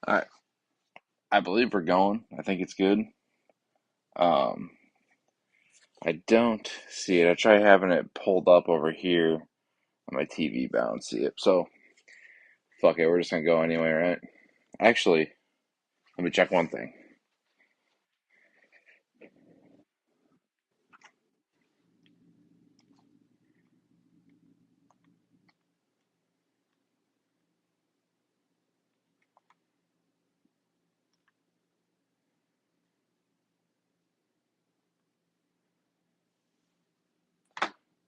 I I believe we're going. I think it's good. Um, I don't see it. I try having it pulled up over here on my TV, but I don't see it. So fuck it. We're just gonna go anyway, right? Actually, let me check one thing.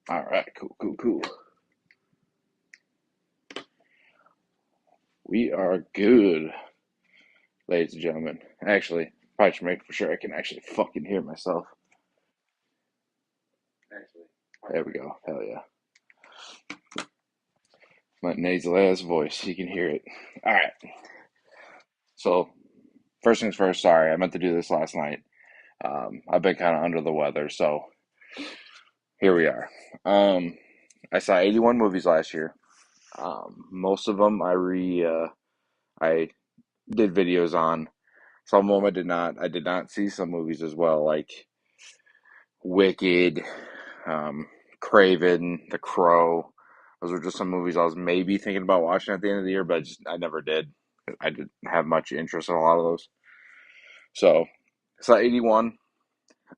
All right, cool, cool, cool. We are good, ladies and gentlemen. Actually, probably should make for sure I can actually fucking hear myself. Actually, there we go. Hell yeah. My nasal ass voice. You can hear it. All right. So first things first. Sorry, I meant to do this last night. I've been kind of under the weather, so here we are. Um, I saw 81 movies last year. Most of them I did videos on. Some of them I did not. I did not see some movies as well, like Wicked, um, Craven, The Crow. Those were just some movies I was maybe thinking about watching at the end of the year, but I never did. I didn't have much interest in a lot of those. So I saw 81.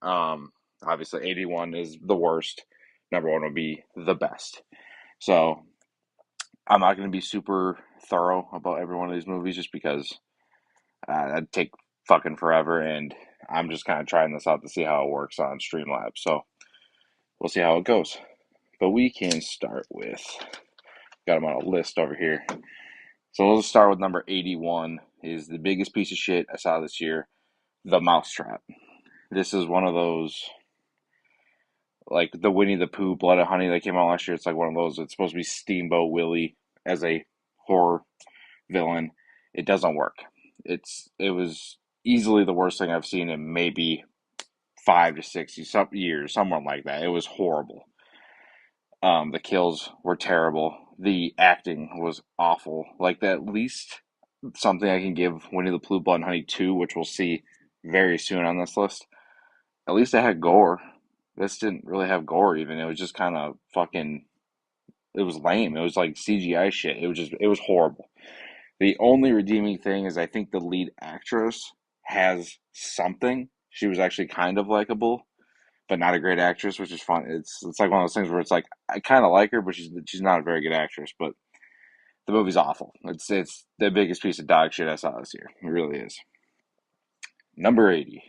Um, Obviously 81 is the worst. Number one would be the best. So I'm not going to be super thorough about every one of these movies just because that'd take fucking forever, and I'm just kind of trying this out to see how it works on Streamlabs. So we'll see how it goes. But we can start with, got them on a list over here. So we'll start with number 81 is the biggest piece of shit I saw this year, The Mousetrap. This is one of those, like the Winnie the Pooh, Blood and Honey that came out last year. It's like one of those. It's supposed to be Steamboat Willie as a horror villain. It doesn't work. It was easily the worst thing I've seen in maybe 5 to 6 years, somewhere like that. It was horrible. The kills were terrible. The acting was awful. Like at least something I can give Winnie the Pooh, Blood and Honey 2, which we'll see very soon on this list. At least it had gore. This didn't really have gore even. It was just kind of fucking, it was lame. It was like CGI shit. It was horrible. The only redeeming thing is I think the lead actress has something. She was actually kind of likable, but not a great actress, which is fun. It's like one of those things where it's like I kind of like her, but she's not a very good actress. But the movie's awful. It's the biggest piece of dog shit I saw this year. It really is. Number 80,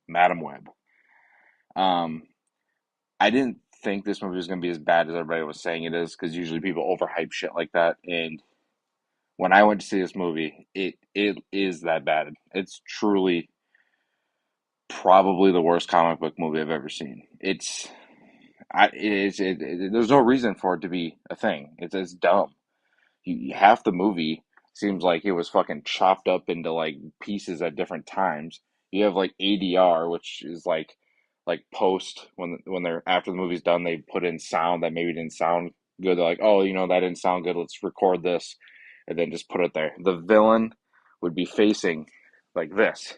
Madam Web. Um, I didn't think this movie was going to be as bad as everybody was saying it is because usually people overhype shit like that. And when I went to see this movie, it is that bad. It's truly probably the worst comic book movie I've ever seen. There's no reason for it to be a thing. It's dumb. Half the movie seems like it was fucking chopped up into like pieces at different times. You have like ADR, which is like post when they're after the movie's done, they put in sound that maybe didn't sound good. They're like, oh, that didn't sound good. Let's record this, and then just put it there. The villain would be facing like this,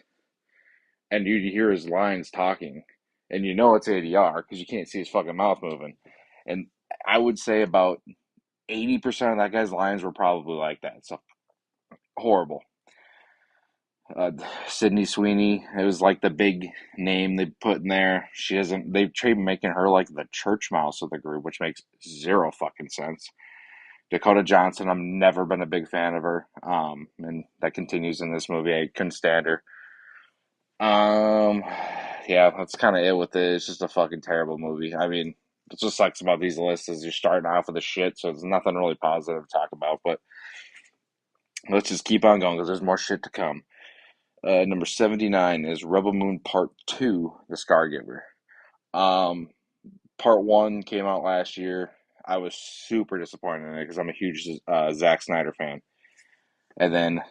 and you'd hear his lines talking, and it's ADR because you can't see his fucking mouth moving. And I would say about 80% of that guy's lines were probably like that. So horrible. Uh, Sydney Sweeney, it was like the big name they put in there. She doesn't. They've tried making her like the church mouse of the group, which makes zero fucking sense. Dakota Johnson, I've never been a big fan of her, and that continues in this movie. I couldn't stand her. Um, yeah, that's kind of it with it. It's just a fucking terrible movie. I mean, it just sucks about these lists is you're starting off with the shit, so there's nothing really positive to talk about. But let's just keep on going because there's more shit to come. Number 79 is Rebel Moon Part 2, The Scargiver. Um, Part 1 came out last year. I was super disappointed in it because I'm a huge Zack Snyder fan. And then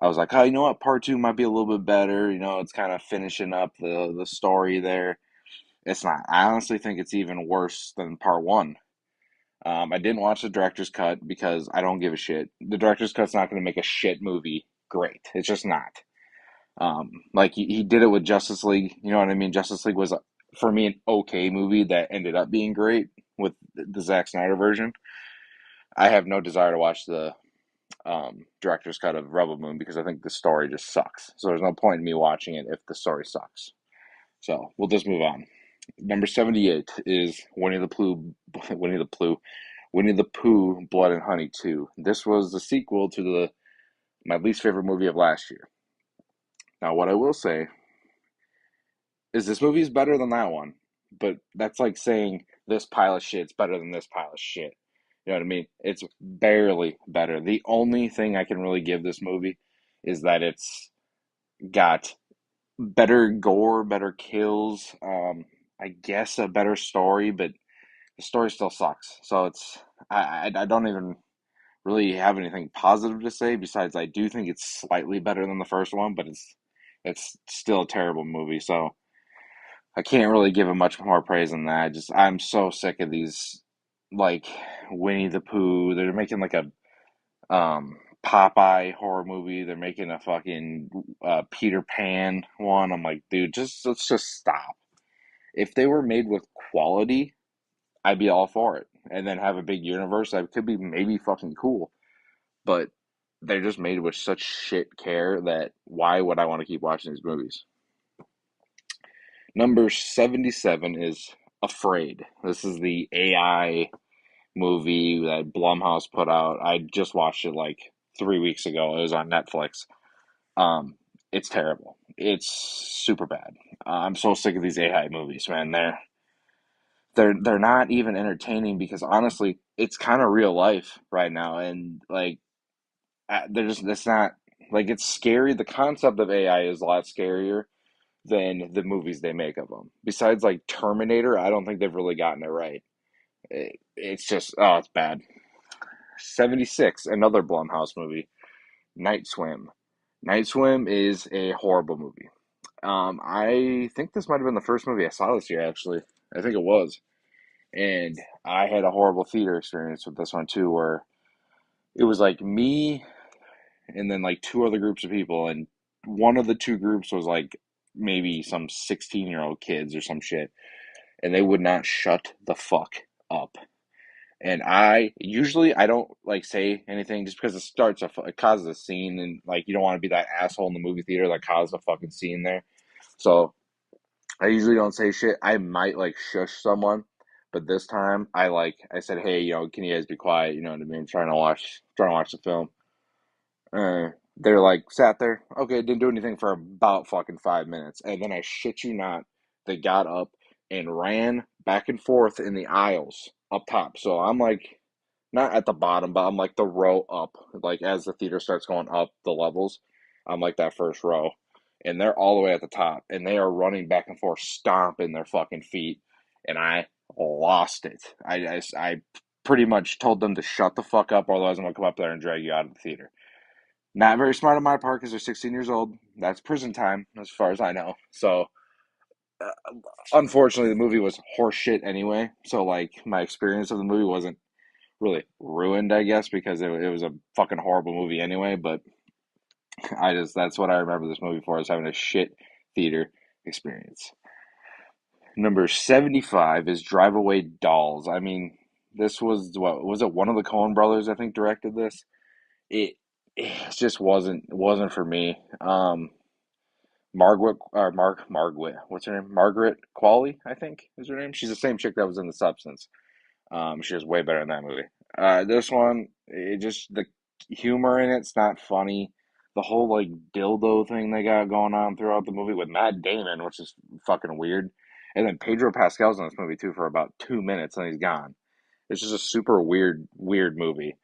I was like, oh, you know what? Part 2 might be a little bit better. It's kind of finishing up the story there. It's not. I honestly think it's even worse than Part 1. I didn't watch the director's cut because I don't give a shit. The director's cut's not going to make a shit movie great. It's just not. Like he did it with Justice League. You know what I mean? Justice League was for me an okay movie that ended up being great with the Zack Snyder version. I have no desire to watch the director's cut of Rebel Moon because I think the story just sucks. So there's no point in me watching it if the story sucks. So we'll just move on. Number 78 is Winnie the Pooh, Blood and Honey 2. This was the sequel to the my least favorite movie of last year. Now, what I will say is this movie is better than that one, but that's like saying this pile of shit's better than this pile of shit. You know what I mean? It's barely better. The only thing I can really give this movie is that it's got better gore, better kills, I guess a better story, but the story still sucks. So I don't even really have anything positive to say besides I do think it's slightly better than the first one, but it's still a terrible movie. So I can't really give it much more praise than that. Just I'm so sick of these like Winnie the Pooh. They're making like a Popeye horror movie. They're making a fucking Peter Pan one. I'm like, dude, just let's just stop. If they were made with quality, I'd be all for it. And then have a big universe that could be maybe fucking cool. But they're just made with such shit care that why would I want to keep watching these movies? Number 77 is Afraid. This is the AI movie that Blumhouse put out. I just watched it like 3 weeks ago. It was on Netflix. Um, it's terrible. It's super bad. I'm so sick of these AI movies, man. They're not even entertaining because honestly, it's kind of real life right now, and like they're just it's not like it's scary. The concept of AI is a lot scarier than the movies they make of them. Besides, like Terminator, I don't think they've really gotten it right. It's just oh, it's bad. 76, another Blumhouse movie, Night Swim. Night Swim is a horrible movie. I think this might have been the first movie I saw this year, actually. I think it was. And I had a horrible theater experience with this one too, where it was like me and then like two other groups of people, and one of the two groups was like maybe some 16-year-old kids or some shit, and they would not shut the fuck up. And I usually I don't like say anything just because it causes a scene, and like you don't want to be that asshole in the movie theater that caused a fucking scene there. So I usually don't say shit. I might like shush someone, but this time I said, hey, can you guys be quiet? You know what I mean? Trying to watch the film. They're like sat there. Okay, didn't do anything for about fucking 5 minutes, and then I shit you not, they got up and ran back and forth in the aisles up top. So I'm like not at the bottom, but I'm like the row up. Like as the theater starts going up the levels, I'm like that first row, and they're all the way at the top, and they are running back and forth, stomping their fucking feet, and I lost it. I pretty much told them to shut the fuck up, otherwise I'm gonna come up there and drag you out of the theater. Not very smart on my part because they're 16 years old. That's prison time, as far as I know. So, uh, unfortunately, the movie was horseshit anyway. So, like, my experience of the movie wasn't really ruined, I guess, because it was a fucking horrible movie anyway. But that's what I remember this movie for, is having a shit theater experience. Number 75 is Drive Away Dolls. I mean, this was it one of the Coen brothers, I think, directed this? It just wasn't for me. Margaret, what's her name? Margaret Qualley, I think is her name. She's the same chick that was in The Substance. She was way better in that movie. This one, the humor in it's not funny. The whole like dildo thing they got going on throughout the movie with Matt Damon, which is fucking weird. And then Pedro Pascal's in this movie too for about 2 minutes and he's gone. It's just a super weird movie.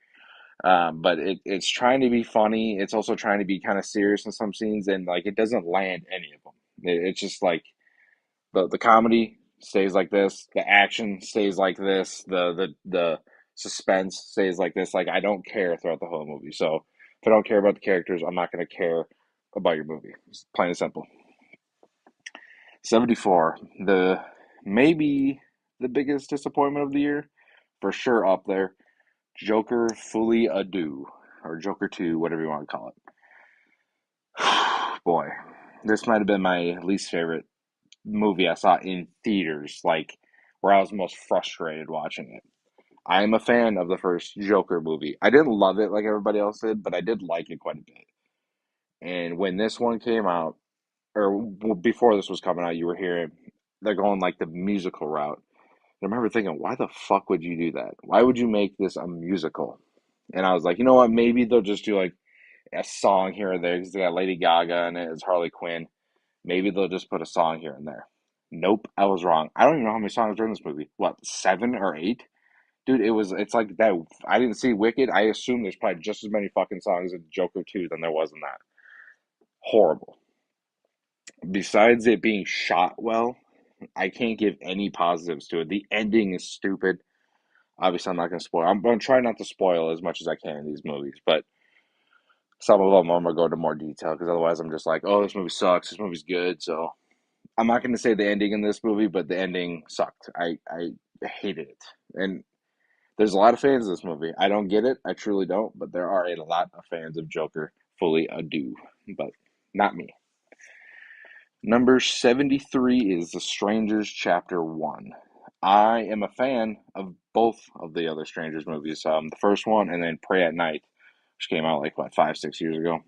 But it's trying to be funny. It's also trying to be kind of serious in some scenes, and like it doesn't land any of them. It's just like the comedy stays like this, the action stays like this, the suspense stays like this. Like I don't care throughout the whole movie. So if I don't care about the characters, I'm not gonna care about your movie. It's plain and simple. 74, the maybe the biggest disappointment of the year, for sure up there. Joker Fully Ado, or Joker 2, whatever you want to call it. Boy, this might have been my least favorite movie I saw in theaters, like where I was most frustrated watching it. I am a fan of the first Joker movie. I didn't love it like everybody else did, but I did like it quite a bit. And when this one came out, or before this was coming out, you were hearing they're going like the musical route. I remember thinking, why the fuck would you do that? Why would you make this a musical? And I was like, you know what? Maybe they'll just do like a song here or there because they got Lady Gaga and it's Harley Quinn. Maybe they'll just put a song here and there. Nope, I was wrong. I don't even know how many songs are in this movie. What, seven or eight? Dude, it's like that. I didn't see Wicked. I assume there's probably just as many fucking songs in Joker 2 than there was in that. Horrible. Besides it being shot well, I can't give any positives to it. The ending is stupid. Obviously, I'm not going to spoil. I'm going to try not to spoil as much as I can in these movies, but some of them I'm going to go into more detail because otherwise I'm just like, oh, this movie sucks. This movie's good. So I'm not going to say the ending in this movie, but the ending sucked. I hated it. And there's a lot of fans of this movie. I don't get it. I truly don't. But there are a lot of fans of Joker. Fully ado. But not me. Number 73 is The Strangers Chapter 1. I am a fan of both of the other Strangers movies. The first one and then Pray at Night, which came out like, what, 5, 6 years ago.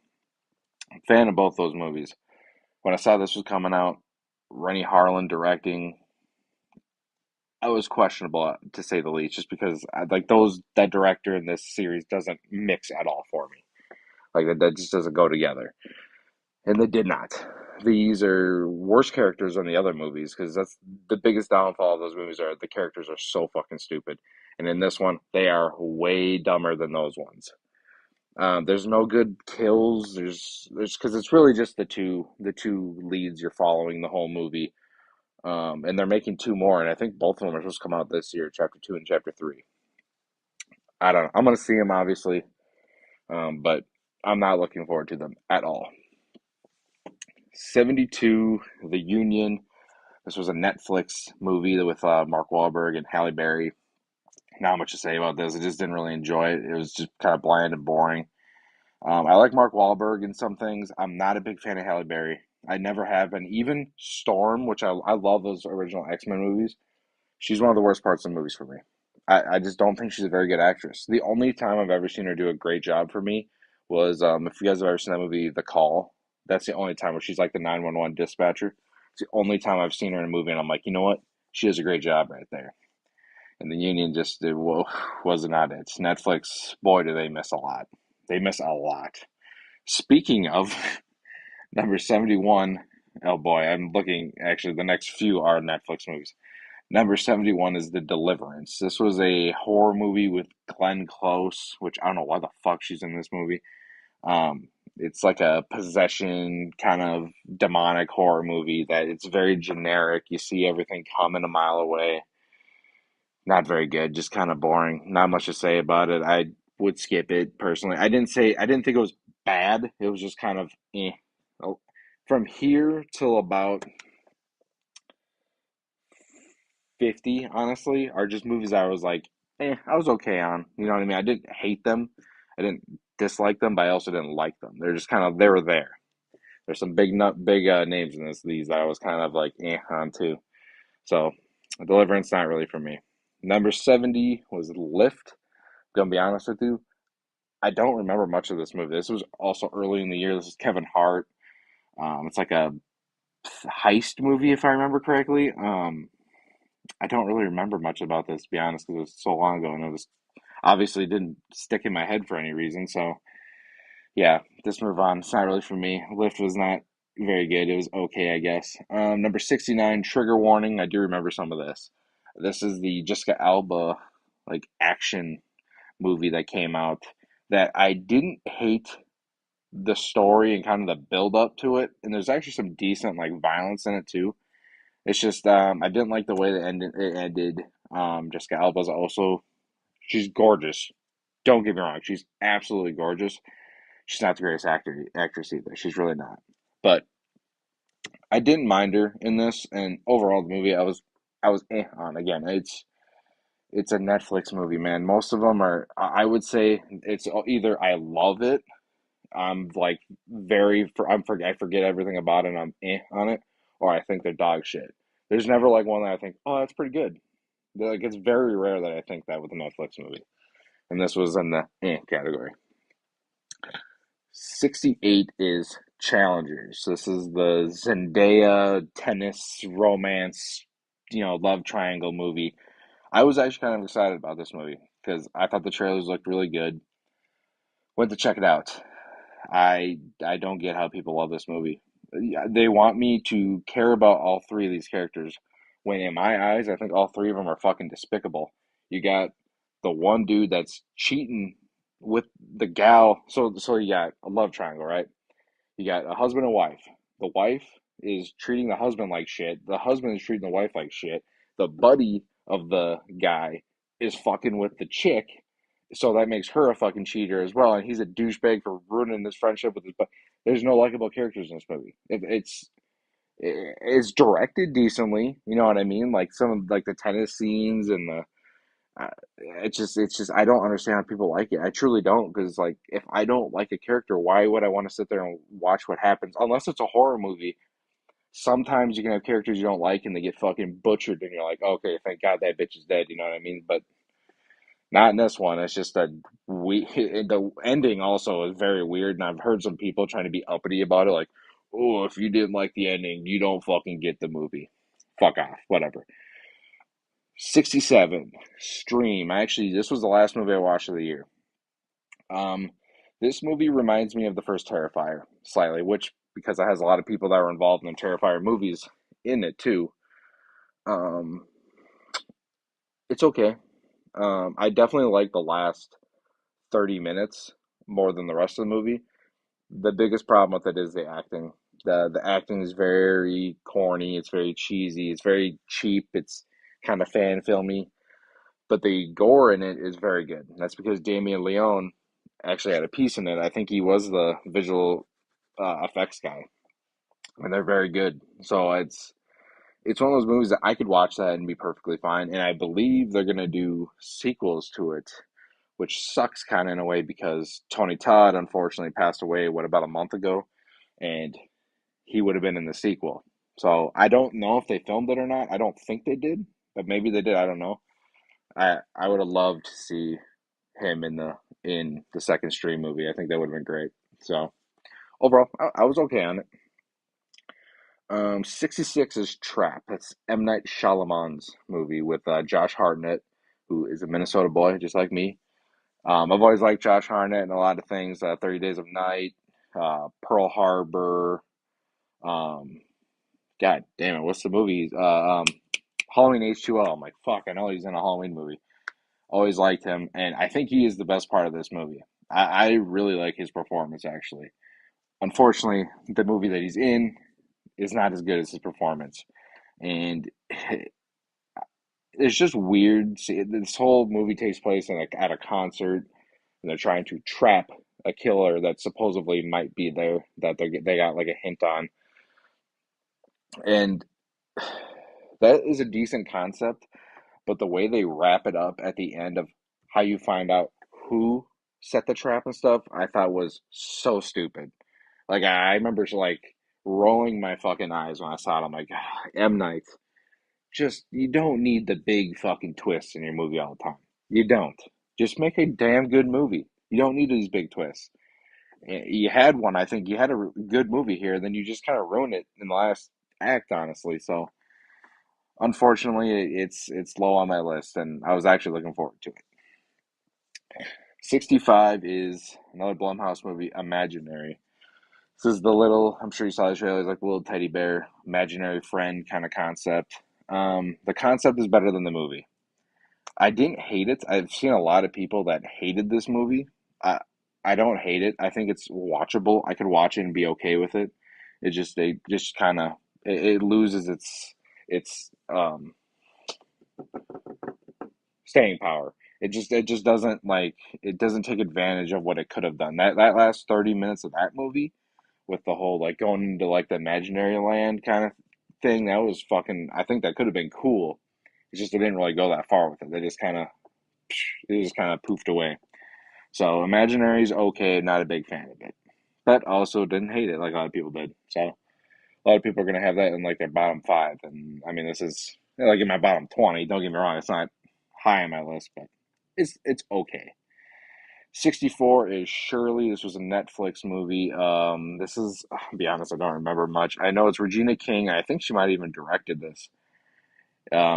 I'm a fan of both those movies. When I saw this was coming out, Rennie Harlan directing, I was questionable to say the least, just because like that director in this series doesn't mix at all for me. Like that just doesn't go together, and they did not. These are worse characters than the other movies because that's the biggest downfall of those movies are the characters are so fucking stupid, and in this one they are way dumber than those ones. There's no good kills. There's because it's really just the two leads you're following the whole movie. And they're making two more, and I think both of them are supposed to come out this year, Chapter 2 and Chapter 3. I don't know. I'm going to see them, obviously, but I'm not looking forward to them at all. 72, The Union. This was a Netflix movie with Mark Wahlberg and Halle Berry. Not much to say about this. I just didn't really enjoy it. It was just kind of bland and boring. I like Mark Wahlberg in some things. I'm not a big fan of Halle Berry. I never have been. Even Storm, which I love those original X-Men movies. She's one of the worst parts of the movies for me. I just don't think she's a very good actress. The only time I've ever seen her do a great job for me was if you guys have ever seen that movie, The Call. That's the only time where she's like the 911 dispatcher. It's the only time I've seen her in a movie, and I'm like, you know what? She does a great job right there. And The Union just was not it. Netflix, boy, do they miss a lot. They miss a lot. Speaking of number 71, oh boy, I'm looking. Actually, the next few are Netflix movies. Number 71 is The Deliverance. This was a horror movie with Glenn Close, which I don't know why the fuck she's in this movie. It's like a possession kind of demonic horror movie that it's very generic. You see everything coming a mile away. Not very good, just kind of boring. Not much to say about it. I would skip it personally. I didn't think it was bad. It was just kind of eh. Oh, from here till about 50, honestly, are just movies I was like, I was okay on. You know what I mean? I didn't hate them. I didn't dislike them, but I also didn't like them. They're just kind of, they were there. There's some big names in these that I was kind of like, on too. So, Deliverance, not really for me. Number 70 was Lift. Gonna be honest with you, I don't remember much of this movie. This was also early in the year. This is Kevin Hart. It's like a heist movie, if I remember correctly. I don't really remember much about this, to be honest, because it was so long ago, and it was obviously didn't stick in my head for any reason. So yeah, just move on. It's not really for me. Lift was not very good. It was okay, I guess. Number 69, Trigger Warning. I do remember some of this. This is the Jessica Alba like action movie that came out that I didn't hate the story and kind of the build up to it. And there's actually some decent like violence in it too. It's just I didn't like the way it ended. Jessica Alba's also she's gorgeous. Don't get me wrong, she's absolutely gorgeous. She's not the greatest actress either. She's really not. But I didn't mind her in this, and overall the movie I was on. Again, it's a Netflix movie, man. Most of them are I would say it's either I love it, I'm like I forget everything about it and I'm on it, or I think they're dog shit. There's never like one that I think, oh, that's pretty good. Like it's very rare that I think that with a Netflix movie, and this was in the category. 68 is Challengers. This is the Zendaya tennis romance, love triangle movie. I was actually kind of excited about this movie because I thought the trailers looked really good. Went to check it out. I don't get how people love this movie. Yeah, they want me to care about all three of these characters, when in my eyes, I think all three of them are fucking despicable. You got the one dude that's cheating with the gal. So you got a love triangle, right? You got a husband and wife. The wife is treating the husband like shit. The husband is treating the wife like shit. The buddy of the guy is fucking with the chick, so that makes her a fucking cheater as well. And he's a douchebag for ruining his friendship with his. But there's no likable characters in this movie. It's directed decently. You know what I mean? Like some of like the tennis scenes and the uh, it's just I don't understand how people like it. I truly don't, because like if I don't like a character, why would I want to sit there and watch what happens? Unless it's a horror movie. Sometimes you can have characters you don't like and they get fucking butchered, and you're like, okay, thank God that bitch is dead. You know what I mean? But not in this one. It's just that the ending also is very weird, and I've heard some people trying to be uppity about it, like, oh, if you didn't like the ending, you don't fucking get the movie. Fuck off, whatever. 67, Stream. This was the last movie I watched of the year. Um, this movie reminds me of the first Terrifier slightly, which because it has a lot of people that were involved in the Terrifier movies in it too. Um, it's okay. I definitely like the last 30 minutes more than the rest of the movie. The biggest problem with it is the acting. The acting is very corny, it's very cheesy, it's very cheap, it's kind of fan filmy, but the gore in it is very good. And that's because Damien Leone actually had a piece in it. I think he was the visual effects guy, and they're very good. So it's one of those movies that I could watch that and be perfectly fine. And I believe they're gonna do sequels to it, which sucks kind of in a way because Tony Todd unfortunately passed away, what, about a month ago, and he would have been in the sequel. So I don't know if they filmed it or not. I don't think they did, but maybe they did. I don't know. I would have loved to see him in the second Stream movie. I think that would have been great. So overall, I was okay on it. 66 is Trap. It's M. Night Shyamalan's movie with Josh Hartnett, who is a Minnesota boy, just like me. I've always liked Josh Hartnett and a lot of things. 30 Days of Night, Pearl Harbor. Um, God damn it, what's the movie? Halloween H2O. I'm like, fuck, I know he's in a Halloween movie. Always liked him, and I think he is the best part of this movie. I really like his performance, actually. Unfortunately, the movie that he's in is not as good as his performance. And it's just weird. See, this whole movie takes place at a concert, and they're trying to trap a killer that supposedly might be there, that they got like a hint on. And that is a decent concept, but the way they wrap it up at the end of how you find out who set the trap and stuff, I thought was so stupid. Like I remember like rolling my fucking eyes when I saw it. I'm like, "Ah, M Night, just you don't need the big fucking twists in your movie all the time. You don't. Just make a damn good movie. You don't need these big twists. You had one. I think you had a good movie here, and then you just kind of ruined it in the last act, honestly. So unfortunately, it's low on my list, and I was actually looking forward to it. 65 is another Blumhouse movie, Imaginary. This is the little, I'm sure you saw the trailer, it's like a little teddy bear, imaginary friend kind of concept. The concept is better than the movie. I didn't hate it. I've seen a lot of people that hated this movie. I I don't hate it. I think it's watchable. I could watch it and be okay with it. They just kind of it loses its staying power. It just doesn't like it doesn't take advantage of what it could have done. That last 30 minutes of that movie with the whole like going into like the imaginary land kind of thing, that was fucking I think that could have been cool. It's just they didn't really go that far with it. They just kind of poofed away. So Imaginary's okay, not a big fan of it. but also didn't hate it like a lot of people did. So a lot of people are gonna have that in like their bottom five, and I mean this is like in my bottom 20. Don't get me wrong, it's not high on my list, but it's okay. 64 is Shirley. This was a Netflix movie. This is, I'll be honest, I don't remember much. I know it's Regina King. I think she might even directed this.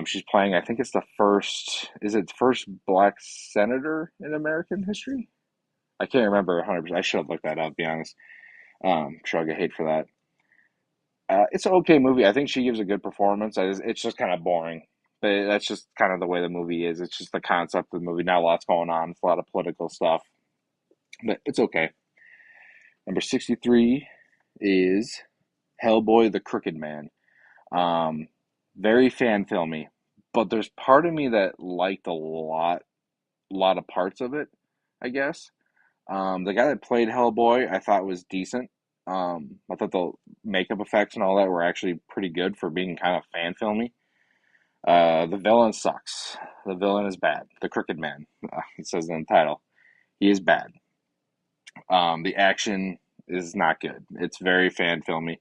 She's playing, I think it's the first, is it the first black senator in American history? I can't remember 100%. I should have looked that up, to be honest. Sure, I'll get hate for that. It's an okay movie. I think she gives a good performance. It's just kind of boring. But that's just kind of the way the movie is. It's just the concept of the movie. Not a lot's going on. It's a lot of political stuff. But it's okay. Number 63 is Hellboy the Crooked Man. Um, very fan filmy, but there's part of me that liked a lot of parts of it, I guess. The guy that played Hellboy, I thought was decent. I thought the makeup effects and all that were actually pretty good for being kind of fan filmy. The villain sucks. The villain is bad. The Crooked Man, it says in the title. He is bad. The action is not good. It's very fan filmy.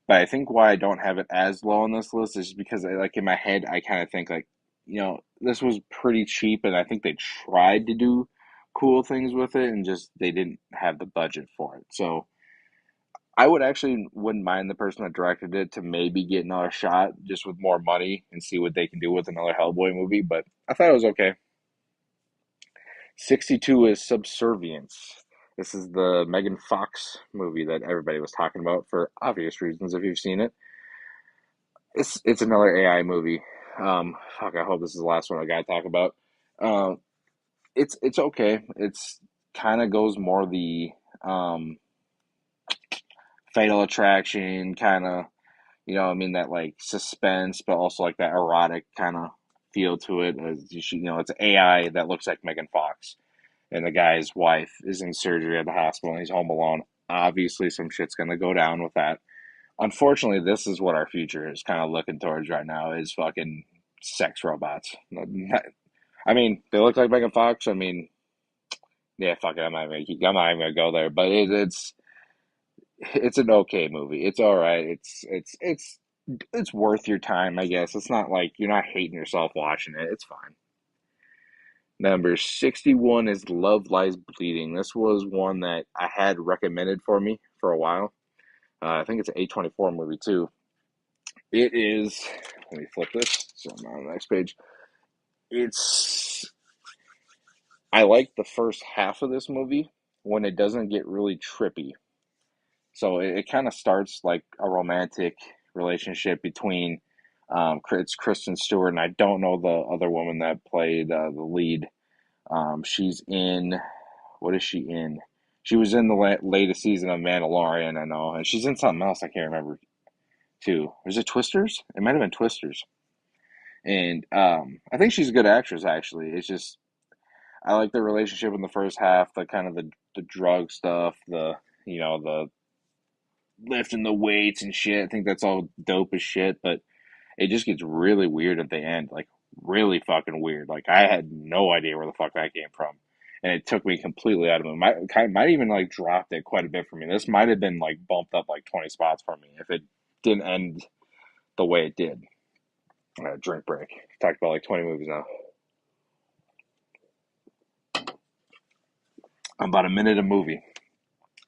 But I think why I don't have it as low on this list is because like in my head I kind of think like, this was pretty cheap and I think they tried to do cool things with it and just they didn't have the budget for it. So I would actually wouldn't mind the person that directed it to maybe get another shot just with more money and see what they can do with another Hellboy movie, but I thought it was okay. 62 is Subservience. This is the Megan Fox movie that everybody was talking about for obvious reasons if you've seen it. It's another AI movie. Fuck, I hope this is the last one I gotta talk about. Um, it's okay. It's kind of goes more the um Fatal Attraction kind of, I mean that like suspense, but also like that erotic kind of feel to it. It's AI that looks like Megan Fox, and the guy's wife is in surgery at the hospital, and he's home alone. Obviously, some shit's gonna go down with that. Unfortunately, this is what our future is kind of looking towards right now is fucking sex robots. I mean, they look like Megan Fox. I mean, yeah, fuck it. I'm not even gonna go there. But it's an okay movie. It's all right. It's worth your time, I guess. It's not like you're not hating yourself watching it. It's fine. Number 61 is Love Lies Bleeding. This was one that I had recommended for me for a while. I think it's an A24 movie too. It is. Let me flip this. So I'm on the next page. It's. I like the first half of this movie when it doesn't get really trippy. So it kind of starts like a romantic relationship between. It's Kristen Stewart, and I don't know the other woman that played the lead. She's in. What is she in? She was in the latest season of Mandalorian, I know, and she's in something else I can't remember too. Was it Twisters? It might have been Twisters. And I think she's a good actress. Actually, it's just I like the relationship in the first half, the kind of the drug stuff, the lifting the weights and shit. I think that's all dope as shit, but it just gets really weird at the end, like really fucking weird. Like I had no idea where the fuck that came from, and it took me completely out of it. Might even like dropped it quite a bit for me. This might have been like bumped up like 20 spots for me if it didn't end the way it did. Drink break. Talked about like 20 movies now. I'm about a minute a movie.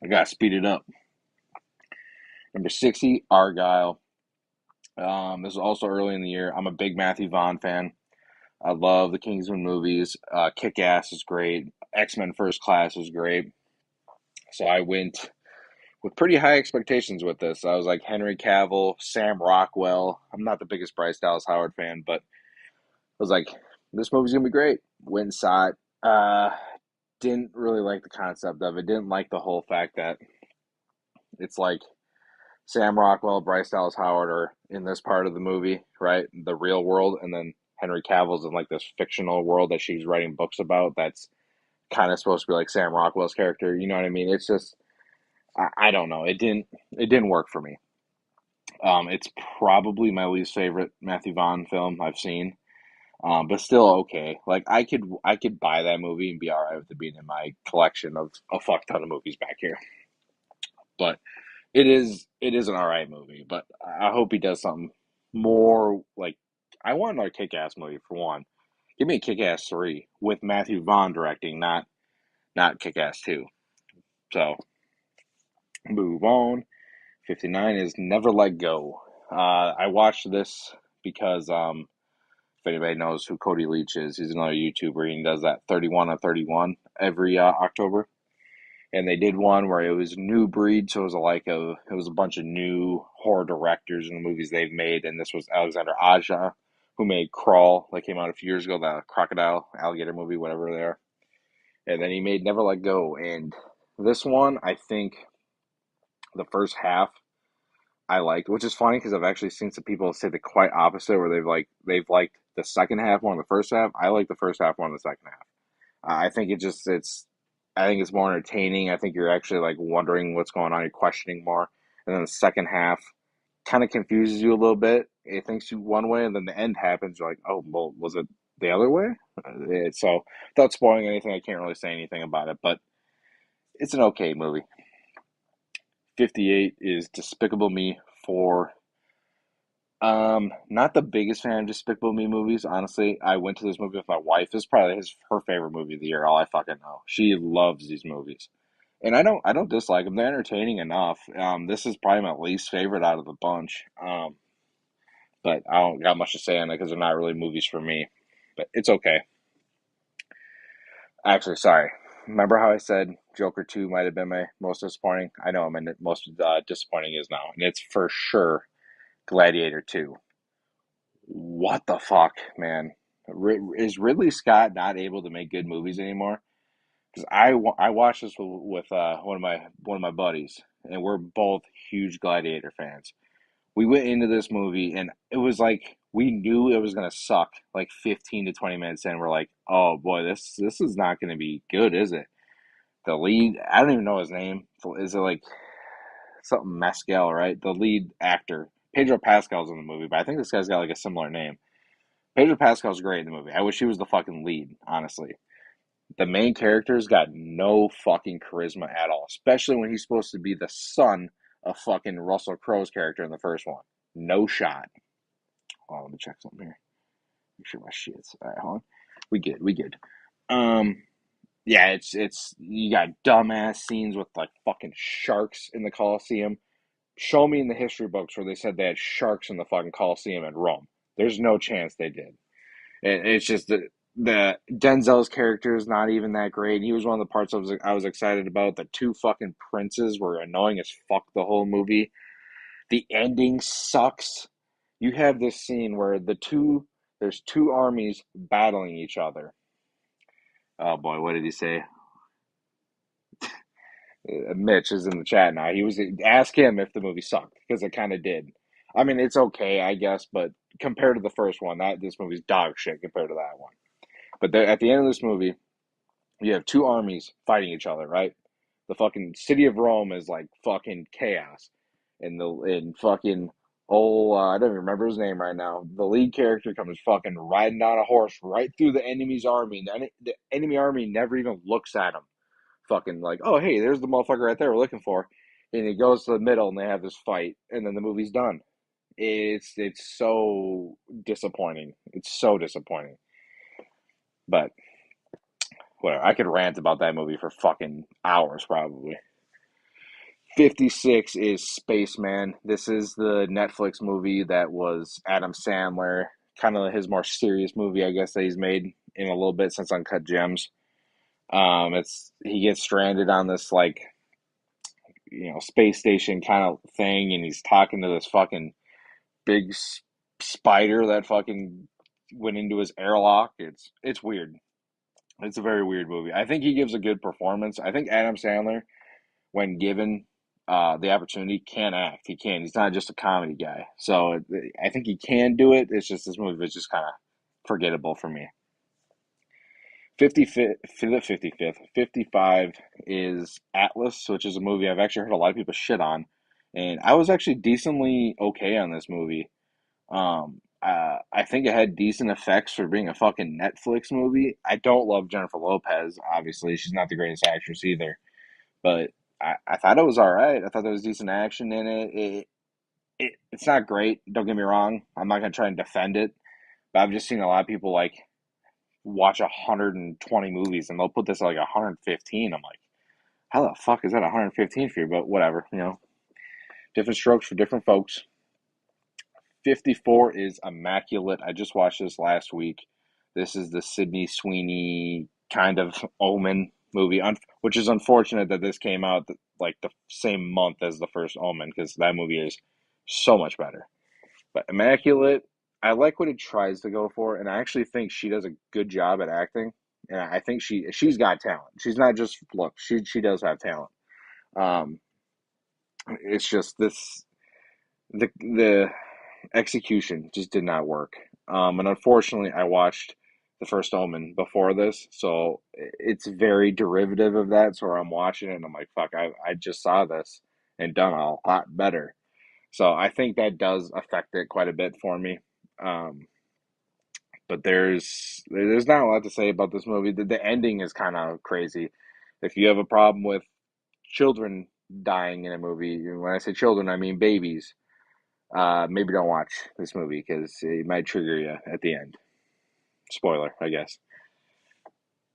I gotta speed it up. Number 60, Argyle. This is also early in the year. I'm a big Matthew Vaughn fan. I love the Kingsman movies. Kick Ass is great. X-Men First Class is great. So I went with pretty high expectations with this. I was like Henry Cavill, Sam Rockwell. I'm not the biggest Bryce Dallas Howard fan, but I was like, this movie's gonna be great. Went and saw it. Didn't really like the concept of it. Didn't like the whole fact that it's like Sam Rockwell, Bryce Dallas Howard are in this part of the movie, right? The real world, and then Henry Cavill's in like this fictional world that she's writing books about. That's kind of supposed to be like Sam Rockwell's character. You know what I mean? It's just I don't know. It didn't work for me. It's probably my least favorite Matthew Vaughn film I've seen. But still okay. Like I could buy that movie and be all right with it being in my collection of a fuck ton of movies back here. but it is an all right movie. But I hope he does something more like I want another Kick Ass movie for one. Give me a Kick Ass 3 with Matthew Vaughn directing, not Kick Ass 2. So move on. 59 is Never Let Go. I watched this because if anybody knows who Cody Leach is, he's another YouTuber and he does that 31 on 31 every October. And they did one where it was New Breed, so it was it was a bunch of new horror directors in the movies they've made, and this was Alexander Aja, who made Crawl, that came out a few years ago, the crocodile alligator movie, whatever they are. And then he made Never Let Go, and this one I think the first half I liked, which is funny because I've actually seen some people say the quite opposite, where they've liked the second half more than the first half. I like the first half more than the second half. I think I think it's more entertaining. I think you're actually like wondering what's going on. You're questioning more, and then the second half kind of confuses you a little bit. It thinks you one way, and then the end happens. You're like, oh, well, was it the other way? So without spoiling anything, I can't really say anything about it, but it's an okay movie. 58 is Despicable Me 4. Not the biggest fan of Despicable Me movies, honestly. I went to this movie with my wife. This is probably her favorite movie of the year, all I fucking know. She loves these movies. And I don't dislike them. They're entertaining enough. This is probably my least favorite out of the bunch. But I don't got much to say on it because they're not really movies for me. But it's okay. Actually, sorry. Remember how I said Joker 2 might have been my most disappointing? I know I'm in most disappointing is now, and it's for sure Gladiator 2. What the fuck, man? Is Ridley Scott not able to make good movies anymore? Because I watched this with one of my buddies, and we're both huge Gladiator fans. We went into this movie, and it was like we knew it was gonna suck. Like 15 to 20 minutes in, we're like, "Oh boy, this is not gonna be good, is it?" The lead, I don't even know his name. Is it like something Mescal, right? The lead actor, Pedro Pascal's in the movie, but I think this guy's got like a similar name. Pedro Pascal's great in the movie. I wish he was the fucking lead, honestly. The main character's got no fucking charisma at all, especially when he's supposed to be the son of fucking Russell Crowe's character in the first one. No shot. Oh, let me check something here. Make sure my shit's all right. Hold on. We good. Um, yeah, it's you got dumbass scenes with like fucking sharks in the Colosseum. Show me in the history books where they said they had sharks in the fucking Colosseum in Rome. There's no chance they did. It's just the Denzel's character is not even that great. He was one of the parts I was excited about. The two fucking princes were annoying as fuck the whole movie. The ending sucks. You have this scene where there's two armies battling each other. Oh boy, what did he say? Mitch is in the chat now. He was ask him if the movie sucked because it kind of did. I mean, it's okay, I guess, but compared to the first one, that this movie's dog shit compared to that one. But at the end of this movie, you have two armies fighting each other, right? The fucking city of Rome is like fucking chaos, and fucking I don't even remember his name right now. The lead character comes fucking riding on a horse right through the enemy's army. And the enemy army never even looks at him. Fucking like, oh hey, there's the motherfucker right there we're looking for, and he goes to the middle and they have this fight, and then the movie's done. It's so disappointing. It's so disappointing. But whatever. I could rant about that movie for fucking hours, probably. 56 is Spaceman. This is the Netflix movie that was Adam Sandler, kind of his more serious movie, I guess, that he's made in a little bit since Uncut Gems. It's he gets stranded on this like space station kind of thing, and he's talking to this fucking big spider that fucking went into his airlock. It's weird. It's a very weird movie. I think he gives a good performance. I think Adam Sandler, when given the opportunity, can act. He can. He's not just a comedy guy. So I think he can do it. It's just this movie is just kind of forgettable for me. 55th, 55 is Atlas, which is a movie I've actually heard a lot of people shit on. And I was actually decently okay on this movie. I think it had decent effects for being a fucking Netflix movie. I don't love Jennifer Lopez, obviously. She's not the greatest actress either. But I thought it was all right. I thought there was decent action in it. It's not great. Don't get me wrong. I'm not gonna try and defend it, but I've just seen a lot of people like watch 120 movies and they'll put this at like 115. I'm like, how the fuck is that 115 for you? But whatever, different strokes for different folks. 54 is immaculate. I just watched this last week. This is the Sydney Sweeney kind of Omen movie, which is unfortunate that this came out like the same month as the first Omen because that movie is so much better. But immaculate, I like what it tries to go for, and I actually think she does a good job at acting. And I think she's got talent. She's not just look. She does have talent. Um, it's just the execution just did not work. And unfortunately, I watched the first Omen before this, so it's very derivative of that. So I'm watching it and I'm like, fuck, I just saw this and done a lot better. So I think that does affect it quite a bit for me. Um, but there's not a lot to say about this movie. The ending is kind of crazy. If you have a problem with children dying in a movie, when I say children, I mean babies. Maybe don't watch this movie because it might trigger you at the end. Spoiler, I guess.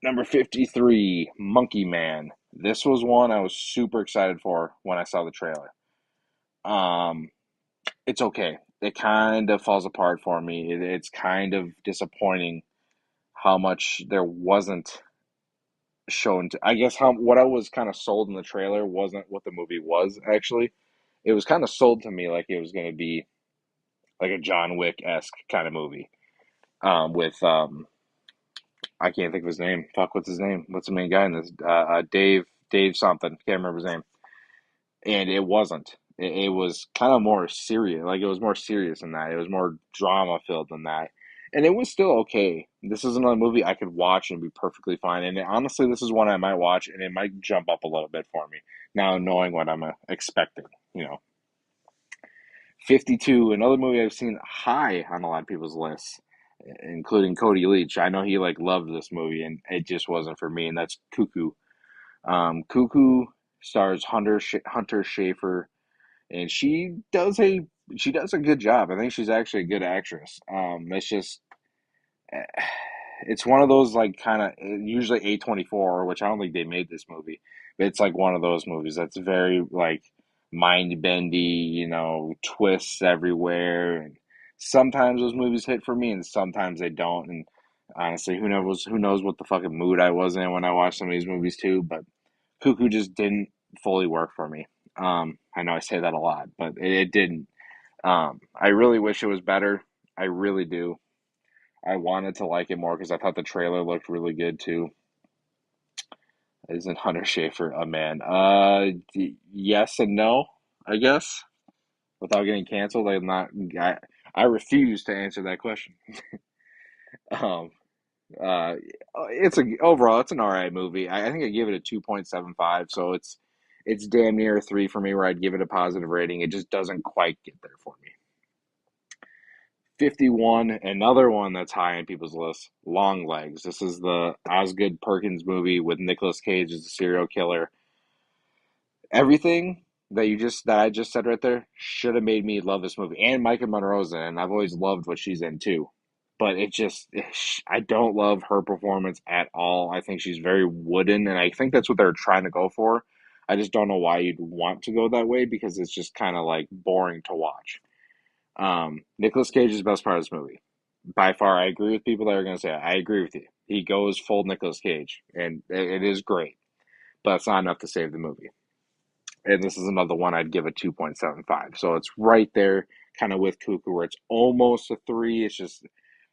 Number 53, Monkey Man. This was one I was super excited for when I saw the trailer. Um, it's okay. It kind of falls apart for me. It's kind of disappointing how much there wasn't shown to, I guess how what I was kind of sold in the trailer wasn't what the movie was actually. It was kind of sold to me like it was going to be like a John Wick-esque kind of movie. With I can't think of his name. Fuck, what's his name? What's the main guy in this? Dave something. Can't remember his name. And it wasn't. It was kind of more serious. Like it was more serious than that. It was more drama filled than that. And it was still okay. This is another movie I could watch and be perfectly fine. And honestly, this is one I might watch and it might jump up a little bit for me now knowing what I'm expecting. You know, 52, another movie I've seen high on a lot of people's lists, including Cody Leach. I know he like loved this movie and it just wasn't for me. And that's Cuckoo. Cuckoo stars Hunter Schafer and she does a good job. I think she's actually a good actress. It's just eh, it's one of those like kind of usually A24, which I don't think they made this movie, but it's like one of those movies that's very like mind bendy, twists everywhere, and sometimes those movies hit for me, and sometimes they don't. And honestly, who knows what the fucking mood I was in when I watched some of these movies too. But Cuckoo just didn't fully work for me. I know I say that a lot, but it didn't. I really wish it was better. I really do. I wanted to like it more because I thought the trailer looked really good too. Isn't Hunter Schafer a man? Yes and no, I guess. Without getting canceled, I'm not. I refuse to answer that question. Um, uh, overall, it's an alright movie. I think I give it a 2.75, so it's damn near a 3 for me. Where I'd give it a positive rating. It just doesn't quite get there for me. 51, another one that's high on people's list, Long Legs. This is the Osgood Perkins movie with Nicolas Cage as a serial killer. Everything that I just said right there should have made me love this movie. And Micah Monroe's in it, and I've always loved what she's in too. But I don't love her performance at all. I think she's very wooden, and I think that's what they're trying to go for. I just don't know why you'd want to go that way because it's just kind of like boring to watch. Nicolas Cage is the best part of this movie. By far, I agree with people that are going to say I agree with you. He goes full Nicolas Cage, and it is great, but it's not enough to save the movie. And this is another one I'd give a 2.75. So it's right there, kind of with Cuckoo, where it's almost a 3. It's just,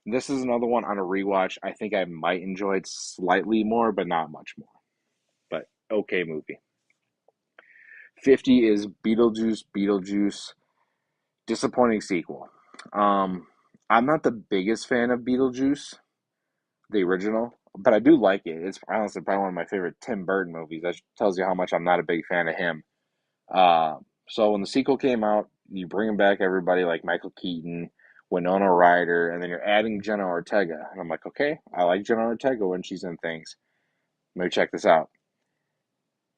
this is another one on a rewatch. I think I might enjoy it slightly more, but not much more. But okay movie. 50 is Beetlejuice. Disappointing sequel. Um, I'm not the biggest fan of Beetlejuice, the original, but I do like it. It's honestly probably one of my favorite Tim Burton movies. That tells you how much I'm not a big fan of him. Uh, so when the sequel came out, you bring back everybody like Michael Keaton, Winona Ryder, and then you're adding Jenna Ortega. And I'm like, okay, I like Jenna Ortega when she's in things. Maybe check this out.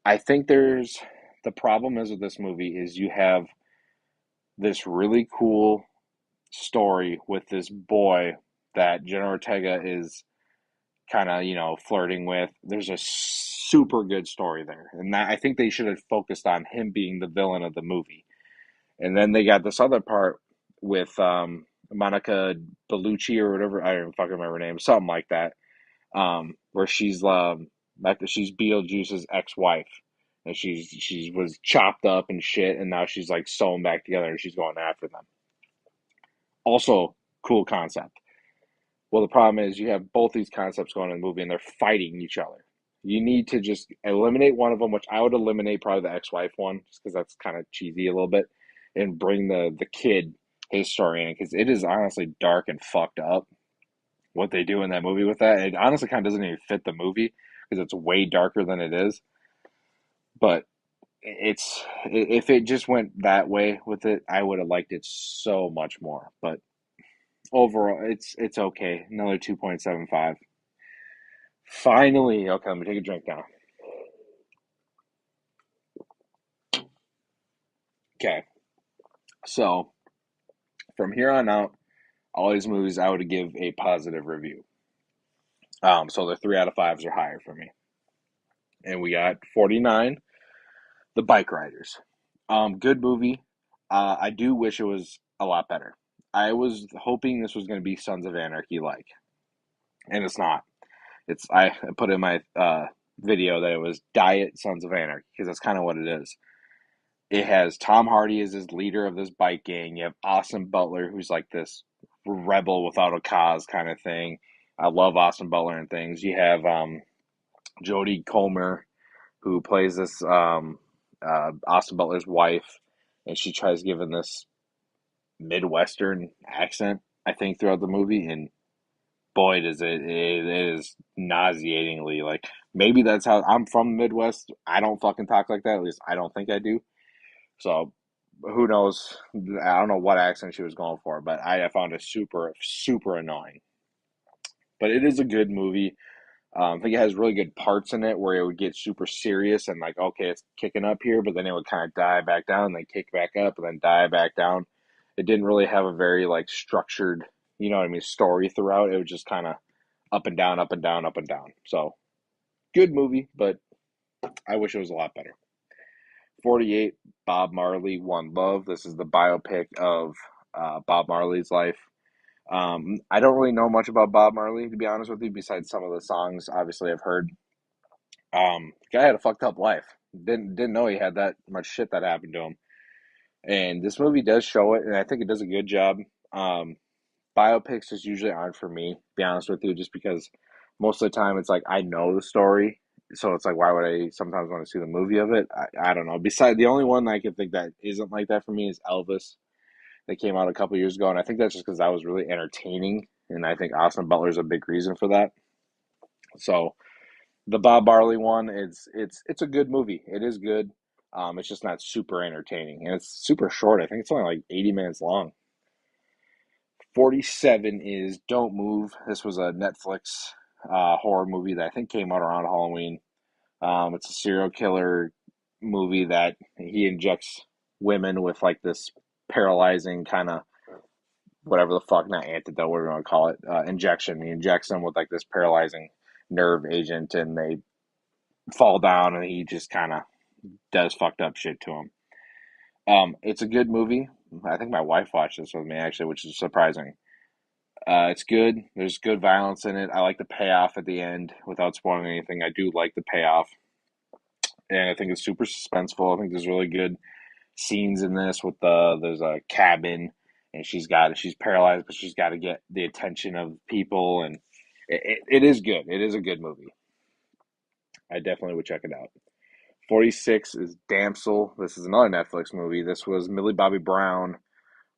I think there's The problem is with this movie is you have this really cool story with this boy that Jenna Ortega is kind of, flirting with. There's a super good story there. And that, I think they should have focused on him being the villain of the movie. And then they got this other part with Monica Bellucci or whatever. I don't fucking remember her name. Something like that. Where she's Beetlejuice's ex-wife. And she was chopped up and shit, and now she's like sewn back together and she's going after them. Also, cool concept. Well, the problem is you have both these concepts going in the movie and they're fighting each other. You need to just eliminate one of them, which I would eliminate probably the ex-wife one, just because that's kind of cheesy a little bit, and bring the kid his story in, because it is honestly dark and fucked up what they do in that movie with that. It honestly kind of doesn't even fit the movie because it's way darker than it is. But it's if it just went that way with it, I would have liked it so much more. But overall, it's okay. Another 2.75. Finally, okay, let me take a drink now. Okay, so from here on out, all these movies I would give a positive review. So the 3 out of 5s are higher for me. And we got 49, The Bike Riders. Good movie. I do wish it was a lot better. I was hoping this was going to be Sons of Anarchy like, and it's not. I put in my video that it was Diet Sons of Anarchy because that's kind of what it is. It has Tom Hardy as his leader of this bike gang. You have Austin Butler, who's like this rebel without a cause kind of thing. I love Austin Butler and things. You have Jodie Comer, who plays this Austin Butler's wife, and she tries giving this Midwestern accent, I think, throughout the movie, and boy, does it is nauseatingly like maybe that's how I'm from the Midwest. I don't fucking talk like that. At least I don't think I do. So who knows? I don't know what accent she was going for, but I found it super, super annoying. But it is a good movie. I think it has really good parts in it where it would get super serious and like, okay, it's kicking up here, but then it would kind of die back down, and then kick back up, and then die back down. It didn't really have a very like structured, story throughout. It was just kind of up and down, up and down, up and down. So good movie, but I wish it was a lot better. 48, Bob Marley, One Love. This is the biopic of Bob Marley's life. I don't really know much about Bob Marley, to be honest with you, besides some of the songs obviously I've heard. Guy had a fucked up life. Didn't know he had that much shit that happened to him. And this movie does show it, and I think it does a good job. Um, Biopics just usually aren't for me, to be honest with you, just because most of the time it's like I know the story, so it's like why would I sometimes want to see the movie of it? I don't know. Besides, the only one I can think that isn't like that for me is Elvis, that came out a couple years ago, and I think that's just because that was really entertaining, and I think Austin Butler's a big reason for that. So the Bob Marley one, it's a good movie. It is good. It's just not super entertaining, and it's super short. I think it's only like 80 minutes long. 47 is Don't Move. This was a Netflix horror movie that I think came out around Halloween. It's a serial killer movie that he injects women with like this paralyzing kind of whatever the fuck, not antidote, whatever you want to call it, injection. He injects them with like this paralyzing nerve agent, and they fall down, and he just kind of does fucked up shit to them. It's a good movie. I think my wife watched this with me actually, which is surprising. It's good. There's good violence in it. I like the payoff at the end. Without spoiling anything, I do like the payoff, and I think it's super suspenseful. I think there's really good scenes in this with there's a cabin, and she's paralyzed, but she's got to get the attention of people, and it is good. It is a good movie. I definitely would check it out. 46 is Damsel. This is another Netflix movie. This was Millie Bobby Brown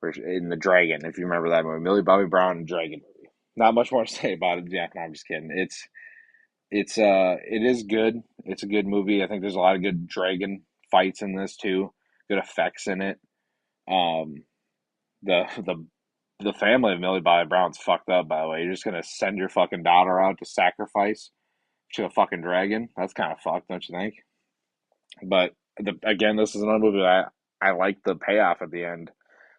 in The Dragon, if you remember that movie. Millie Bobby Brown and Dragon movie. Not much more to say about it, Jack. No, I'm just kidding. It is good. It's a good movie. I think there's a lot of good dragon fights in this too. Good effects in it. Um, the family of Millie Bobby Brown's fucked up, by the way. You're just gonna send your fucking daughter out to sacrifice to a fucking dragon? That's kind of fucked, don't you think? But again, this is another movie that I like the payoff at the end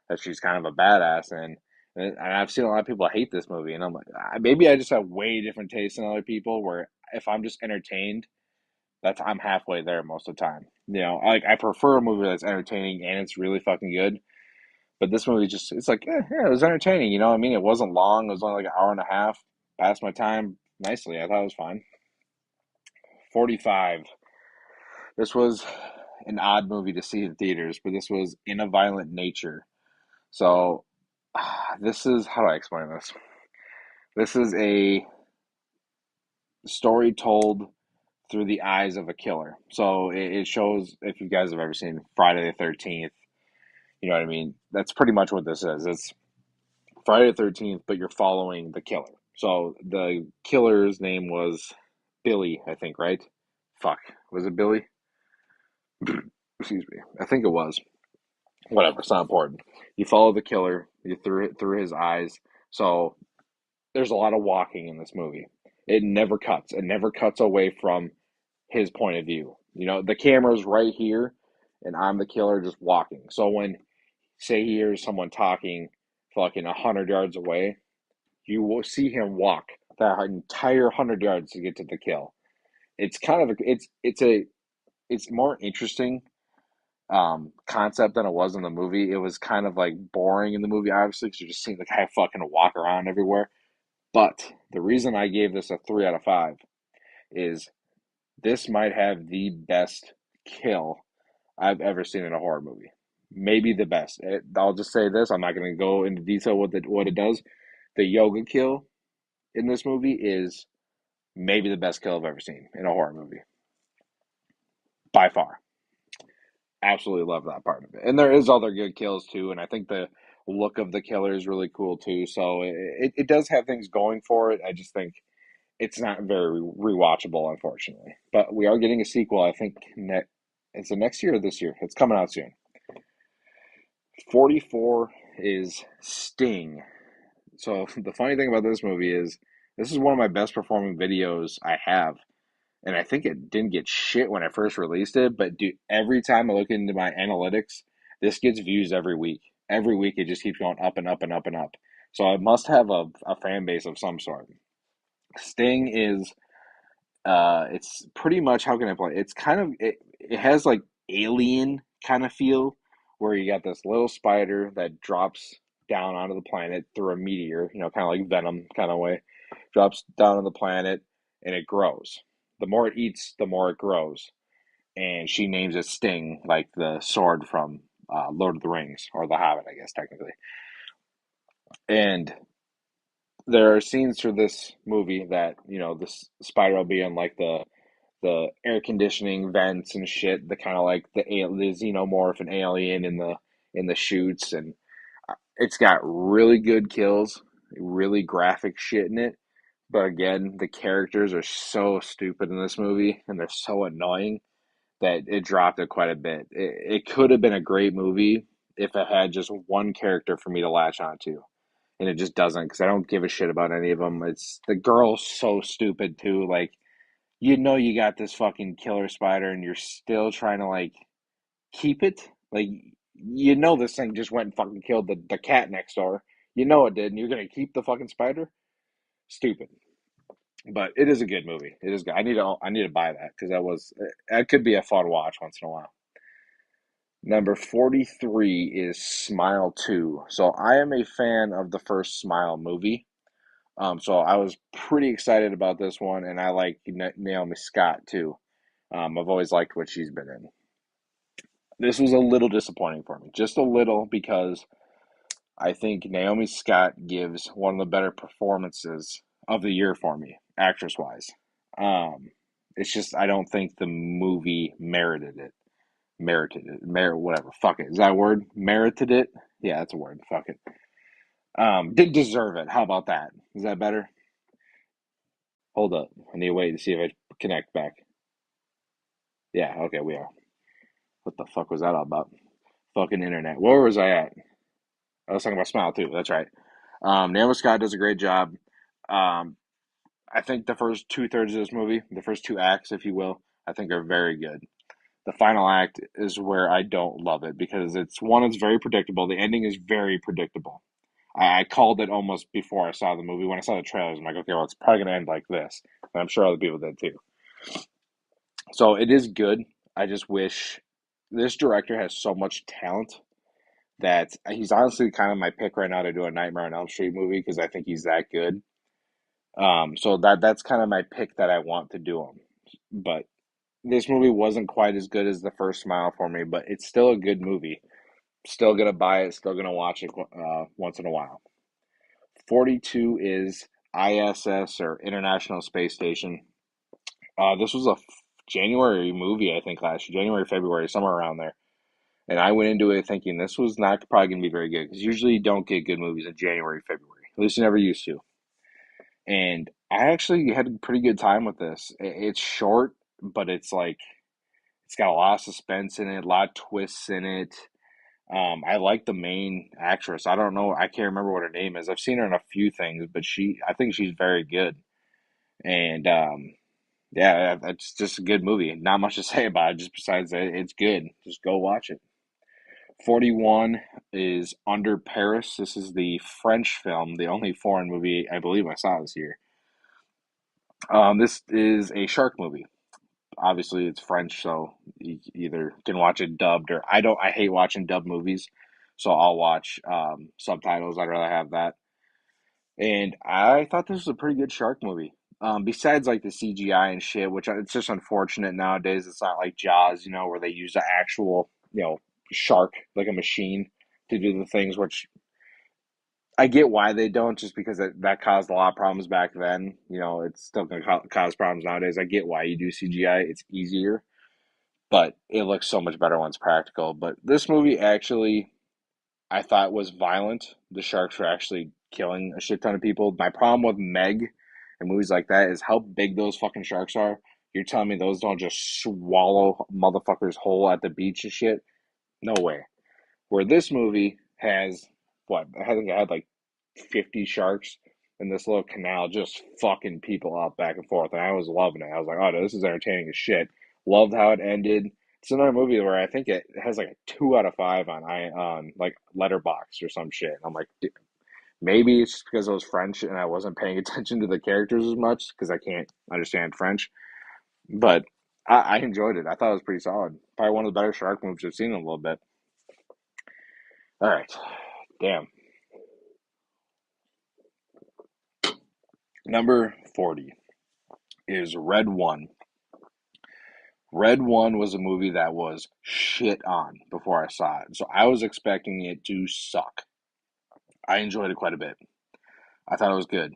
that she's kind of a badass in. And I've seen a lot of people hate this movie, and I'm like, maybe I just have way different tastes than other people. Where if I'm just entertained, I'm halfway there most of the time. Like I prefer a movie that's entertaining and it's really fucking good. But this movie just it's like yeah, it was entertaining. You know what I mean? It wasn't long. It was only like an hour and a half. Passed my time nicely. I thought it was fine. 45. This was an odd movie to see in theaters, but this was In a Violent Nature. So this is how do I explain this? This is a story told through the eyes of a killer. So it shows if you guys have ever seen Friday the 13th, you know what I mean? That's pretty much what this is. It's Friday the 13th, but you're following the killer. So the killer's name was Billy, I think, right? Fuck. Was it Billy? Excuse me. I think it was. Whatever, it's not important. You follow the killer, you through his eyes. So there's a lot of walking in this movie. It never cuts. It never cuts away from his point of view. The camera's right here, and I'm the killer just walking. So when, say, he hears someone talking fucking 100 yards away, you will see him walk that entire 100 yards to get to the kill. It's kind of it's more interesting concept than it was in the movie. It was kind of like boring in the movie, obviously, because you're just seeing the guy fucking walk around everywhere. But the reason I gave this a 3 out of 5 is this might have the best kill I've ever seen in a horror movie. Maybe the best. I'll just say this. I'm not going to go into detail what it does. The yoga kill in this movie is maybe the best kill I've ever seen in a horror movie by far. Absolutely love that part of it. And there is other good kills too, and I think the look of the killer is really cool too. So it does have things going for it. I just think it's not very rewatchable, unfortunately. But we are getting a sequel. I think is it next year or this year? It's coming out soon. 44 is Sting. So the funny thing about this movie is this is one of my best performing videos I have. And I think it didn't get shit when I first released it, but dude, every time I look into my analytics, this gets views every week. Every week it just keeps going up and up and up and up. So it must have a fan base of some sort. Sting is it's pretty much how can I play? It's kind of it has like alien kind of feel where you got this little spider that drops down onto the planet through a meteor, kind of like Venom kind of way, drops down on the planet and it grows. The more it eats, the more it grows. And she names it Sting, like the sword from Lord of the Rings or The Hobbit, I guess technically. And there are scenes through this movie that this spider will be in like the air conditioning vents and shit, the kind of like the xenomorph and alien in the chutes, and it's got really good kills, really graphic shit in it. But again, the characters are so stupid in this movie, and they're so annoying that it dropped it quite a bit. It could have been a great movie if it had just one character for me to latch onto, and it just doesn't because I don't give a shit about any of them. It's the girl's so stupid too, like you got this fucking killer spider and you're still trying to like keep it. Like this thing just went and fucking killed the cat next door. You know it did, and you're gonna keep the fucking spider? Stupid. But it is a good movie. It is good. I need to buy that because that could be a fun watch once in a while. Number 43 is Smile 2. So I am a fan of the first Smile movie. So I was pretty excited about this one, and I like Naomi Scott too. I've always liked what she's been in. This was a little disappointing for me, just a little, because I think Naomi Scott gives one of the better performances of the year for me, actress wise. Um, it's just I don't think the movie merited it. Whatever. Fuck it. Is that a word? Merited it? Yeah, that's a word. Fuck it. Didn't deserve it. How about that? Is that better? Hold up. I need to wait to see if I connect back. Yeah, okay, we are. What the fuck was that all about? Fucking internet. Where was I at? I was talking about Smile too. That's right. Naomi Scott does a great job. Um, I think the first 2/3 of this movie, the first two acts, if you will, I think are very good. The final act is where I don't love it because it's very predictable. The ending is very predictable. I called it almost before I saw the movie. When I saw the trailers, I'm like, okay, well, it's probably going to end like this. And I'm sure other people did too. So it is good. I just wish this director has so much talent that he's honestly kind of my pick right now to do a Nightmare on Elm Street movie because I think he's that good. So that's kind of my pick that I want to do him. But this movie wasn't quite as good as the first Smile for me, but it's still a good movie. Still gonna buy it. Still gonna watch it once in a while. 42 is ISS or International Space Station. This was a January movie, I think last year, January, February, somewhere around there. And I went into it thinking this was not probably going to be very good because usually you don't get good movies in January, February. At least you never used to. And I actually had a pretty good time with this. It's short, but it's like it's got a lot of suspense in it, a lot of twists in it. I like the main actress. I don't know, I can't remember what her name is. I've seen her in a few things, but I think she's very good. And yeah, it's just a good movie. Not much to say about it, just besides that it's good. Just go watch it. 41 is Under Paris. This is the French film, the only foreign movie I believe I saw this year. This is a shark movie. Obviously, it's French, so you either can watch it dubbed or I don't. I hate watching dubbed movies, so I'll watch subtitles. I'd rather have that. And I thought this was a pretty good shark movie. Besides like the CGI and shit, which it's just unfortunate nowadays. It's not like Jaws, where they use the actual, shark like a machine to do the things. Which I get why they don't, just because that caused a lot of problems back then. It's still going to cause problems nowadays. I get why you do CGI; it's easier, but it looks so much better when it's practical. But this movie actually I thought was violent. The sharks were actually killing a shit ton of people. My problem with Meg and movies like that is how big those fucking sharks are. You're telling me those don't just swallow motherfuckers whole at the beach and shit? No way. Where this movie has what? I think it had like 50 sharks in this little canal just fucking people up back and forth. And I was loving it. I was like, oh, this is entertaining as shit. Loved how it ended. It's another movie where I think it has like a 2 out of 5 on like Letterbox or some shit. I'm like, maybe it's just because I was French and I wasn't paying attention to the characters as much because I can't understand French. But I enjoyed it. I thought it was pretty solid. Probably one of the better shark movies I've seen in a little bit. All right, damn. Number 40 is Red One. Red One was a movie that was shit on before I saw it. So I was expecting it to suck. I enjoyed it quite a bit. I thought it was good.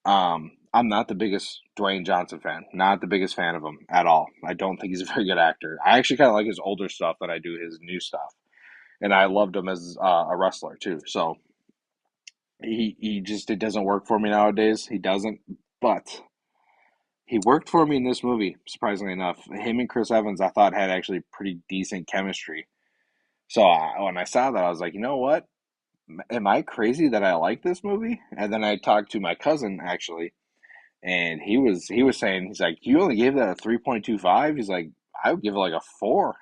I'm not the biggest Dwayne Johnson fan. Not the biggest fan of him at all. I don't think he's a very good actor. I actually kind of like his older stuff than I do his new stuff. And I loved him as a wrestler too. So he just it doesn't work for me nowadays. He doesn't. But he worked for me in this movie, surprisingly enough. Him and Chris Evans, I thought had actually pretty decent chemistry. So when I saw that, I was like, you know what? Am I crazy that I like this movie? And then I talked to my cousin actually, and he was saying he's like, you only gave that a 3.25. He's like, I would give it like a 4.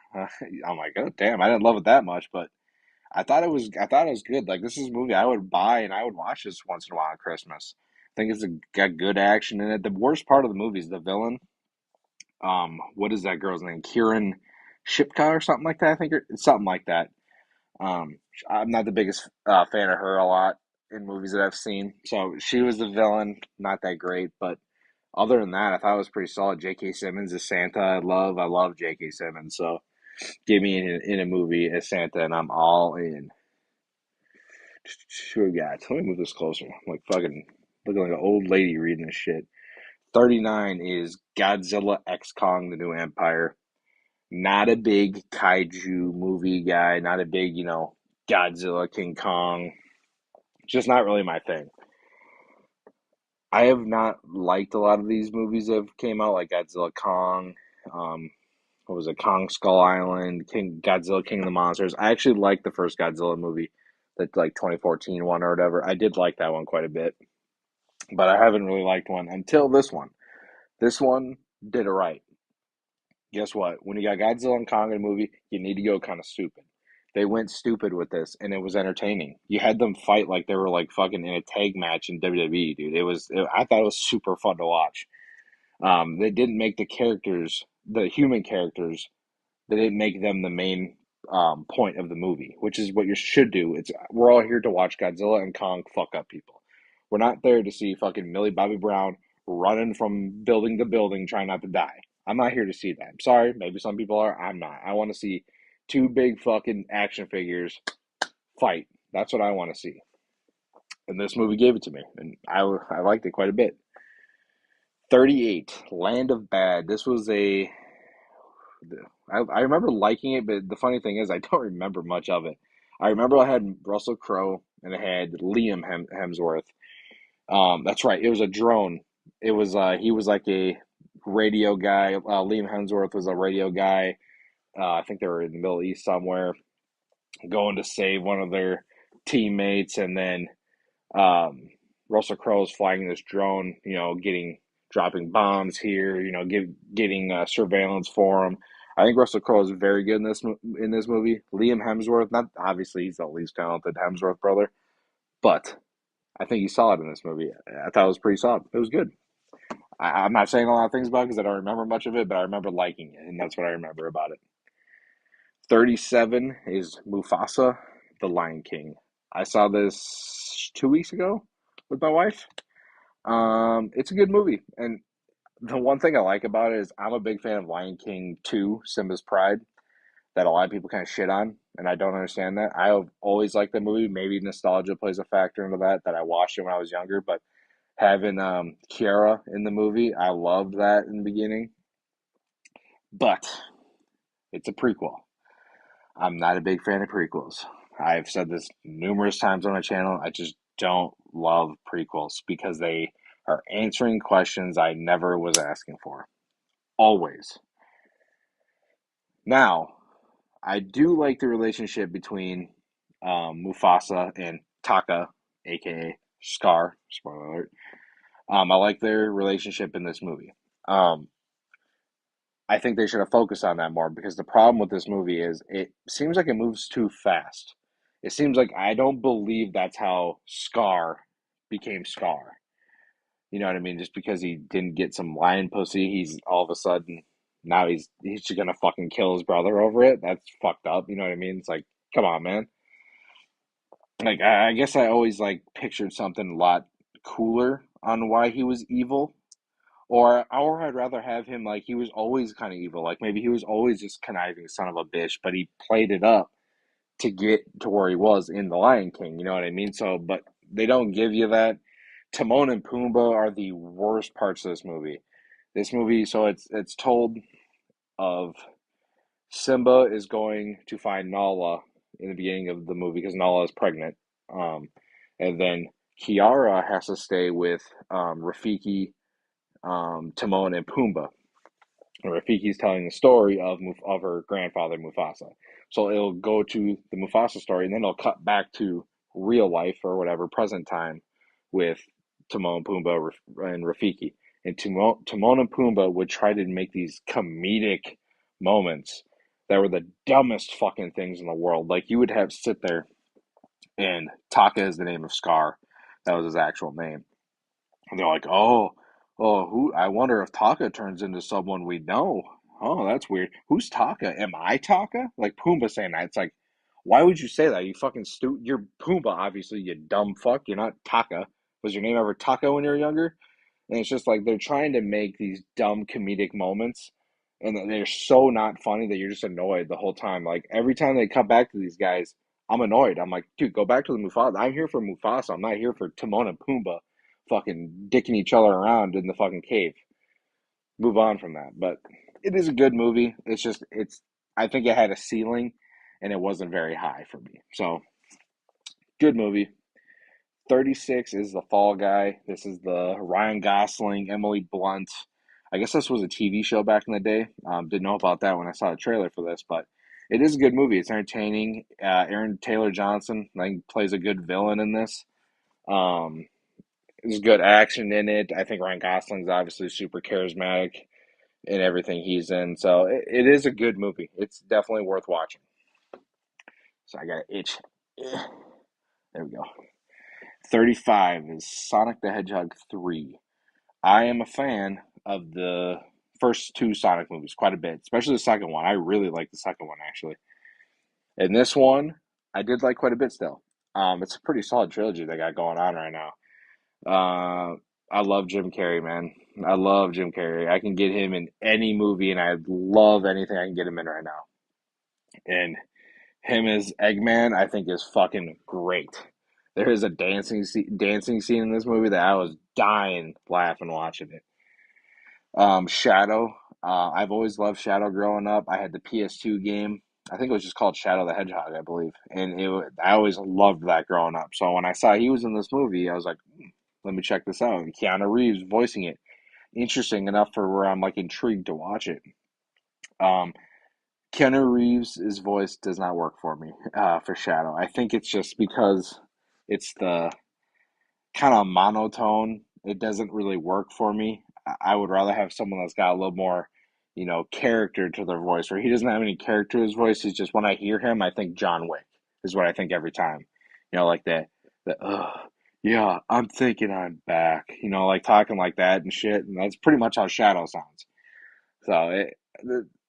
I'm like, oh damn, I didn't love it that much, but I thought it was good. Like this is a movie I would buy and I would watch this once in a while at Christmas. I think got good action in it. The worst part of the movie is the villain. What is that girl's name? Kieran Shipka or something like that. I think it's something like that. Um, I'm not the biggest fan of her a lot in movies that I've seen. So she was the villain, not that great. But other than that, I thought it was pretty solid. J.K. Simmons as Santa, I love J.K. Simmons. So give me in a movie as Santa, and I'm all in. Sure, yeah. Let me move this closer. I'm like fucking looking like an old lady reading this shit. 39 is Godzilla X Kong: The New Empire. Not a big kaiju movie guy, not a big, Godzilla, King Kong. Just not really my thing. I have not liked a lot of these movies that have came out, like Godzilla Kong, um, what was it, Kong Skull Island, Godzilla King of the Monsters. I actually liked the first Godzilla movie, that like 2014 one or whatever. I did like that one quite a bit, but I haven't really liked one until this one. This one did it right. Guess what? When you got Godzilla and Kong in a movie, you need to go kind of stupid. They went stupid with this, and it was entertaining. You had them fight like they were like fucking in a tag match in WWE, dude. I thought it was super fun to watch. They didn't make the characters, the human characters, they didn't make them the main point of the movie, which is what you should do. It's we're all here to watch Godzilla and Kong fuck up people. We're not there to see fucking Millie Bobby Brown running from building to building trying not to die. I'm not here to see that. I'm sorry, maybe some people are. I'm not. I want to see two big fucking action figures fight. That's what I want to see. And this movie gave it to me, and I liked it quite a bit. 38, Land of Bad. This was a I remember liking it, but the funny thing is, I don't remember much of it. I remember I had Russell Crowe and I had Liam Hemsworth. That's right. It was a drone. It was he was like a radio guy. Liam Hemsworth was a radio guy. I think they were in the Middle East somewhere, going to save one of their teammates, and then um, Russell Crowe is flying this drone. Getting dropping bombs here. Getting surveillance for him. I think Russell Crowe is very good in this movie. Liam Hemsworth, not obviously he's the least talented Hemsworth brother, but I think he's solid in this movie. I thought it was pretty solid. It was good. I'm not saying a lot of things about it because I don't remember much of it, but I remember liking it, and that's what I remember about it. 37 is Mufasa, the Lion King. I saw this 2 weeks ago with my wife. It's a good movie, and the one thing I like about it is I'm a big fan of Lion King 2, Simba's Pride, that a lot of people kind of shit on, and I don't understand that. I have always liked the movie. Maybe nostalgia plays a factor into that I watched it when I was younger, but having Kiara in the movie, I loved that in the beginning. But it's a prequel. I'm not a big fan of prequels. I've said this numerous times on my channel. I just don't love prequels because they are answering questions I never was asking for. Always. Now, I do like the relationship between Mufasa and Taka, aka Scar. Spoiler alert. I like their relationship in this movie. Um, I think they should have focused on that more because the problem with this movie is it seems like it moves too fast. It seems like I don't believe that's how Scar became Scar. You know what I mean? Just because he didn't get some lion pussy, he's all of a sudden now he's just gonna fucking kill his brother over it. That's fucked up. You know what I mean? It's like, come on, man. Like I guess I always like pictured something a lot cooler on why he was evil. Or I'd rather have him like he was always kind of evil. Like maybe he was always just conniving son of a bitch, but he played it up to get to where he was in The Lion King. You know what I mean? So, but they don't give you that. Timon and Pumbaa are the worst parts of this movie. So it's told of Simba is going to find Nala in the beginning of the movie because Nala is pregnant, and then Kiara has to stay with Rafiki, Timon, and Pumbaa. And Rafiki's telling the story of her grandfather Mufasa. So it'll go to the Mufasa story, and then it'll cut back to real life or whatever present time with Timon, Pumbaa, and Rafiki. And Timon and Pumbaa would try to make these comedic moments that were the dumbest fucking things in the world. Like you would have to sit there, and Taka is the name of Scar. That was his actual name. And they're like, oh, who? I wonder if Taka turns into someone we know. Oh, that's weird. Who's Taka? Am I Taka? Like Pumbaa saying that. It's like, why would you say that? You fucking stupid. You're Pumbaa, obviously, you dumb fuck. You're not Taka. Was your name ever Taka when you were younger? And it's just like they're trying to make these dumb comedic moments, and they're so not funny that you're just annoyed the whole time. Like every time they come back to these guys, I'm annoyed. I'm like, dude, go back to the Mufasa. I'm here for Mufasa. I'm not here for Timon and Pumbaa fucking dicking each other around in the fucking cave. Move on from that. But it is a good movie. I think it had a ceiling and it wasn't very high for me. So good movie. 36 is The Fall Guy. This is the Ryan Gosling, Emily Blunt. I guess this was a TV show back in the day. Didn't know about that when I saw the trailer for this, but it is a good movie. It's entertaining. Aaron Taylor Johnson, I think, plays a good villain in this. There's good action in it. I think Ryan Gosling's obviously super charismatic. and everything he's in. So it is a good movie. It's definitely worth watching. So I got an itch. There we go. 35 is Sonic the Hedgehog 3. I am a fan of the first two Sonic movies quite a bit, especially the second one. I really like the second one, actually. And this one, I did like quite a bit still. It's a pretty solid trilogy they got going on right now. I love Jim Carrey, man. I love Jim Carrey. I can get him in any movie, and I love anything I can get him in right now. And him as Eggman, I think is fucking great. There is a dancing scene in this movie that I was dying laughing watching it. Shadow. I've always loved Shadow growing up. I had the PS2 game. I think it was just called Shadow the Hedgehog, I believe, and I always loved that growing up. So when I saw he was in this movie, I was like, let me check this out. And Keanu Reeves voicing it, interesting enough for where I'm like intrigued to watch it. Um, Keanu Reeves' voice does not work for me for Shadow. I think it's just because it's the kind of monotone. It doesn't really work for me. I would rather have someone that's got a little more, character to their voice. Where he doesn't have any character to his voice. He's just when I hear him, I think John Wick is what I think every time. Like that. That. Yeah, I'm thinking I'm back. Like talking like that and shit. And that's pretty much how Shadow sounds. So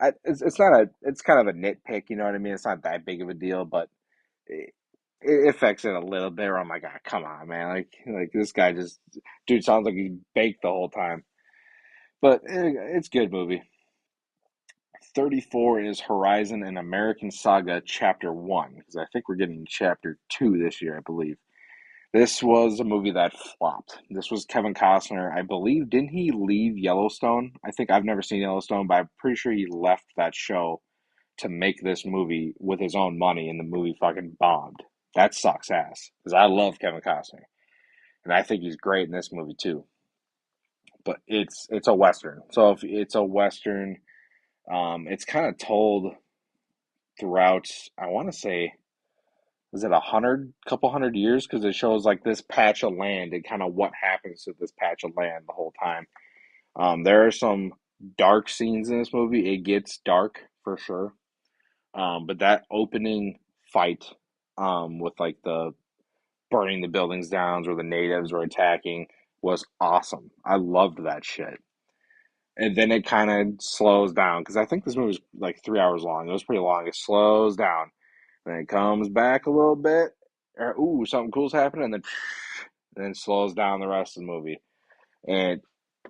it's not it's kind of a nitpick. You know what I mean? It's not that big of a deal, but it, it affects it a little bit. Where I'm like, ah, come on, man! Like this guy just, dude, sounds like he's baked the whole time. But it's a good movie. 34 is Horizon and American Saga Chapter 1, because I think we're getting Chapter 2 this year, I believe. This was a movie that flopped. This was Kevin Costner. I believe, didn't he leave Yellowstone? I think I've never seen Yellowstone, but I'm pretty sure he left that show to make this movie with his own money, and the movie fucking bombed. That sucks ass, because I love Kevin Costner, and I think he's great in this movie too. But it's a western, so if it's a western, it's kind of told throughout. I want to say, is it couple hundred years? Because it shows like this patch of land and kind of what happens to this patch of land the whole time. There are some dark scenes in this movie. It gets dark for sure. But that opening fight, with like the burning the buildings down where the natives were attacking was awesome. I loved that shit. And then it kind of slows down because I think this movie was like 3 hours long. It was pretty long. It slows down, then it comes back a little bit. Ooh, something cool's happening, and then slows down the rest of the movie. And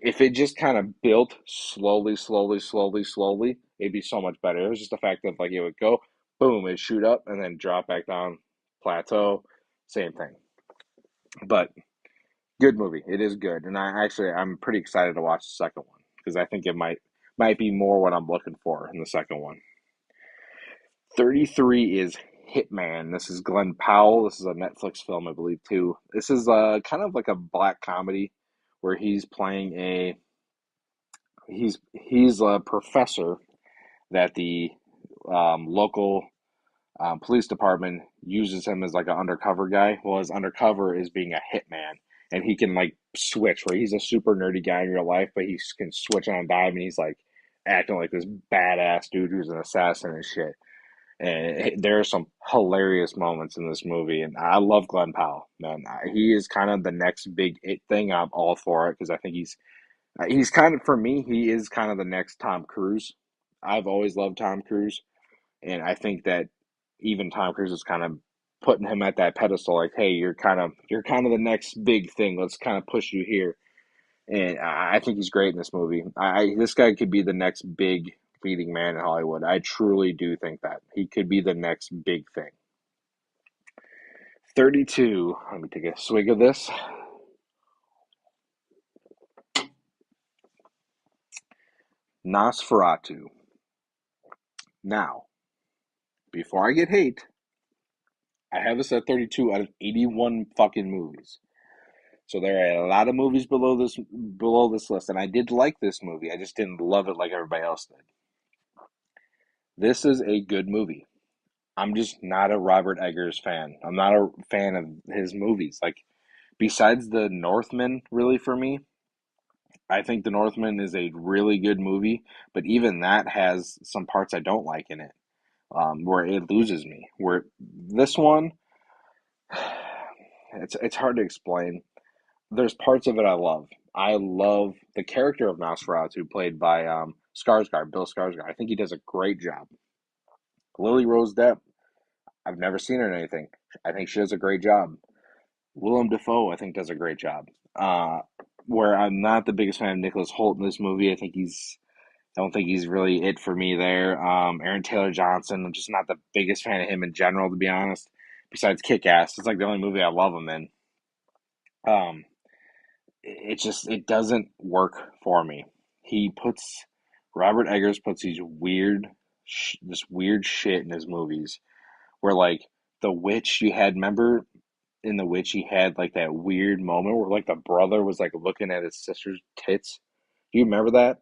if it just kind of built slowly, slowly, slowly, slowly, it'd be so much better. It was just the fact that like it would go, boom, it'd shoot up and then drop back down, plateau, same thing. But good movie. It is good, and I'm pretty excited to watch the second one because I think it might be more what I'm looking for in the second one. 33 is Hitman. This is Glenn Powell. This is a Netflix film, I believe, too. This is kind of like a black comedy where he's a professor that the local police department uses him as like an undercover guy. Well, his undercover is being a hitman, and he can like switch where he's a super nerdy guy in real life, but he can switch on a dime, and he's like acting like this badass dude who's an assassin and shit. And there are some hilarious moments in this movie, and I love Glenn Powell, man. He is kind of the next big it thing. I'm all for it because I think he's kind of, for me, he is kind of the next Tom Cruise. I've always loved Tom Cruise, and I think that even Tom Cruise is kind of putting him at that pedestal, like, hey, you're kind of the next big thing. Let's kind of push you here, and I think he's great in this movie. This guy could be the next big leading man in Hollywood. I truly do think that he could be the next big thing. 32. Let me take a swig of this. Nosferatu. Now, before I get hate, I have this at 32 out of 81 fucking movies. So there are a lot of movies below this list, and I did like this movie. I just didn't love it like everybody else did. This is a good movie. I'm just not a Robert Eggers fan. I'm not a fan of his movies. Like besides the Northman, really for me, I think The Northman is a really good movie, but even that has some parts I don't like in it, where it loses me. Where this one, it's hard to explain. There's parts of it I love. I love the character of Nosferatu, played by Skarsgård, Bill Skarsgård. I think he does a great job. Lily Rose Depp, I've never seen her in anything. I think she does a great job. Willem Dafoe, I think, does a great job. Uh, where I'm not the biggest fan of Nicholas Hoult in this movie. I don't think he's really it for me there. Aaron Taylor Johnson, I'm just not the biggest fan of him in general, to be honest. Besides Kick Ass, it's like the only movie I love him in. Um, it doesn't work for me. He puts Robert Eggers puts this weird shit in his movies. Where like the witch you had, remember in the witch he had like that weird moment where like the brother was like looking at his sister's tits. Do you remember that?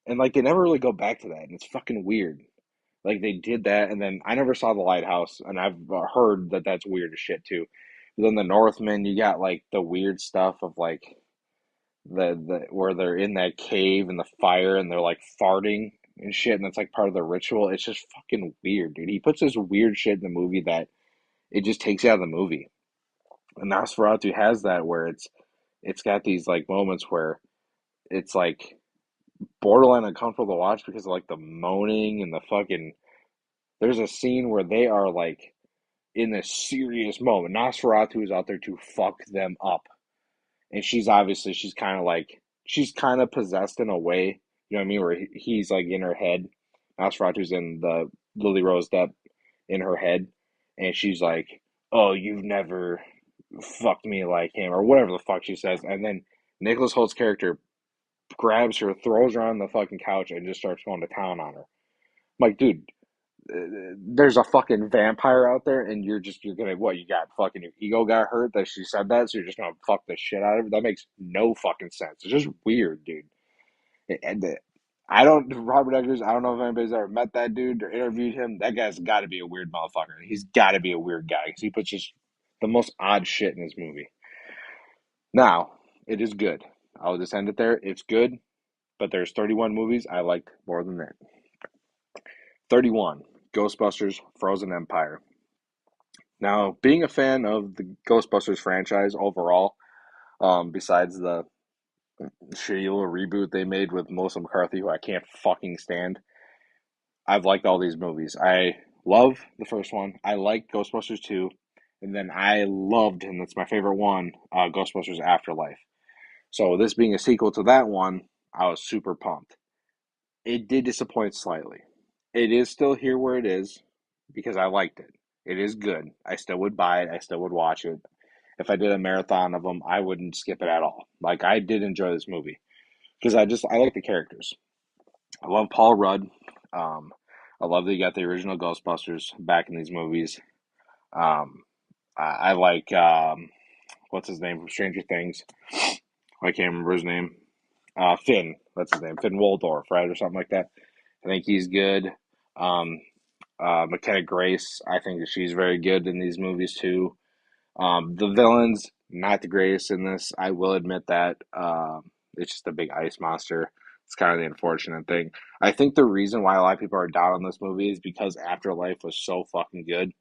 And like they never really go back to that, and it's fucking weird. Like they did that, and then I never saw The Lighthouse, and I've heard that that's weird as shit too. But then The Northman, you got like the weird stuff of like the where they're in that cave and the fire, and they're like farting and shit, and that's like part of the ritual. It's just fucking weird, dude. He puts this weird shit in the movie that it just takes you out of the movie. And Nosferatu has that where it's got these like moments where it's like borderline uncomfortable to watch because of like the moaning and the fucking. There's a scene where they are like in this serious moment. Nosferatu is out there to fuck them up, and she's kind of like she's kind of possessed in a way. You know what I mean? Where he's like in her head. Nosferatu's in the Lily Rose Depp in her head, and she's like, "Oh, you've never fucked me like him," or whatever the fuck she says, and then Nicholas Holt's character grabs her, throws her on the fucking couch, and just starts going to town on her. I'm like, dude, there's a fucking vampire out there, and you're gonna what? You got fucking your ego got hurt that she said that, so you're just gonna fuck the shit out of her. That makes no fucking sense. It's just weird, dude. And I don't Robert Eggers. I don't know if anybody's ever met that dude or interviewed him. That guy's got to be a weird motherfucker. He's got to be a weird guy because he puts just the most odd shit in his movie. Now, it is good. I'll just end it there. It's good, but there's 31 movies I liked more than that. 31, Ghostbusters Frozen Empire. Now, being a fan of the Ghostbusters franchise overall, besides the shitty little reboot they made with Melissa McCarthy, who I can't fucking stand, I've liked all these movies. I love the first one. I like Ghostbusters 2. And then I loved, and that's my favorite one, Ghostbusters Afterlife. So this being a sequel to that one, I was super pumped. It did disappoint slightly. It is still here where it is because I liked it. It is good. I still would buy it. I still would watch it. If I did a marathon of them, I wouldn't skip it at all. Like I did enjoy this movie because I like the characters. I love Paul Rudd. Um, I love that you got the original Ghostbusters back in these movies. Um, I like what's his name from Stranger Things. I can't remember his name. Finn. That's his name. Finn Waldorf, right, or something like that. I think he's good. Um, McKenna Grace, I think that she's very good in these movies too. The villains, not the greatest in this. I will admit that. It's just a big ice monster. It's kind of the unfortunate thing. I think the reason why a lot of people are down on this movie is because Afterlife was so fucking good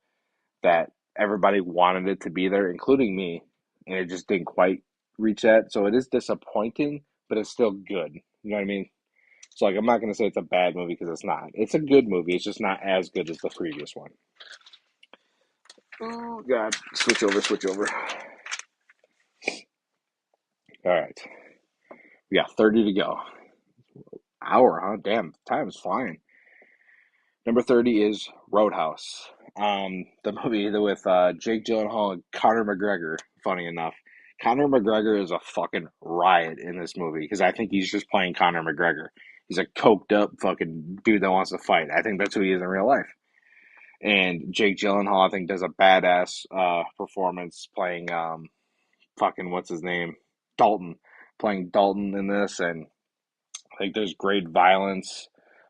that everybody wanted it to be there, including me, and it just didn't quite reach that. So it is disappointing, but it's still good. You know what I mean? So like, I'm not gonna say it's a bad movie because it's not. It's a good movie. It's just not as good as the previous one. Oh God! Switch over. Switch over. All right, we got 30 to go. Hour, huh? Damn, time is flying. Number 30 is Roadhouse. The movie with Jake Gyllenhaal and Conor McGregor. Funny enough, Conor McGregor is a fucking riot in this movie because I think he's just playing Conor McGregor. He's a coked up fucking dude that wants to fight. I think that's who he is in real life. And Jake Gyllenhaal, I think, does a badass performance playing fucking what's his name, Dalton, playing Dalton in this, and I think there's great violence,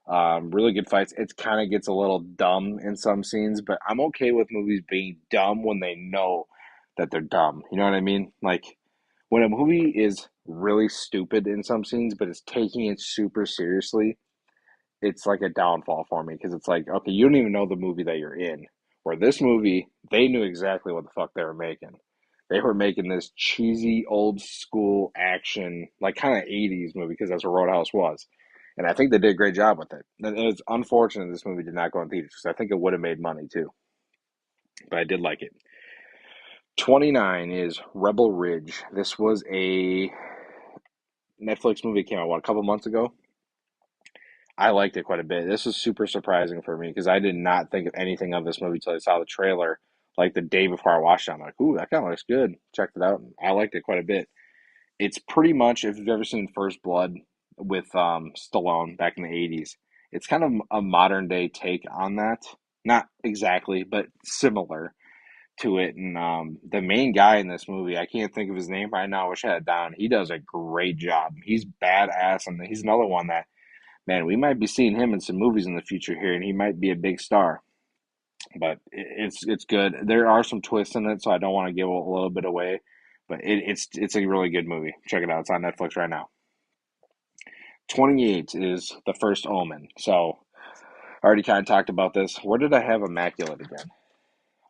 really good fights. It kind of gets a little dumb in some scenes, but I'm okay with movies being dumb when they know that they're dumb. You know what I mean? Like when a movie is really stupid in some scenes, but it's taking it super seriously, it's like a downfall for me because it's like, okay, you don't even know the movie that you're in. Where this movie, they knew exactly what the fuck they were making. They were making this cheesy old school action, like kind of 80s movie because that's what Roadhouse was. And I think they did a great job with it. And it's unfortunate this movie did not go in theaters because I think it would have made money too. But I did like it. 29 is Rebel Ridge. This was a Netflix movie that came out, what, a couple months ago? I liked it quite a bit. This was super surprising for me because I did not think of anything of this movie until I saw the trailer like the day before I watched it. I'm like, ooh, that kind of looks good. Checked it out. And I liked it quite a bit. It's pretty much, if you've ever seen First Blood with Stallone back in the 80s, it's kind of a modern day take on that. Not exactly, but similar to it. And the main guy in this movie, I can't think of his name right now. I wish I had it down. He does a great job. He's badass, and he's another one that, man, we might be seeing him in some movies in the future here, and he might be a big star. But it's good. There are some twists in it, so I don't want to give a little bit away. But it's a really good movie. Check it out. It's on Netflix right now. 28 is The First Omen. So I already kind of talked about this. Where did I have Immaculate again?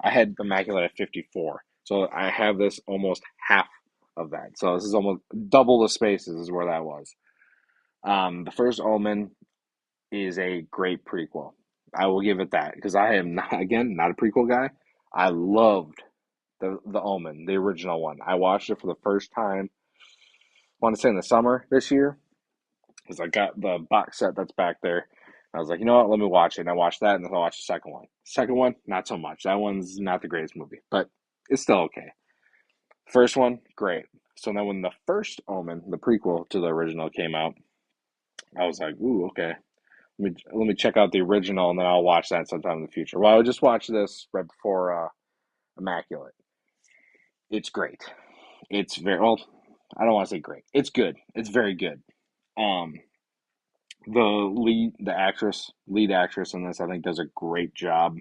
I had Immaculate at 54. So I have this almost half of that. So this is almost double the spaces is where that was. The First Omen is a great prequel. I will give it that because I am not, again, not a prequel guy. I loved the Omen, the original one. I watched it for the first time. I want to say in the summer this year because I got the box set that's back there. I was like, you know what? Let me watch it. And I watched that, and then I watched the second one. Second one, not so much. That one's not the greatest movie, but it's still okay. First one, great. So then when the first Omen, the prequel to the original, came out, I was like, ooh, okay. Let me check out the original, and then I'll watch that sometime in the future. Well, I just watched this right before Immaculate. It's great. It's very well. I don't want to say great. It's good. It's very good. Um, lead actress in this, I think, does a great job.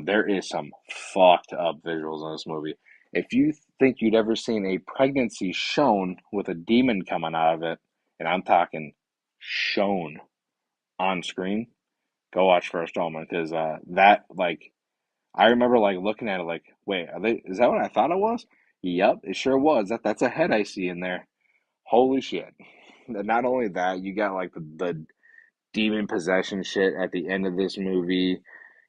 There is some fucked up visuals in this movie. If you think you'd ever seen a pregnancy shown with a demon coming out of it, and I'm talking shown on screen, go watch First Omen because that like I remember like looking at it like, wait, are they? Is that what I thought it was? Yep, it sure was. That's a head I see in there. Holy shit! And not only that, you got like the demon possession shit at the end of this movie.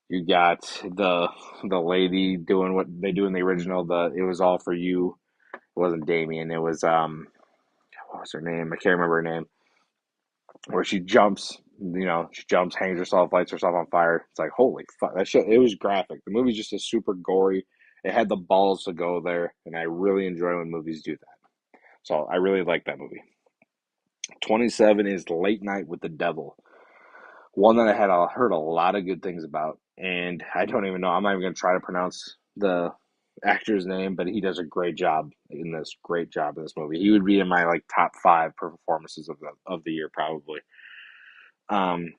You got the lady doing what they do in the original. The It was all for you. It wasn't Damien. It was what was her name? I can't remember her name. Where she jumps, she jumps, hangs herself, lights herself on fire. It's like holy fuck, that shit. It was graphic. The movie's just a super gory. It had the balls to go there, and I really enjoy when movies do that. So I really like that movie. 27 is Late Night with the Devil. One that I had heard a lot of good things about, and I don't even know. I'm not even gonna try to pronounce the actor's name, but he does a great job in this. Great job in this movie. He would be in my like top five performances of the year probably. Um,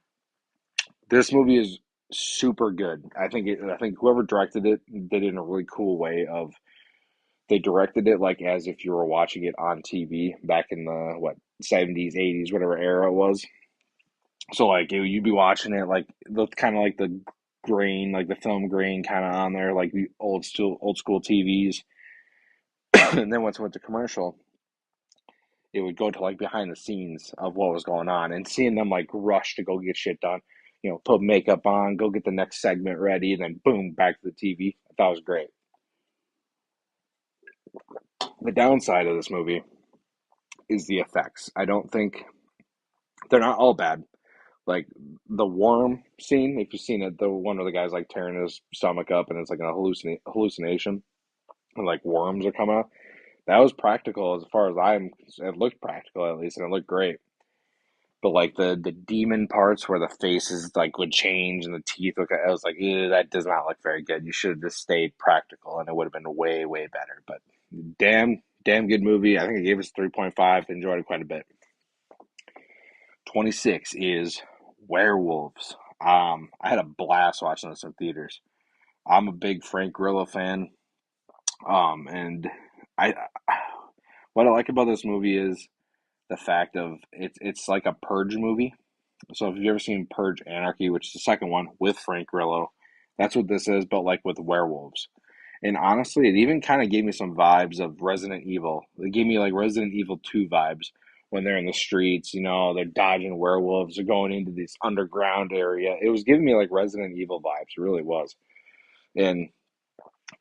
this movie is super good. I think whoever directed it did it in a really cool way. Of They directed it like as if you were watching it on TV back in the what 70s, 80s, whatever era it was. So like you'd be watching it like the kind of like the grain, like the film grain kind of on there, like the old school TVs. And then once it went to commercial, it would go to like behind the scenes of what was going on and seeing them like rush to go get shit done. Put makeup on, go get the next segment ready, and then boom, back to the TV. I thought it was great. The downside of this movie is the effects. I don't think they're not all bad. Like the worm scene, if you've seen it, the one where the guy's like tearing his stomach up and it's like a hallucination, and like worms are coming out. That was practical as far as it looked practical at least, and it looked great. But like the demon parts where the faces like would change and the teeth look, I was like, that does not look very good. You should have just stayed practical, and it would have been way way better. But damn good movie. I think I gave it 3.5. Enjoyed it quite a bit. 26 is Werewolves. I had a blast watching this in theaters. I'm a big Frank Grillo fan. And I What I like about this movie is the fact of it's like a purge movie. So if you've ever seen Purge Anarchy, which is the second one with Frank Grillo, that's what this is, but like with werewolves. And honestly, it even kind of gave me some vibes of Resident Evil. It gave me like Resident Evil 2 vibes when they're in the streets, they're dodging werewolves, they're going into this underground area. It was giving me like Resident Evil vibes. It really was. And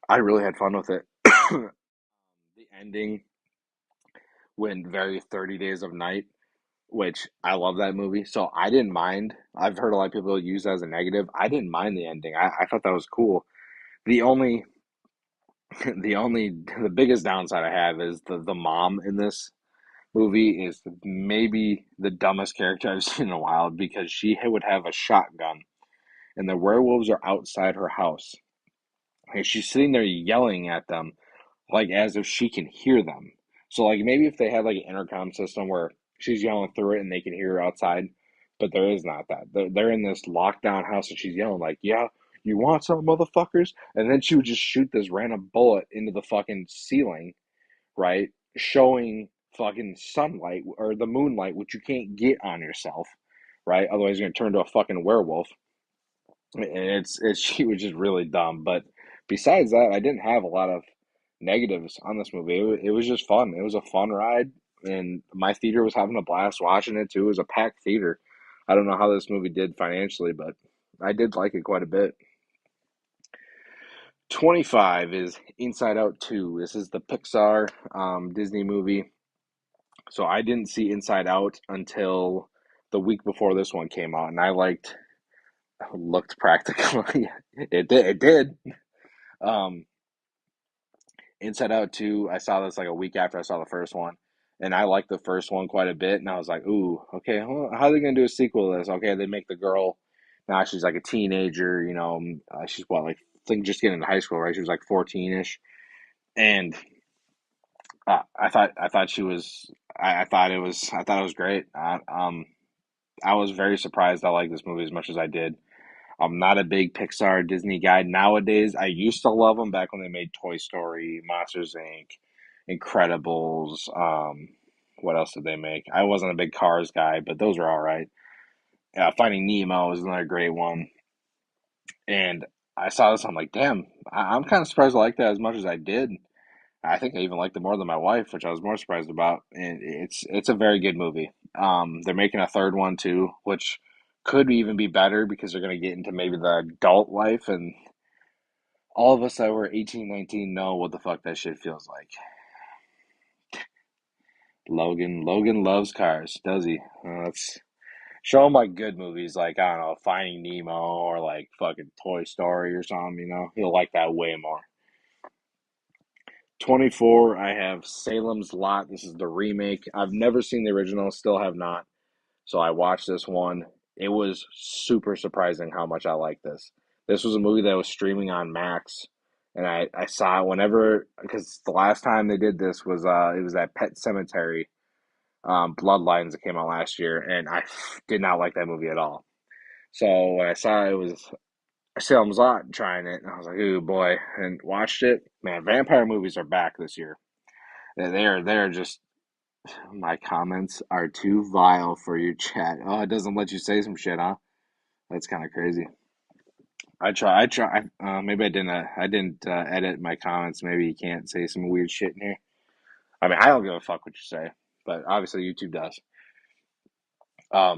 I really had fun with it. The ending when very 30 Days of Night, which I love that movie. So I didn't mind. I've heard a lot of people use that as a negative. I didn't mind the ending. I thought that was cool. The only the biggest downside I have is the mom in this movie is maybe the dumbest character I've seen in a while because she would have a shotgun and the werewolves are outside her house. And she's sitting there yelling at them like as if she can hear them. So like maybe if they had like an intercom system where she's yelling through it and they can hear her outside, but there is not that. They're in this lockdown house and she's yelling like, "Yeah, you want some motherfuckers?" And then she would just shoot this random bullet into the fucking ceiling, right? Showing fucking sunlight or the moonlight, which you can't get on yourself, right? Otherwise, you're gonna turn into a fucking werewolf. And it's she was just really dumb. But besides that, I didn't have a lot of negatives on this movie. It was just fun. It was a fun ride, and my theater was having a blast watching it too. It was a packed theater. I don't know how this movie did financially, but I did like it quite a bit. 25 is Inside Out 2. This is the Pixar Disney movie. So I didn't see Inside Out until the week before this one came out, and I looked practical. It did. Um, Inside Out 2, I saw this like a week after I saw the first one, and I liked the first one quite a bit, and I was like, ooh, okay, how are they gonna do a sequel to this? Okay, they make the girl now she's like a teenager, she's what like I think just getting into high school, right? She was like 14-ish, and I thought she was I thought it was great. I was very surprised I liked this movie as much as I did. I'm not a big Pixar Disney guy nowadays. I used to love them back when they made Toy Story, Monsters Inc., Incredibles. What else did they make? I wasn't a big Cars guy, but those were all right. Finding Nemo was another great one. And I saw this, I'm like, damn, I'm kind of surprised I liked that as much as I did. I think I even liked it more than my wife, which I was more surprised about. And it's a very good movie. They're making a third one too, which could even be better because they're going to get into maybe the adult life, and all of us that were 18, 19 know what the fuck that shit feels like. Logan loves cars, does he? Let's show him like good movies, like I don't know, Finding Nemo or like fucking Toy Story or something. He'll like that way more. 24, I have Salem's Lot. This is the remake. I've never seen the original, still have not. So I watched this one. It was super surprising how much I liked this. This was a movie that was streaming on Max, and I saw it whenever because the last time they did this was it was that Pet Cemetery Bloodlines that came out last year, and I did not like that movie at all. So when I saw it was Salem's Lot trying it, and I was like, "Ooh boy!" and watched it. Man, vampire movies are back this year. They're just my comments are too vile for your chat. Oh, it doesn't let you say some shit, huh? That's kind of crazy. I try. Maybe I didn't edit my comments. Maybe you can't say some weird shit in here. I mean, I don't give a fuck what you say, but obviously YouTube does.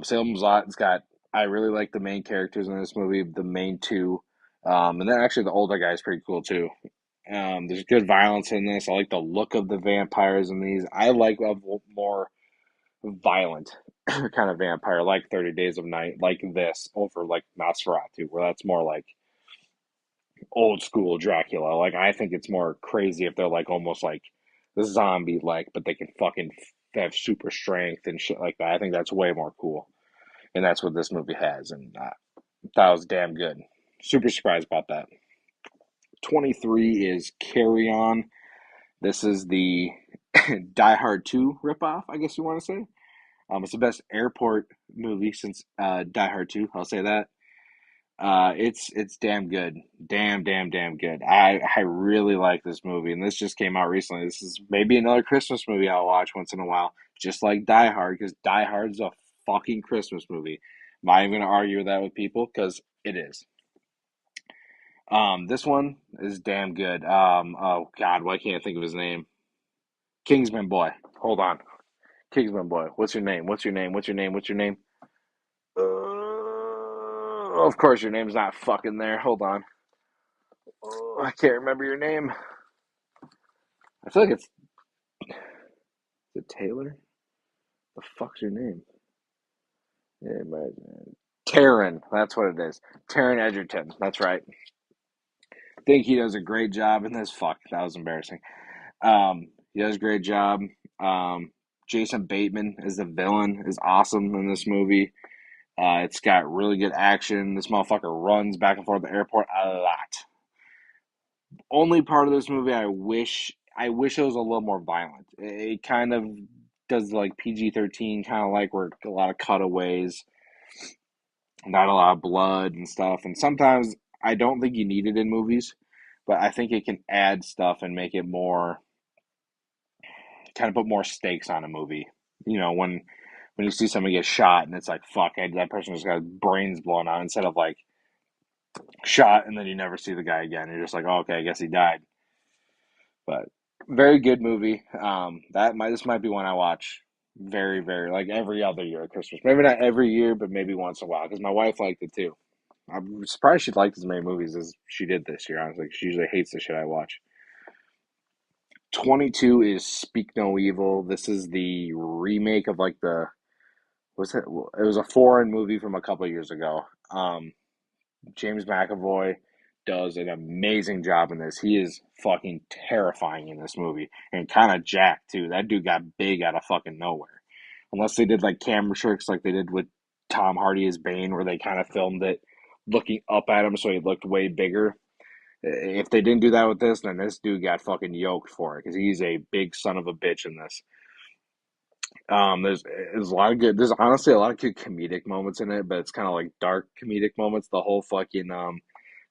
Salem's Lot. It's got. I really like the main characters in this movie. The main two, and then actually the older guy is pretty cool too. There's good violence in this. I like the look of the vampires in these. I like a more violent kind of vampire, like 30 Days of Night, like this, over like Nosferatu, where that's more like old school Dracula. Like, I think it's more crazy if they're like almost like the zombie like, but they can fucking have super strength and shit like that. I think that's way more cool. And that's what this movie has. And that was damn good. Super surprised about that. 23 is Carry On. This is the Die Hard 2 ripoff, I guess you want to say. It's the best airport movie since Die Hard 2. I'll say that. It's damn good, damn good. I really like this movie, and this just came out recently. This is maybe another Christmas movie I'll watch once in a while, just like Die Hard, because Die Hard's a fucking Christmas movie. I'm not even gonna argue with that with people, because it is. This one is damn good. Oh God, why can't I think of his name? Kingsman Boy. Hold on, Kingsman Boy. What's your name? What's your name? What's your name? What's your name? Of course, your name's not fucking there. Hold on. Oh, I can't remember your name. I feel like it's the Taylor. The fuck's your name? Yeah, Taron. That's what it is. Taron Egerton. That's right. I think he does a great job in this. Fuck, that was embarrassing. He does a great job. Um, Jason Bateman as the villain is awesome in this movie. It's got really good action. This motherfucker runs back and forth at the airport a lot. Only part of this movie I wish it was a little more violent. It kind of does like PG-13 kind of like where a lot of cutaways, not a lot of blood and stuff. And sometimes I don't think you need it in movies, but I think it can add stuff and make it more kind of put more stakes on a movie. You know, when you see somebody get shot and it's like fuck, that person just got brains blown out instead of like shot and then you never see the guy again. You're just like, oh, okay, I guess he died. But very good movie. This might be one I watch very like every other year at Christmas. Maybe not every year, but maybe once in a while because my wife liked it too. I'm surprised she liked as many movies as she did this year. Honestly, she usually hates the shit I watch. 22 is Speak No Evil. This is the remake of like the was it? It was a foreign movie from a couple of years ago. James McAvoy does an amazing job in this. He is fucking terrifying in this movie and kind of jacked too. That dude got big out of fucking nowhere. Unless they did like camera tricks like they did with Tom Hardy as Bane, where they kind of filmed it looking up at him so he looked way bigger. If they didn't do that with this, then this dude got fucking yoked for it because he's a big son of a bitch in this. There's a lot of good. There's honestly a lot of good comedic moments in it, but it's kind of like dark comedic moments. The whole fucking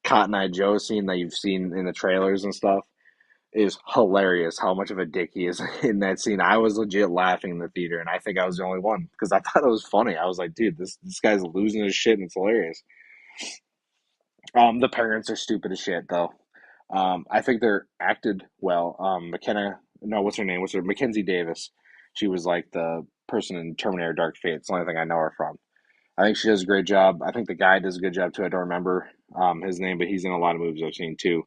Cotton Eye Joe scene that you've seen in the trailers and stuff is hilarious. How much of a dick he is in that scene. I was legit laughing in the theater, and I think I was the only one because I thought it was funny. I was like, dude, this guy's losing his shit, and it's hilarious. The parents are stupid as shit though. I think they're acted well. McKenna, no, what's her name? What's her Mackenzie Davis? She was like the person in Terminator Dark Fate. It's the only thing I know her from. I think she does a great job. I think the guy does a good job too. I don't remember his name, but he's in a lot of movies I've seen too.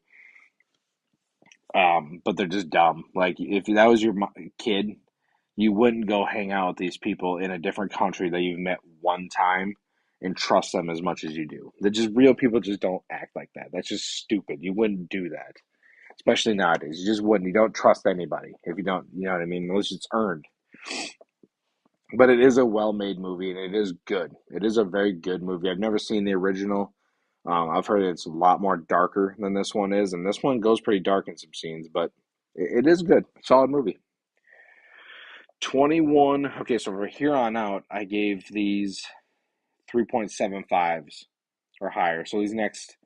But they're just dumb. Like if that was your kid, you wouldn't go hang out with these people in a different country that you've met one time and trust them as much as you do. They're just real people. Just don't act like that. That's just stupid. You wouldn't do that, especially nowadays. You just wouldn't. You don't trust anybody if you don't. You know what I mean? Unless it's earned. But it is a well-made movie and it is good. It is a very good movie. I've never seen the original. I've heard it's a lot more darker than this one is, and this one goes pretty dark in some scenes, but it is good. Solid movie. 21. Okay, so from here on out, I gave these 3.75s or higher. So these next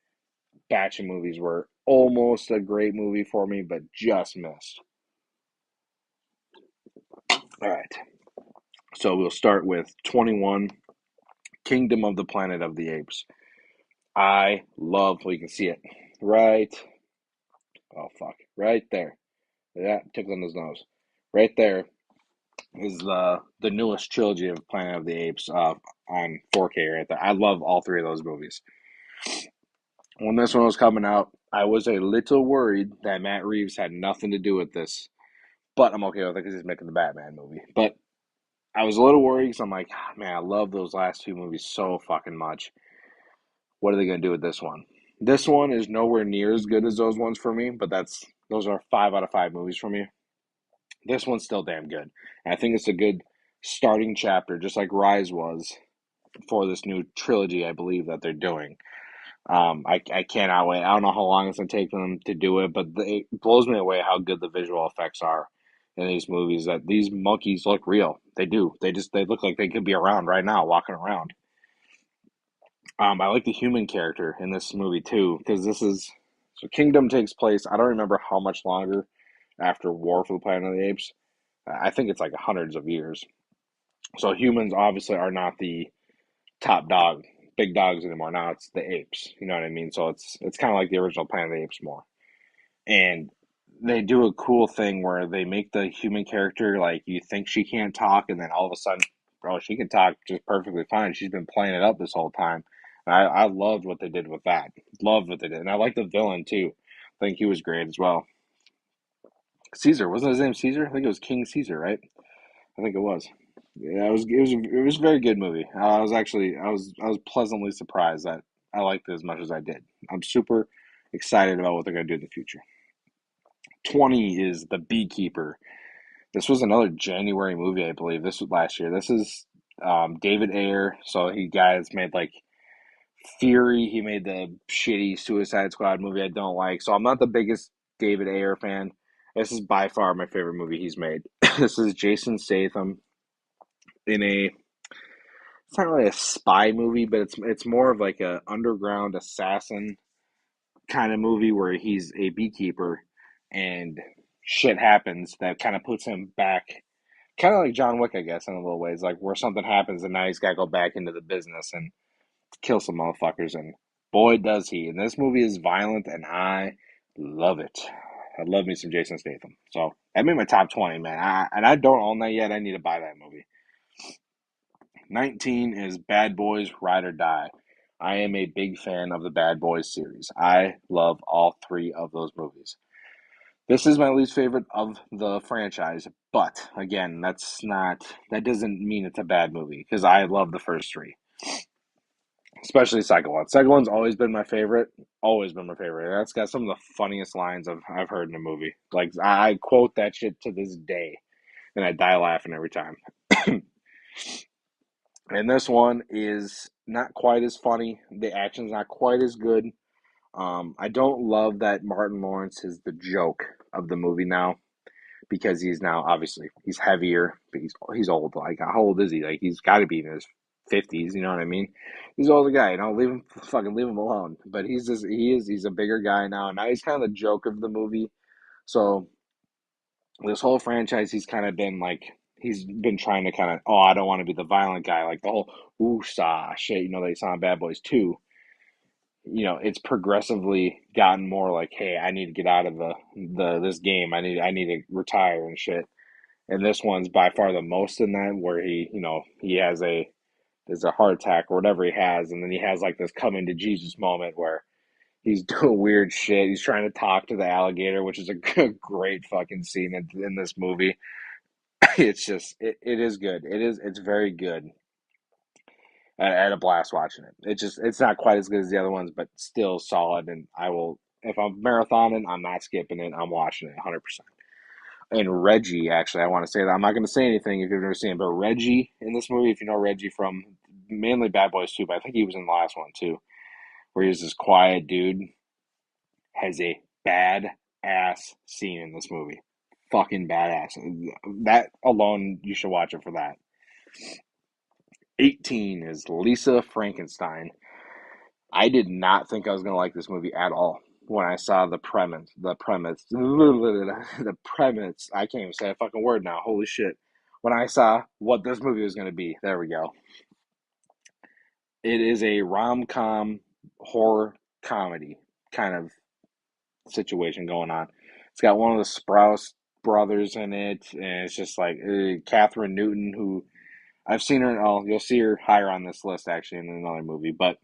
batch of movies were almost a great movie for me, but just missed. All right. So we'll start with 21, Kingdom of the Planet of the Apes. I love, well, you can see it right, oh fuck, right there. Yeah, tickling his nose. Right there is the newest trilogy of Planet of the Apes on 4K right there. I love all three of those movies. When this one was coming out, I was a little worried that Matt Reeves had nothing to do with this, but I'm okay with it because he's making the Batman movie. But I was a little worried because I'm like, "Ah, man, I love those last two movies so fucking much. What are they gonna do with this one? This one is nowhere near as good as those ones for me, but those are 5 out of 5 movies for me. This one's still damn good. And I think it's a good starting chapter, just like Rise was for this new trilogy, I believe, that they're doing. I cannot wait. I don't know how long it's going to take them to do it, but it blows me away how good the visual effects are in these movies. That these monkeys look real. They do. They look like they could be around right now, walking around. I like the human character in this movie too, because this is so Kingdom takes place. I don't remember how much longer after War for the Planet of the Apes. I think it's like hundreds of years. So humans obviously are not the top dog, big dogs anymore. Now it's the apes. You know what I mean? So it's kind of like the original Planet of the Apes more. And they do a cool thing where they make the human character like you think she can't talk, and then all of a sudden, bro, she can talk just perfectly fine. She's been playing it up this whole time. And I loved what they did with that. Loved what they did, and I like the villain too. I think he was great as well. Caesar, wasn't his name Caesar? I think it was King Caesar, right? I think it was. Yeah, it was a very good movie. I was pleasantly surprised that I liked it as much as I did. I'm super excited about what they're gonna do in the future. 20 is The Beekeeper. This was another January movie, I believe. This was last year. This is David Ayer. So he guys made like Fury. He made the shitty Suicide Squad movie I don't like. So I'm not the biggest David Ayer fan. This is by far my favorite movie he's made. This is Jason Statham in a. It's not really a spy movie, but it's more of like a underground assassin kind of movie where he's a beekeeper and shit happens that kind of puts him back, kind of like John Wick, I guess, in a little ways, like where something happens and now he's got to go back into the business and kill some motherfuckers. And boy, does he! And this movie is violent, and I love it. I love me some Jason Statham. So that made my top 20, man. And I don't own that yet. I need to buy that movie. 19 is Bad Boys Ride or Die. I am a big fan of the Bad Boys series. I love all three of those movies. This is my least favorite of the franchise, but again, that doesn't mean it's a bad movie because I love the first three, especially second one. Second one's always been my favorite. That's got some of the funniest lines I've heard in a movie. Like I quote that shit to this day, and I die laughing every time. And this one is not quite as funny. The action's not quite as good. I don't love that Martin Lawrence is the joke of the movie now because he's now obviously he's heavier, but he's old. Like how old is he? Like he's got to be in his 50s. You know what I mean? He's an older guy. You know, leave him alone. But he's a bigger guy now. Now he's kind of the joke of the movie. So this whole franchise, he's kind of been like he's been trying to kind of I don't want to be the violent guy, like the whole woosah shit. You know that you saw in Bad Boys 2. You know, it's progressively gotten more like, hey, I need to get out of the this game. I need to retire and shit. And this one's by far the most in that, where he has there's a heart attack or whatever he has, and then he has like this coming to Jesus moment where he's doing weird shit. He's trying to talk to the alligator, which is a great fucking scene in this movie. It is good. It's very good. I had a blast watching it. It's not quite as good as the other ones, but still solid. And I will if I'm marathoning, I'm not skipping it. I'm watching it 100%. And Reggie, actually, I want to say that I'm not going to say anything if you've never seen it, but Reggie in this movie, if you know Reggie from mainly Bad Boys 2, but I think he was in the last one too, where he's this quiet dude, has a bad ass scene in this movie. Fucking badass. That alone, you should watch it for that. 18 is Lisa Frankenstein. I did not think I was going to like this movie at all when I saw the premise. I can't even say a fucking word now. Holy shit. When I saw what this movie was going to be, there we go. It is a rom-com horror comedy kind of situation going on. It's got one of the Sprouse brothers in it, and it's just like Catherine Newton, who I've seen her. Oh, you'll see her higher on this list actually in another movie, but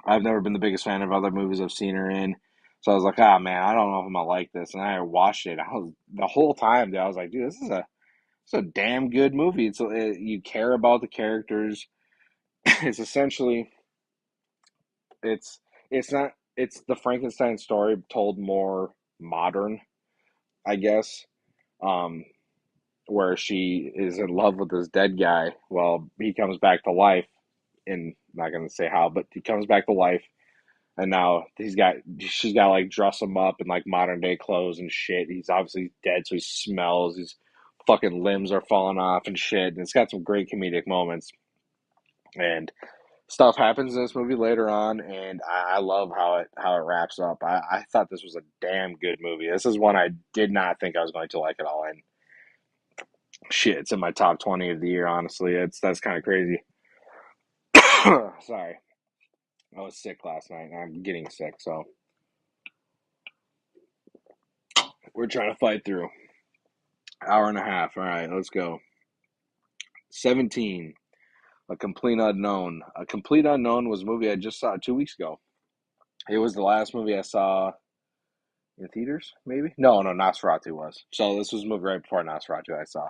I've never been the biggest fan of other movies I've seen her in. So I was like, ah, man, I don't know if I'm gonna like this. And I watched it. I was the whole time. I was like, dude, this is a damn good movie. You care about the characters. It's essentially it's it's not it's the Frankenstein story told more modern, I guess. Um, where she is in love with this dead guy. Well, he comes back to life. And I'm not gonna say how, but he comes back to life and now she's got to like dress him up in like modern day clothes and shit. He's obviously dead, so he smells. His fucking limbs are falling off and shit. And it's got some great comedic moments. And stuff happens in this movie later on, and I love how it wraps up. I thought this was a damn good movie. This is one I did not think I was going to like at all, and shit, it's in my top 20 of the year. Honestly, it's that's kind of crazy. Sorry, I was sick last night, and I'm getting sick, so we're trying to fight through. Hour and a half. All right, let's go. 17. A Complete Unknown. A Complete Unknown was a movie I just saw 2 weeks ago. It was the last movie I saw in theaters, maybe? No, no, Nosferatu was. So this was a movie right before Nosferatu I saw.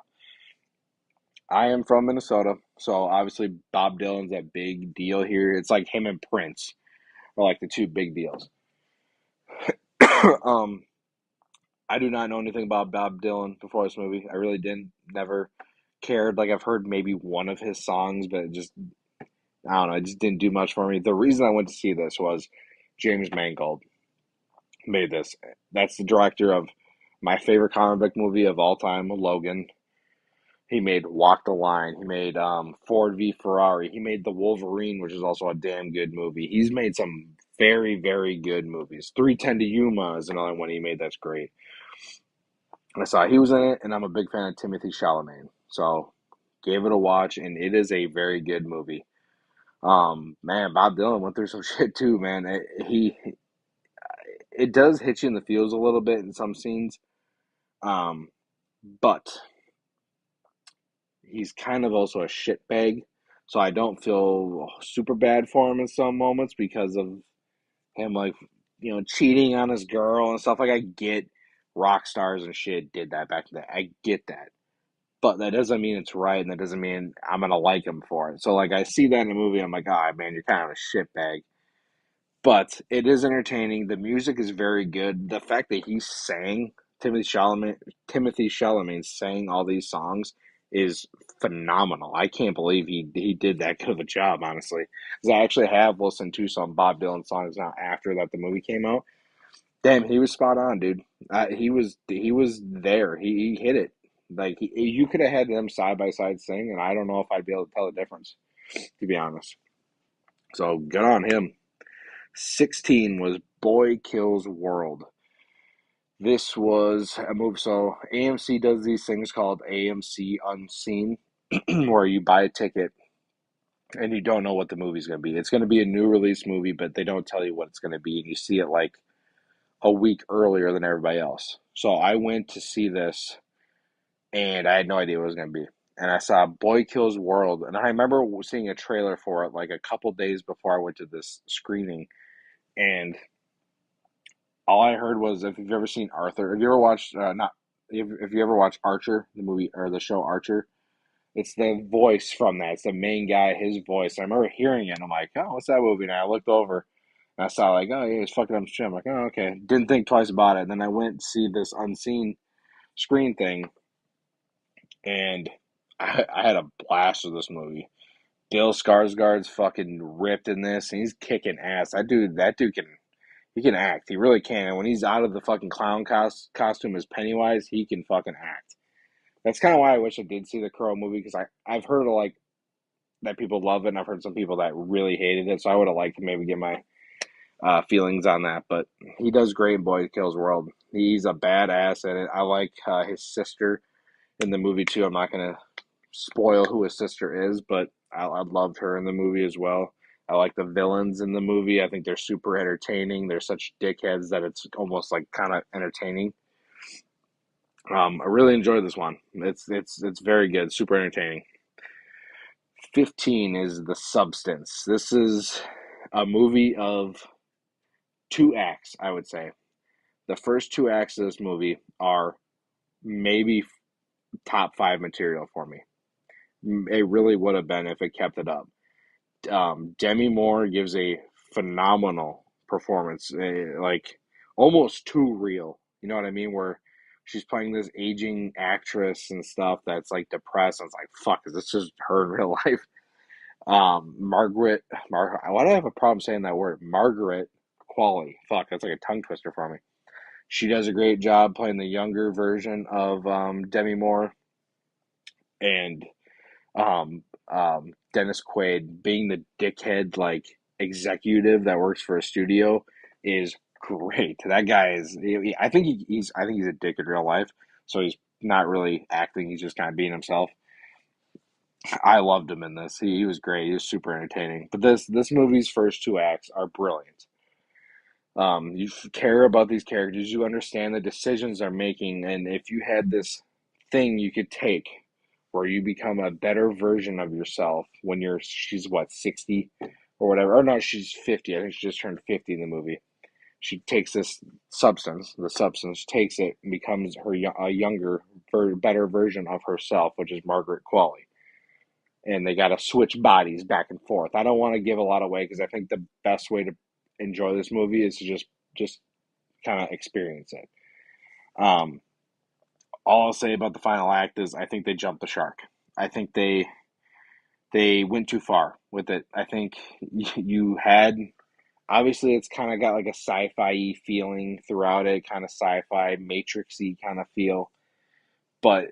I am from Minnesota, so obviously Bob Dylan's that big deal here. It's like him and Prince are like the two big deals. um, I do not know anything about Bob Dylan before this movie. I really didn't. Never cared. Like I've heard maybe one of his songs, but it just I don't know. It just didn't do much for me. The reason I went to see this was James Mangold made this. That's the director of my favorite comic book movie of all time, Logan. He made Walk the Line. He made Ford v Ferrari. He made The Wolverine, which is also a damn good movie. He's made some very, very good movies. 310 to Yuma is another one he made that's great. I saw he was in it, and I'm a big fan of Timothy Chalamet. So gave it a watch, and it is a very good movie. Man, Bob Dylan went through some shit too, man. It does hit you in the feels a little bit in some scenes. Um, but he's kind of also a shitbag. So I don't feel super bad for him in some moments because of him, like, cheating on his girl and stuff. Like, I get rock stars and shit did that back in the day. I get that. But that doesn't mean it's right, and that doesn't mean I'm going to like him for it. So, like, I see that in a movie, I'm like, ah, man, you're kind of a shitbag. But it is entertaining. The music is very good. The fact that he sang Timothy Chalamet sang all these songs is phenomenal. I can't believe he did that good of a job, honestly. Because I actually have listened to some Bob Dylan songs now after that the movie came out. Damn, he was spot on, dude. He was there. He hit it. Like you could have had them side by side sing, and I don't know if I'd be able to tell the difference, to be honest. So good on him. 16 was Boy Kills World. This was a movie. So AMC does these things called AMC Unseen, where you buy a ticket and you don't know what the movie's going to be. It's going to be a new release movie, but they don't tell you what it's going to be, and you see it like a week earlier than everybody else. So I went to see this, and I had no idea what it was going to be. And I saw Boy Kills World, and I remember seeing a trailer for it like a couple days before I went to this screening, and all I heard was if you've ever seen Arthur, have you ever watched not if you ever watched Archer, the movie or the show Archer, it's the voice from that. It's the main guy, his voice. I remember hearing it and I'm like, oh, what's that movie? And I looked over and I saw like, oh yeah, it's fucking up shit. I'm like, oh okay. Didn't think twice about it. And then I went to see this unseen screen thing and I had a blast with this movie. Bill Skarsgård's fucking ripped in this and he's kicking ass. That dude can he can act. He really can. And when he's out of the fucking clown costume as Pennywise, he can fucking act. That's kind of why I wish I did see the Crow movie because I've heard of like that people love it, and I've heard some people that really hated it. So I would have liked to maybe get my feelings on that. But he does great in Boy Kills World. He's a badass in it. I like his sister in the movie too. I'm not gonna spoil who his sister is, but I loved her in the movie as well. I like the villains in the movie. I think they're super entertaining. They're such dickheads that it's almost like kind of entertaining. I really enjoyed this one. It's very good, super entertaining. 15 is The Substance. This is a movie of two acts, I would say. The first two acts of this movie are maybe top five material for me. It really would have been if it kept it up. Demi Moore gives a phenomenal performance, like almost too real. You know what I mean? Where she's playing this aging actress and stuff that's like depressed. And it's like, fuck, is this just her in real life? Why do I have a problem saying that word? Margaret Qualley. Fuck, that's like a tongue twister for me. She does a great job playing the younger version of Demi Moore, and Dennis Quaid being the dickhead like executive that works for a studio is great. That guy is. I think he's. I think he's a dick in real life. So he's not really acting. He's just kind of being himself. I loved him in this. He was great. He was super entertaining. But this movie's first two acts are brilliant. You care about these characters. You understand the decisions they're making, and if you had this thing you could take where you become a better version of yourself when she's what 60 or whatever. Or no, she's 50. I think she just turned 50 in the movie. She takes this substance. The substance takes it and becomes a younger, better version of herself, which is Margaret Qualley, and they got to switch bodies back and forth. I don't want to give a lot away because I think the best way to enjoy this movie is to just kind of experience it. Um, all I'll say about the final act is I think they jumped the shark. I think they went too far with it. I think you had obviously it's kind of got like a sci-fi feeling throughout it, kind of sci-fi matrixy kind of feel. But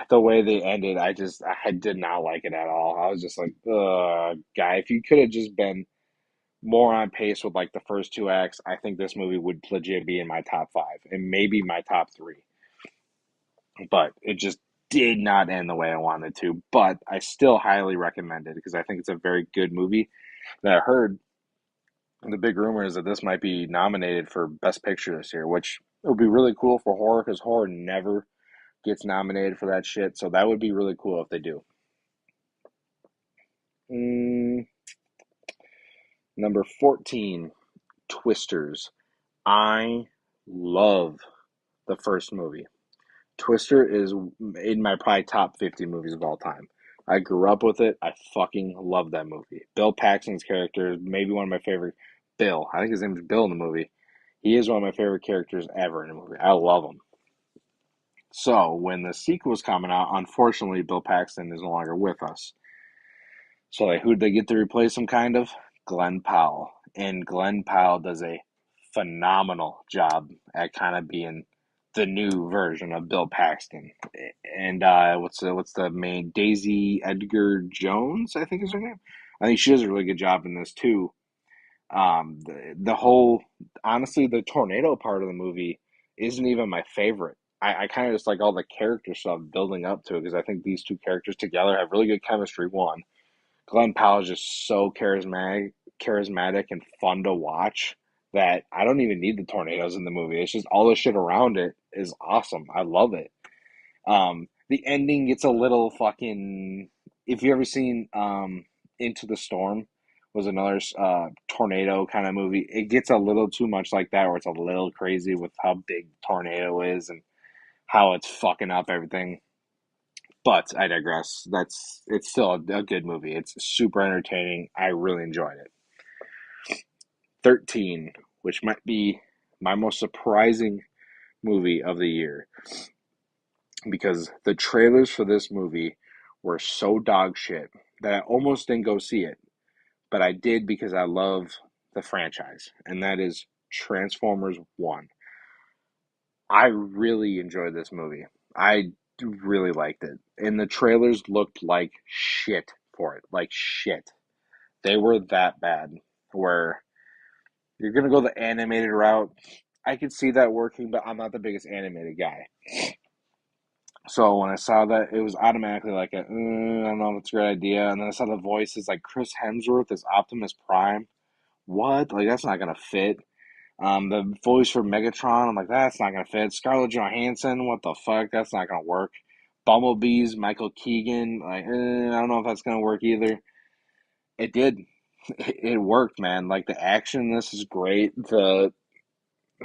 the way they ended, I did not like it at all. I was just like, guy, if you could have just been more on pace with like the first two acts, I think this movie would legit be in my top five and maybe my top three. But it just did not end the way I wanted to. But I still highly recommend it because I think it's a very good movie. That I heard the big rumor is that this might be nominated for Best Picture this year, which would be really cool for horror because horror never gets nominated for that shit. So that would be really cool if they do. Mm, number 14, Twisters. I love the first movie. Twister is in my probably top 50 movies of all time. I grew up with it. I fucking love that movie. Bill Paxton's character is maybe one of my favorite. Bill, I think his name is Bill in the movie. He is one of my favorite characters ever in a movie. I love him. So when the sequel's coming out, unfortunately, Bill Paxton is no longer with us. So like, who'd they get to replace him? Kind of Glenn Powell, and Glenn Powell does a phenomenal job at kind of being the new version of Bill Paxton. And what's the main Daisy Edgar Jones? I think is her name. I think she does a really good job in this too. The whole honestly, the tornado part of the movie isn't even my favorite. I kind of just like all the character stuff building up to it because I think these two characters together have really good chemistry. One, Glenn Powell is just so charismatic and fun to watch that I don't even need the tornadoes in the movie. It's just all the shit around it is awesome. I love it. The ending gets a little fucking. If you ever seen Into the Storm, was another tornado kind of movie. It gets a little too much like that, where it's a little crazy with how big tornado is and how it's fucking up everything. But I digress. It's still a good movie. It's super entertaining. I really enjoyed it. 13, which might be my most surprising movie of the year because the trailers for this movie were so dog shit that I almost didn't go see it, but I did because I love the franchise, and that is Transformers 1. I really enjoyed this movie. I really liked it. And the trailers looked like shit for it. Like shit. They were that bad. Where you're going to go the animated route. I could see that working, but I'm not the biggest animated guy. So when I saw that, it was automatically like, I don't know if it's a great idea. And then I saw the voices like Chris Hemsworth as Optimus Prime. What? Like, that's not going to fit. The voice for Megatron, I'm like, that's not gonna fit. Scarlett Johansson, what the fuck? That's not gonna work. Bumblebee's Michael Keegan, like, I don't know if that's gonna work either. It did. It worked, man. Like the action, in this is great. The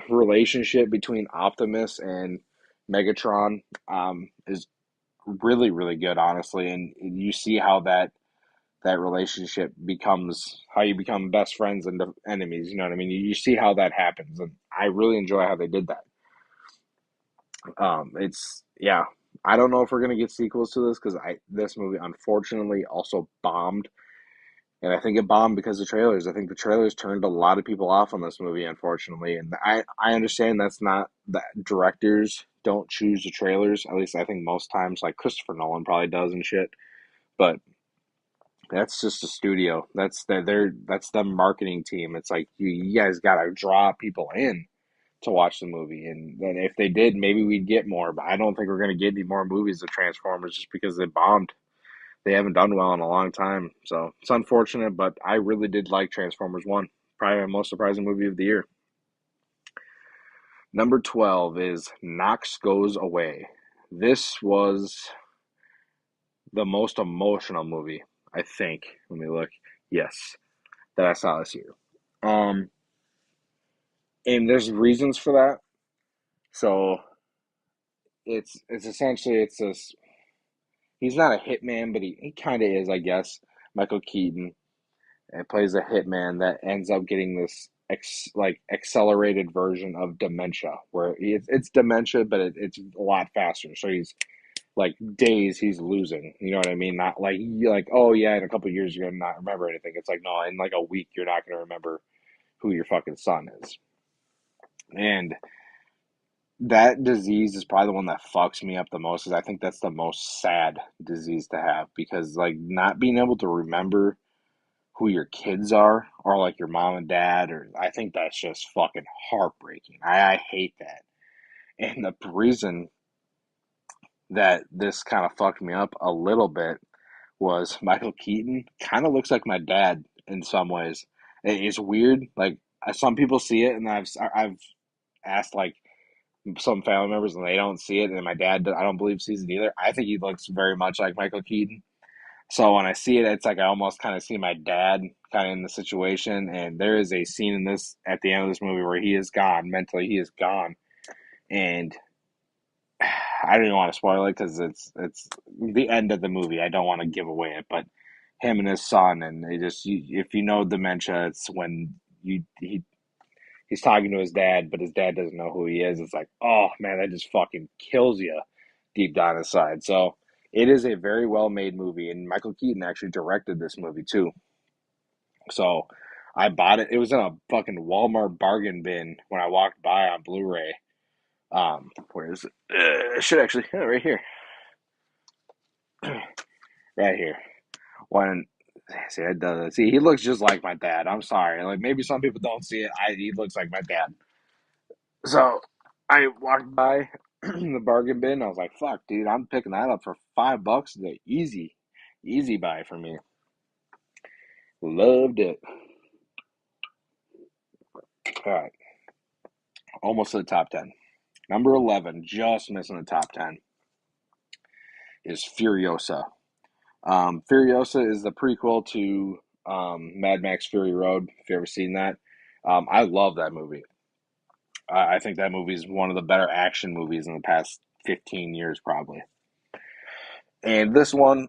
relationship between Optimus and Megatron, is really, really good, honestly. And you see how that relationship becomes how you become best friends and enemies. You know what I mean? You see how that happens, and I really enjoy how they did that. It's yeah. I don't know if we're gonna get sequels to this because I this movie unfortunately also bombed, and I think it bombed because of trailers. I think the trailers turned a lot of people off on this movie, unfortunately, and I understand that's not that directors don't choose the trailers. At least I think most times, like Christopher Nolan probably does and shit, but. That's just a studio. That's the marketing team. It's like you guys gotta draw people in to watch the movie, and then if they did, maybe we'd get more. But I don't think we're gonna get any more movies of Transformers just because they bombed. They haven't done well in a long time, so it's unfortunate. But I really did like Transformers One. Probably my most surprising movie of the year. Number 12 is Knox Goes Away. This was the most emotional movie, I think. Let me look. Yes, that I saw this year. Um, and there's reasons for that. So it's essentially it's this. He's not a hitman, but he kind of is, I guess. Michael Keaton plays a hitman that ends up getting this accelerated version of dementia, where it's dementia, but it's a lot faster. So he's like days he's losing. You know what I mean? Not like you're like, oh yeah, in a couple of years you're gonna not remember anything. It's like no, in like a week you're not gonna remember who your fucking son is. And that disease is probably the one that fucks me up the most, because I think that's the most sad disease to have, because like not being able to remember who your kids are, or like your mom and dad, or I think that's just fucking heartbreaking. I hate that. And the reason that this kind of fucked me up a little bit was Michael Keaton kind of looks like my dad in some ways. It's weird. Like some people see it, and I've asked like some family members, and they don't see it, and my dad I don't believe sees it either. I think he looks very much like Michael Keaton. So when I see it, it's like I almost kind of see my dad kind of in the situation. And there is a scene in this at the end of this movie where he is gone mentally. He is gone, and I don't even want to spoil it because it's the end of the movie. I don't want to give away it, but him and his son, and they just if you know dementia, it's when he's talking to his dad, but his dad doesn't know who he is. It's like, oh man, that just fucking kills you deep down inside. So it is a very well made movie, and Michael Keaton actually directed this movie too. So I bought it. It was in a fucking Walmart bargain bin when I walked by on Blu-ray. Where is it? It should actually, yeah, right here, right here. When see, it does. See, he looks just like my dad. I'm sorry. Like maybe some people don't see it. He looks like my dad. So I walked by the bargain bin. I was like, "Fuck, dude, I'm picking that up for $5 today. Easy, easy buy for me. Loved it." All right, almost to the top 10. Number 11, just missing the top 10, is Furiosa. Furiosa is the prequel to Mad Max Fury Road. If you ever seen that, I love that movie. I think that movie is one of the better action movies in the past 15 years, probably. And this one,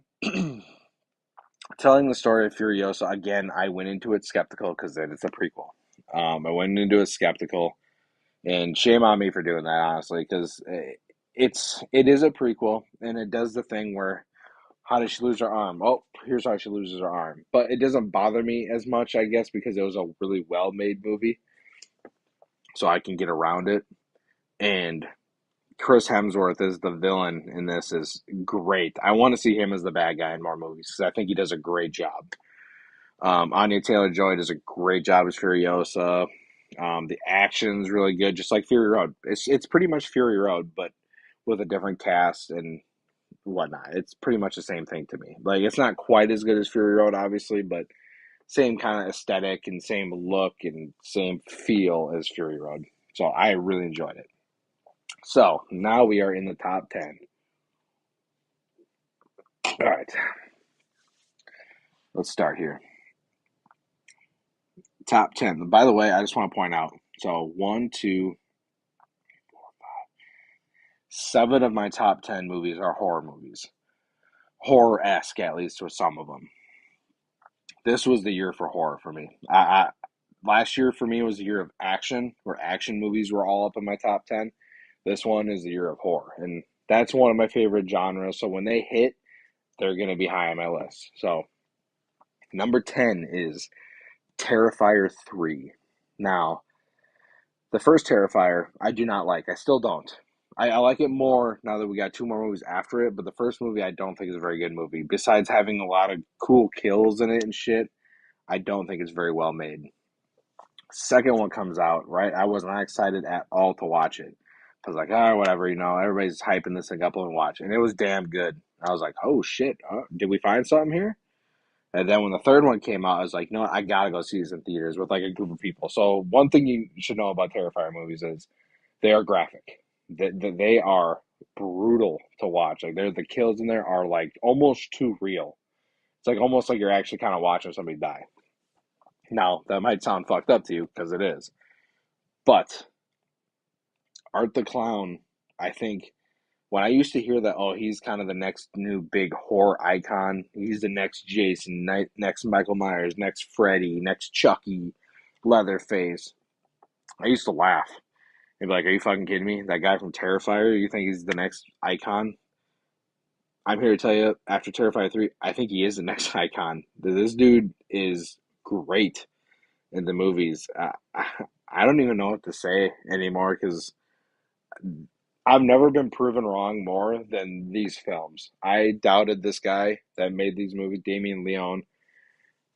telling the story of Furiosa, again, I went into it skeptical because it's a prequel. I went into it skeptical, and shame on me for doing that, honestly, because it is a prequel, and it does the thing where how did she lose her arm? Oh, here's how she loses her arm. But it doesn't bother me as much, I guess, because it was a really well made movie, so I can get around it. And Chris Hemsworth is the villain in this is great. I want to see him as the bad guy in more movies because I think he does a great job. Anya Taylor-Joy does a great job as Furiosa. The action's really good, just like Fury Road. It's pretty much Fury Road, but with a different cast and whatnot. It's pretty much the same thing to me. Like it's not quite as good as Fury Road, obviously, but same kind of aesthetic and same look and same feel as Fury Road. So I really enjoyed it. So now we are in the top 10. All right, let's start here. Top 10. By the way, I just want to point out, so one, two, 7 of my top 10 movies are horror movies. Horror-esque, at least, with some of them. This was the year for horror for me. Last year for me was the year of action, where action movies were all up in my top 10. This one is the year of horror, and that's one of my favorite genres. So when they hit, they're going to be high on my list. So number 10 is Terrifier 3. Now, the first Terrifier, I do not like. I still don't. I like it more now that we got two more movies after it. But the first movie, I don't think is a very good movie. Besides having a lot of cool kills in it and shit, I don't think it's very well made. Second one comes out, right? I was not excited at all to watch it. I was like, oh, whatever, everybody's hyping this thing up and watch. And it was damn good. I was like, oh shit, did we find something here? And then when the third one came out, I was like, no, I gotta go see this in theaters with like a group of people. So one thing you should know about Terrifier movies is they are graphic. They are brutal to watch. Like the kills in there are like almost too real. It's like almost like you're actually kind of watching somebody die. Now that might sound fucked up to you because it is, but Art the Clown, I think when I used to hear that, oh, he's kind of the next new big horror icon. He's the next Jason, next Michael Myers, next Freddy, next Chucky, Leatherface. I used to laugh. They'd be like, are you fucking kidding me? That guy from Terrifier, you think he's the next icon? I'm here to tell you, after Terrifier 3, I think he is the next icon. This dude is great in the movies. I don't even know what to say anymore because I've never been proven wrong more than these films. I doubted this guy that made these movies, Damien Leone.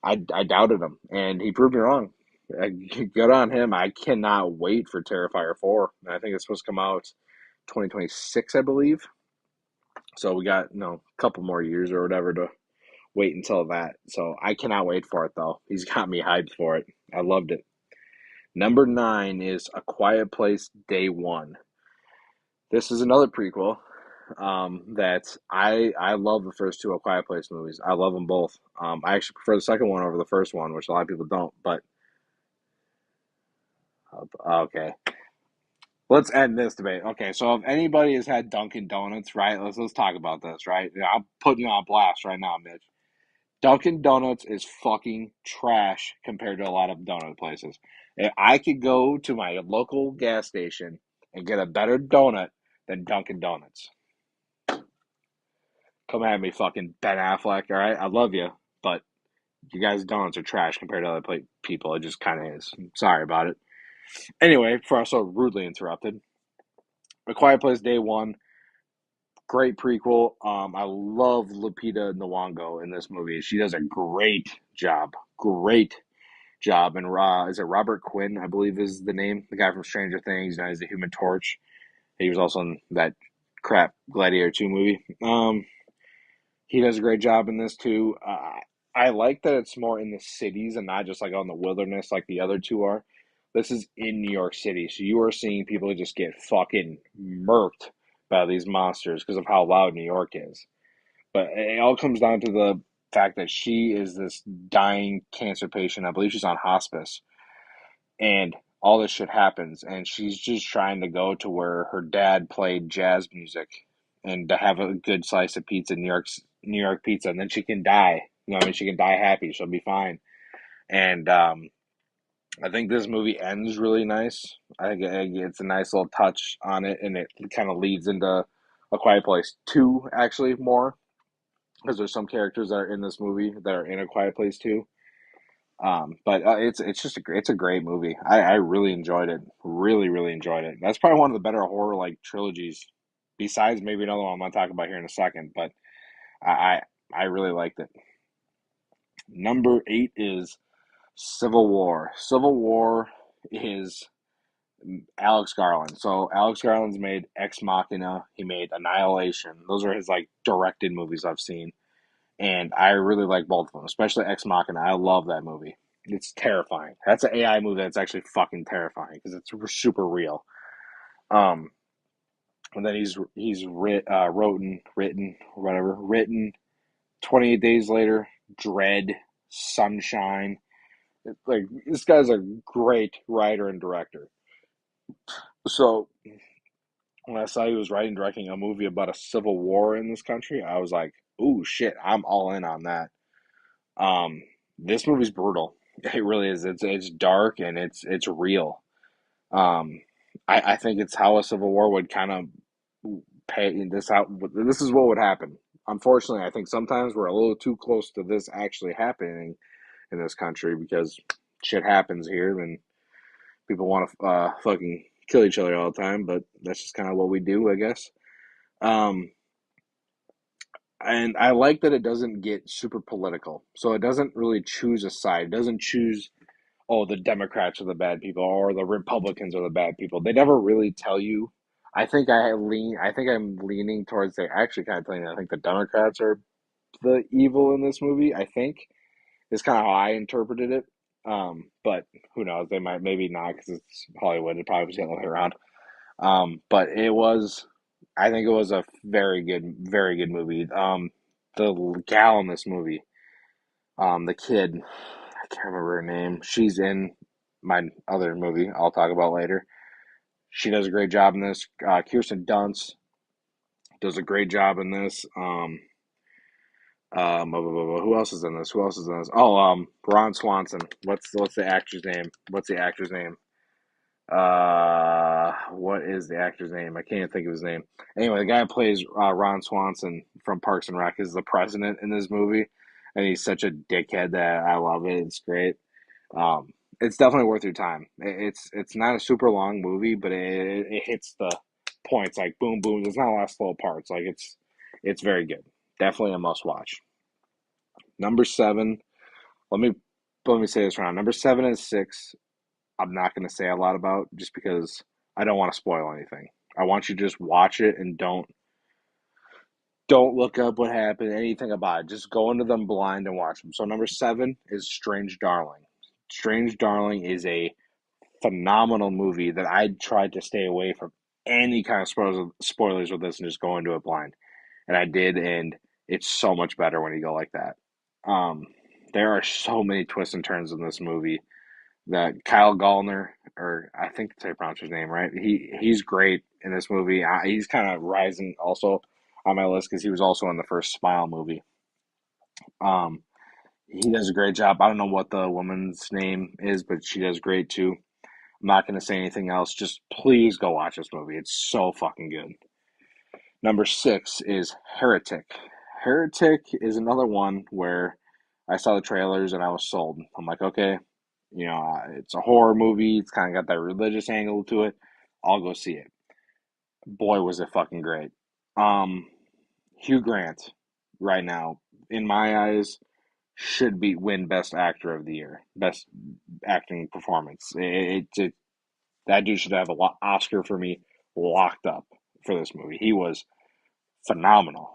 I doubted him, and he proved me wrong. Good on him. I cannot wait for Terrifier 4. I think it's supposed to come out 2026, I believe. So we got, a couple more years or whatever to wait until that. So I cannot wait for it, though. He's got me hyped for it. I loved it. Number 9 is A Quiet Place Day One. This is another prequel that I love the first two A Quiet Place movies. I love them both. I actually prefer the second one over the first one, which a lot of people don't. But okay, let's end this debate. Okay, so if anybody has had Dunkin' Donuts, right? Let's talk about this, right? I'm putting you on blast right now, Mitch. Dunkin' Donuts is fucking trash compared to a lot of donut places. If I could go to my local gas station and get a better donut than Dunkin' Donuts. Come at me, fucking Ben Affleck. All right, I love you, but you guys' donuts are trash compared to other people. It just kind of is. Sorry about it. Anyway, before I was so rudely interrupted, A Quiet Place Day One, great prequel. I love Lupita Nyong'o in this movie. She does a great job. Great job. And is it Robert Quinn? I believe is the name. The guy from Stranger Things. He's the Human Torch. He was also in that crap Gladiator 2 movie. He does a great job in this too. I like that it's more in the cities and not just like on the wilderness like the other two are. This is in New York City, so you are seeing people just get fucking murked by these monsters because of how loud New York is. But it all comes down to the fact that she is this dying cancer patient. I believe she's on hospice, and all this shit happens, and she's just trying to go to where her dad played jazz music and to have a good slice of pizza, New York pizza, and then she can die. She can die happy. She'll be fine. And I think this movie ends really nice. I think it's a nice little touch on it, and it kind of leads into A Quiet Place 2, actually, more because there's some characters that are in this movie that are in A Quiet Place 2. But it's just it's a great movie. I really enjoyed it. Really, really enjoyed it. That's probably one of the better horror like trilogies, besides maybe another one I'm gonna talk about here in a second. But I I, I really liked it. Number 8 is Civil War. Civil War is Alex Garland. So Alex Garland's made Ex Machina. He made Annihilation. Those are his like directed movies I've seen, and I really like both of them, especially Ex Machina. I love that movie. It's terrifying. That's an AI movie that's actually fucking terrifying because it's super real. Um, and then he's written 28 Days Later, Dread, Sunshine. Like this guy's a great writer and director. So when I saw he was writing directing a movie about a civil war in this country, I was like, "Ooh, shit! I'm all in on that." Um, this movie's brutal. It really is. It's dark and it's real. Um, I think it's how a civil war would kind of pay this out. This is what would happen. Unfortunately, I think sometimes we're a little too close to this actually happening in this country because shit happens here and people want to fucking kill each other all the time, but that's just kind of what we do, I guess. Um, and I like that it doesn't get super political. So it doesn't really choose a side. It doesn't choose, oh, the Democrats are the bad people or the Republicans are the bad people. They never really tell you. I think I'm leaning towards the actually kind of telling you I think the Democrats are the evil in this movie, I think. Is kind of how I interpreted it. But who knows? They might, maybe not, because it's Hollywood. It probably was the other way around. But it was, I think it was a very good movie. The gal in this movie, the kid, I can't remember her name. She's in my other movie I'll talk about later. She does a great job in this. Kirsten Dunst does a great job in this. Who else is in this? Who else is in this? Oh, Ron Swanson. What's the actor's name? What's the actor's name? What is the actor's name? I can't even think of his name. Anyway, the guy who plays Ron Swanson from Parks and Rec is the president in this movie, and he's such a dickhead that I love it. It's great. It's definitely worth your time. It's not a super long movie, but it hits the points like boom boom. There's not a lot of slow parts. Like it's very good. Definitely a must watch. Number seven. Let me let me say this round. Number seven and six. I'm not going to say a lot about just because I don't want to spoil anything. I want you to just watch it and don't look up what happened, anything about it. Just go into them blind and watch them. So number seven is Strange Darling. Strange Darling is a phenomenal movie that I tried to stay away from any kind of spoilers with this and just go into it blind. And I did, and it's so much better when you go like that. Um, there are so many twists and turns in this movie that Kyle Gallner, or I think that's how you pronounce his name, right? He's great in this movie. He's kind of rising also on my list because he was also in the first Smile movie. Um, he does a great job. I don't know what the woman's name is, but she does great too. I'm not going to say anything else. Just please go watch this movie. It's so fucking good. Number six is Heretic. Heretic is another one where I saw the trailers and I was sold. I'm like, okay, it's a horror movie. It's kind of got that religious angle to it. I'll go see it. Boy, was it fucking great. Um, Hugh Grant, right now, in my eyes, should be win Best Actor of the Year, Best Acting Performance. That dude should have an Oscar for me locked up for this movie. He was phenomenal.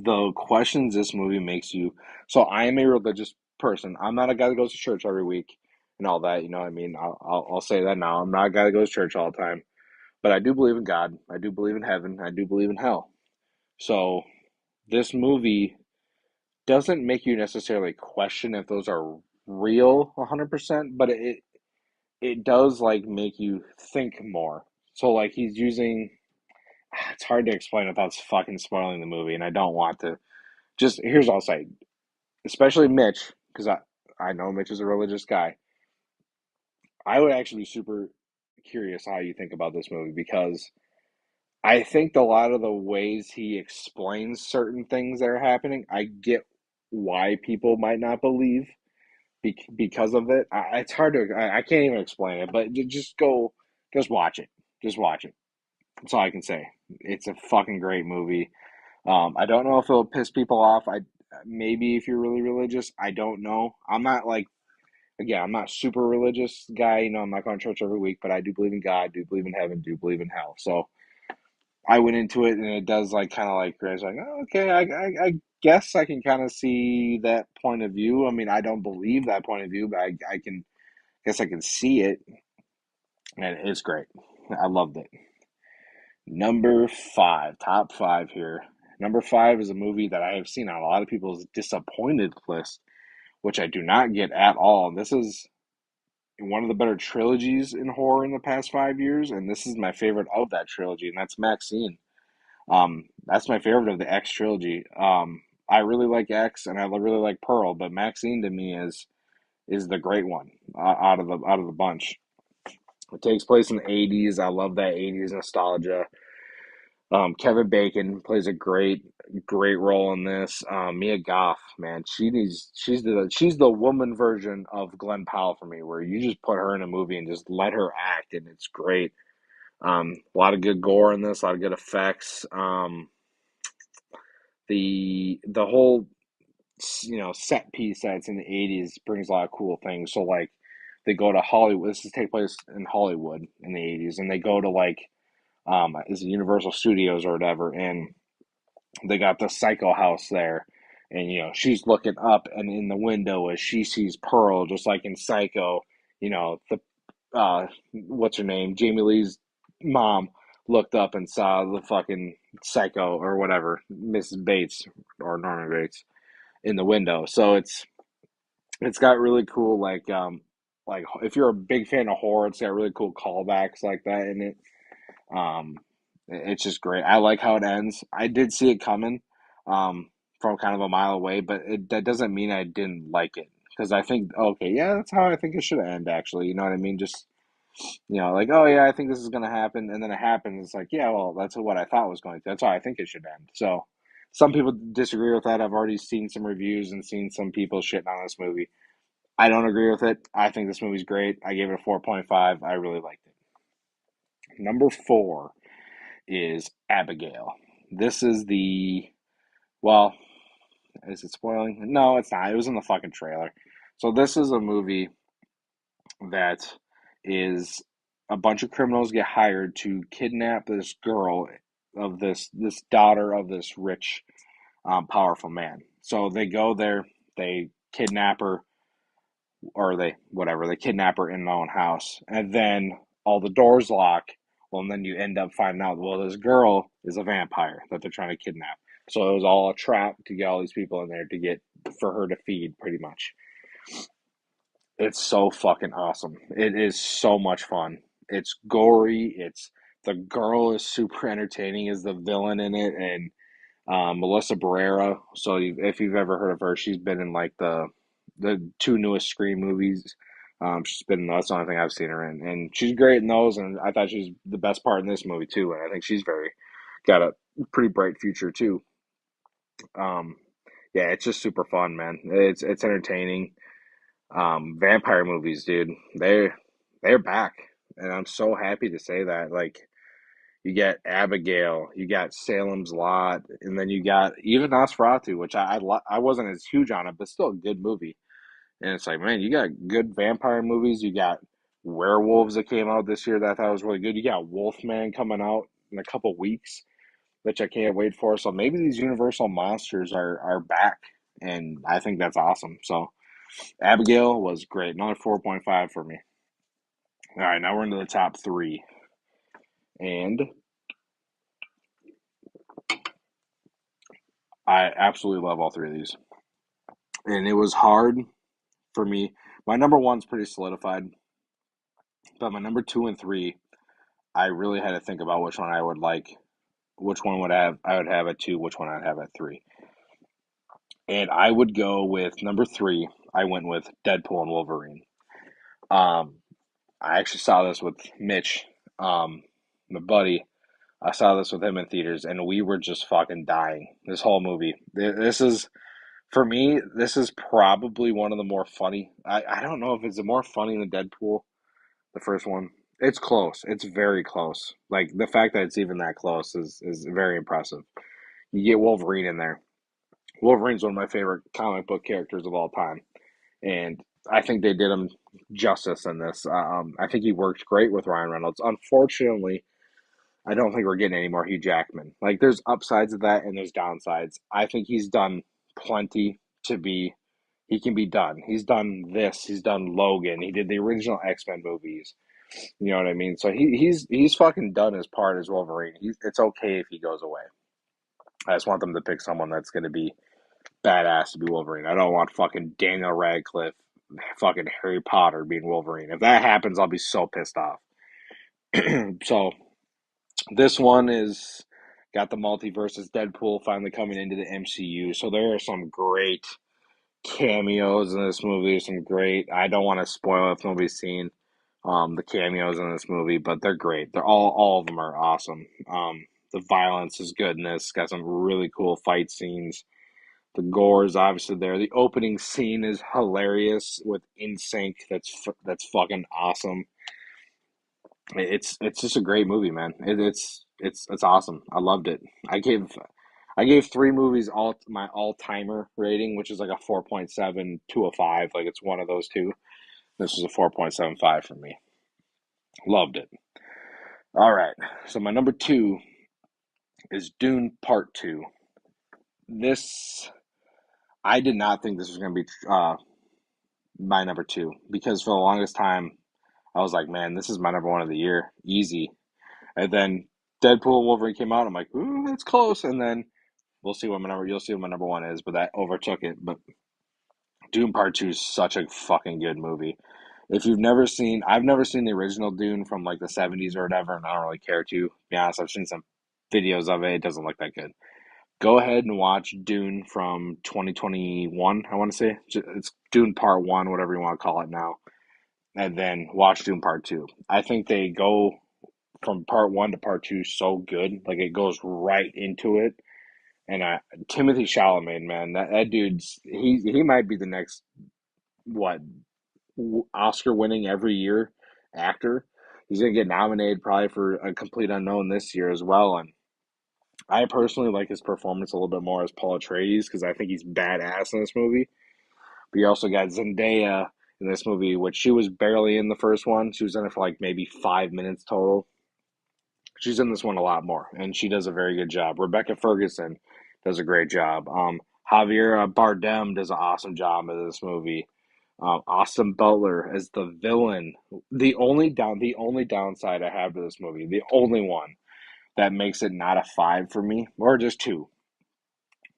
The questions this movie makes you. So I am a religious person. I'm not a guy that goes to church every week and all that. You know what I mean? I'll say that now. I'm not a guy that goes to church all the time, but I do believe in God. I do believe in heaven. I do believe in hell. So this movie doesn't make you necessarily question if those are real 100%, but it does like make you think more. So like he's using. It's hard to explain without fucking spoiling the movie, and I don't want to. Just here's what I'll say, especially Mitch, because I know Mitch is a religious guy. I would actually be super curious how you think about this movie because I think a lot of the ways he explains certain things that are happening, I get why people might not believe because of it. It's hard to, I can't even explain it, but just watch it. Just watch it. That's all I can say. It's a fucking great movie. I don't know if it'll piss people off. Maybe if you're really religious, I don't know. I'm not like again, I'm not super religious guy. I'm not going to church every week, but I do believe in God, do believe in heaven, do believe in hell. So I went into it, and it does like kind of like I was like, oh, okay, I guess I can kind of see that point of view. I mean, I don't believe that point of view, but I can guess I can see it, and it's great. I loved it. Number five, top five here. Number five is a movie that I have seen on a lot of people's disappointed list, which I do not get at all. This is one of the better trilogies in horror in the past 5 years, and this is my favorite of that trilogy, and that's Maxine. That's my favorite of the X trilogy. I really like X, and I really like Pearl, but Maxine to me is the great one out of the bunch. It takes place in the '80s. I love that '80s nostalgia. Kevin Bacon plays a great role in this. Mia Goth, man, she's the woman version of Glenn Powell for me, where you just put her in a movie and just let her act, and it's great. A lot of good gore in this, a lot of good effects. The whole set piece that's in the '80s brings a lot of cool things. So like they go to Hollywood. This is take place in Hollywood in the '80s, and they go to like is it Universal Studios or whatever, and they got the Psycho house there, and she's looking up, and in the window as she sees Pearl, just like in Psycho, the what's her name, Jamie Lee's mom looked up and saw the fucking Psycho or whatever, Mrs. Bates or Norman Bates in the window. So it's got really cool like if you're a big fan of horror, it's got really cool callbacks like that in it. um, it's just great. I like how it ends. I did see it coming, from kind of a mile away, but that doesn't mean I didn't like it. Because I think, okay, yeah, that's how I think it should end, actually. You know what I mean? Just, like, oh, yeah, I think this is going to happen. And then it happens. It's like, yeah, well, that's what I thought was going to. That's how I think it should end. So some people disagree with that. I've already seen some reviews and seen some people shitting on this movie. I don't agree with it. I think this movie's great. I gave it a 4.5. I really liked it. Number four is Abigail. This is well, is it spoiling? No, it's not. It was in the fucking trailer. So this is a movie that is a bunch of criminals get hired to kidnap this girl of this daughter of this rich, powerful man. So they go there, they kidnap her, or they kidnap her in their own house, and then all the doors lock. Well, and then you end up finding out, well, this girl is a vampire that they're trying to kidnap. So it was all a trap to get all these people in there to get for her to feed, pretty much. It's so fucking awesome. It is so much fun. It's gory. It's The girl is super entertaining as the villain in it, and Melissa Barrera. So if you've ever heard of her, she's been in like the two newest Scream movies. She's been that's the only thing I've seen her in, and she's great in those. And I thought she was the best part in this movie too. And I think she's very got a pretty bright future too. Um, yeah, it's just super fun, man. It's entertaining. Vampire movies, dude, they're back, and I'm so happy to say that. Like you get Abigail, you got Salem's Lot, and then you got even Nosferatu, which I wasn't as huge on it, but still a good movie. And it's like, man, you got good vampire movies. You got Werewolves that came out this year that I thought was really good. You got Wolfman coming out in a couple weeks, which I can't wait for. So maybe these Universal monsters are back, and I think that's awesome. So Abigail was great. Another 4.5 for me. All right, now we're into the top three, and I absolutely love all three of these. And it was hard for me. My number one's pretty solidified, but my number two and three, I really had to think about which one I would like, which one would have I would have at two, which one I'd have at three. And I would go with number three. I went with Deadpool and Wolverine. Um, I actually saw this with Mitch, my buddy. I saw this with him in theaters, and we were just fucking dying. This whole movie. This is for me. This is probably one of the more funny. I don't know if it's more funny than Deadpool, the first one. It's close. It's very close. Like the fact that it's even that close is very impressive. You get Wolverine in there. Wolverine's one of my favorite comic book characters of all time, and I think they did him justice in this. I think he worked great with Ryan Reynolds. Unfortunately, I don't think we're getting any more Hugh Jackman. Like, there's upsides of that and there's downsides. I think he's done plenty to be. He can be done. He's done this. He's done Logan. He did the original X-Men movies. You know what I mean? So he's fucking done his part as Wolverine. It's okay if he goes away. I just want them to pick someone that's going to be badass to be Wolverine. I don't want fucking Daniel Radcliffe, fucking Harry Potter being Wolverine. If that happens, I'll be so pissed off. So this one is got the multiverse. Deadpool finally coming into the MCU. So there are some great cameos in this movie. Some great. I don't want to spoil if nobody's seen the cameos in this movie, but they're great. They're all of them are awesome. The violence is good in this. It's got some really cool fight scenes. The gore is obviously there. The opening scene is hilarious with NSYNC. That's fucking awesome. It's just a great movie, man. It's awesome. I loved it. I gave three movies all my all timer rating, which is like a 4.7 to a 5. Like it's one of those two. This was a 4.75 for me. Loved it. All right. So my number two is Dune Part Two. This I did not think this was going to be my number two because for the longest time I was like, man, this is my number one of the year, easy. And then Deadpool and Wolverine came out. I'm like, ooh, that's close. And then you'll see what my number one is, but that overtook it. But Dune Part Two is such a fucking good movie. If you've never seen, I've never seen the original Dune from like the 70s or whatever, and I don't really care to be honest. I've seen some videos of it. It doesn't look that good. Go ahead and watch Dune from 2021. I want to say it's Dune Part One, whatever you want to call it now, and then watch Dune Part Two. I think they go from Part One to Part Two so good, like it goes right into it. And Timothy Chalamet, man, that dude's he might be the next what Oscar winning every year actor. He's gonna get nominated probably for A Complete Unknown this year as well. And I personally like his performance a little bit more as Paul Atreides because I think he's badass in this movie. But you also got Zendaya in this movie, which she was barely in the first one. She was in it for like maybe 5 minutes total. She's in this one a lot more, and she does a very good job. Rebecca Ferguson does a great job. Javier Bardem does an awesome job in this movie. Austin Butler as the villain. The only downside I have to this movie, the only one that makes it not a 5 for me, or just two.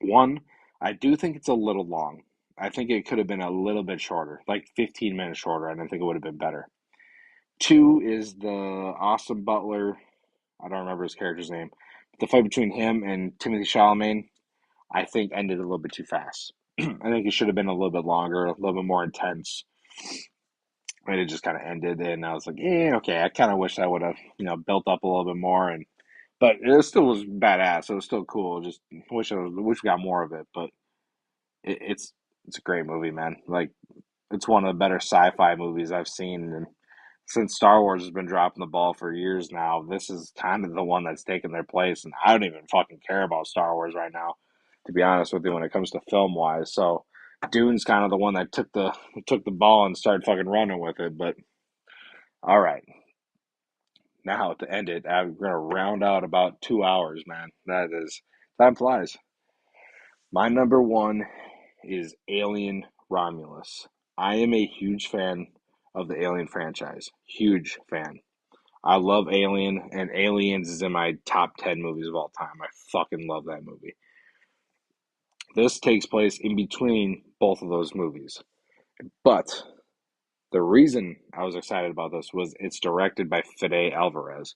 One, I do think it's a little long. I think it could have been a little bit shorter, like 15 minutes shorter. I don't think it would have been better. Two is the Austin Butler. I don't remember his character's name. But the fight between him and Timothy Chalamet, I think, ended a little bit too fast. I think it should have been a little bit longer, a little bit more intense. And it just kind of ended, and I was like, "Yeah, okay." I kind of wish I would have, built up a little bit more, and but it still was badass. It was still cool. Just wish we got more of it. But it's a great movie, man. Like it's one of the better sci-fi movies I've seen, and since Star Wars has been dropping the ball for years now, this is kind of the one that's taken their place. And I don't even fucking care about Star Wars right now, to be honest with you, when it comes to film wise. So Dune's kind of the one that took the ball and started fucking running with it. But all right, now to end it, I'm gonna round out about 2 hours, man. That is time flies. My number one is Alien Romulus. I am a huge fan of the Alien franchise. Huge fan. I love Alien, and Aliens is in my top 10 movies of all time. I fucking love that movie. This takes place in between both of those movies. But the reason I was excited about this was it's directed by Fede Alvarez.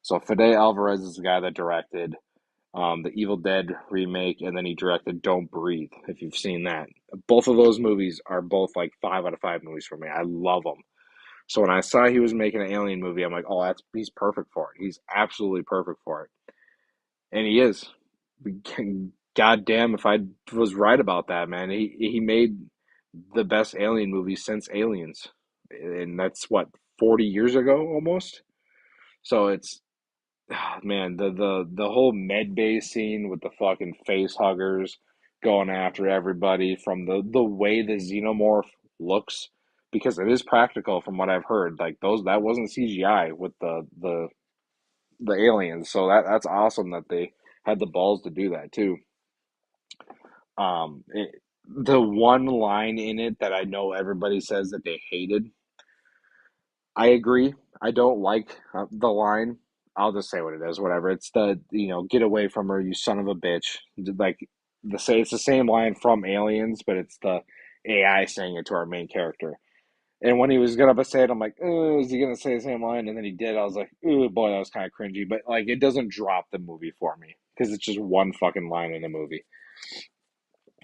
So Fede Alvarez is the guy that directed the Evil Dead remake, and then he directed Don't Breathe, if you've seen that. Both of those movies are both like 5 out of 5 movies for me. I love them. So when I saw he was making an Alien movie, I'm like, oh, he's perfect for it. He's absolutely perfect for it, and he is. God damn, if I was right about that, man. He made the best Alien movie since Aliens, and that's what 40 years ago almost. So it's man, the whole med bay scene with the fucking face huggers going after everybody from the way the xenomorph looks because it is practical from what I've heard. Like those that wasn't CGI with the aliens. So that's awesome that they had the balls to do that too. The one line in it that I know everybody says that they hated, I agree. I don't like the line. I'll just say what it is, whatever. It's get away from her, you son of a bitch. Like it's the same line from Aliens, but it's the AI saying it to our main character. And when he was gonna say it, I'm like, oh, is he gonna say the same line? And then he did. I was like, oh boy, that was kind of cringy. But like, it doesn't drop the movie for me because it's just one fucking line in the movie.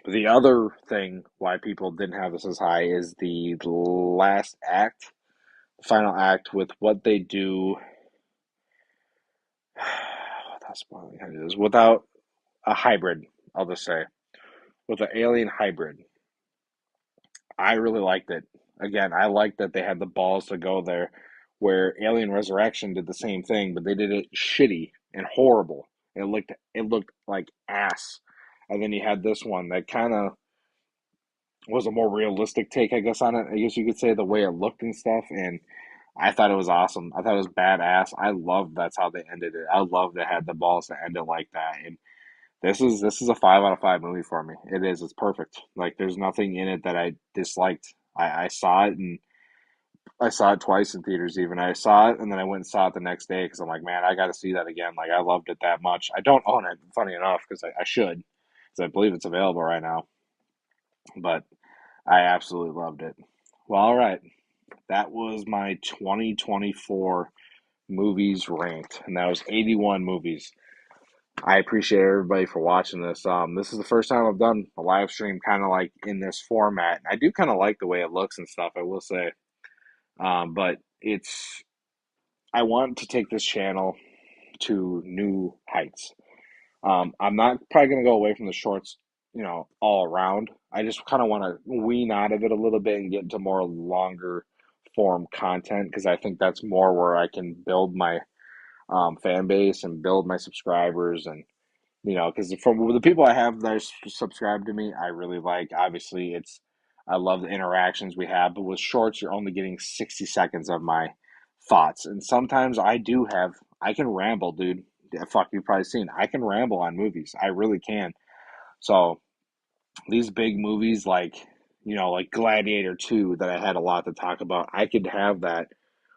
The other thing why people didn't have this as high is the last act, final act with what they do. spoiler behind it is without a hybrid. I'll just say with an alien hybrid. I really liked it. Again, I liked that they had the balls to go there, where Alien Resurrection did the same thing, but they did it shitty and horrible. It looked like ass. And then you had this one that kind of was a more realistic take, I guess, on it. I guess you could say the way it looked and stuff. And I thought it was awesome. I thought it was badass. I loved that's how they ended it. I loved they had the balls to end it like that. And this is a 5 out of 5 movie for me. It is. It's perfect. Like there's nothing in it that I disliked. I saw it and I saw it twice in theaters. Even I saw it and then I went and saw it the next day because I'm like, man, I got to see that again. Like I loved it that much. I don't own it. Funny enough, because I should, because I believe it's available right now. But I absolutely loved it. Well, all right. That was my 2024 movies ranked, and that was 81 movies. I appreciate everybody for watching this. This is the first time I've done a live stream kind of like in this format. I do kind of like the way it looks and stuff, I will say. But I want to take this channel to new heights. I'm not probably going to go away from the shorts, all around. I just kind of want to wean out of it a little bit and get into more longer form content because I think that's more where I can build my fan base and build my subscribers and because from the people I have that are subscribed to me, I really like. Obviously, I love the interactions we have, but with shorts, you're only getting 60 seconds of my thoughts, and sometimes I can ramble, dude. Yeah, fuck, you've probably seen. I can ramble on movies. I really can. So these big movies, like Gladiator 2, that I had a lot to talk about, I could have that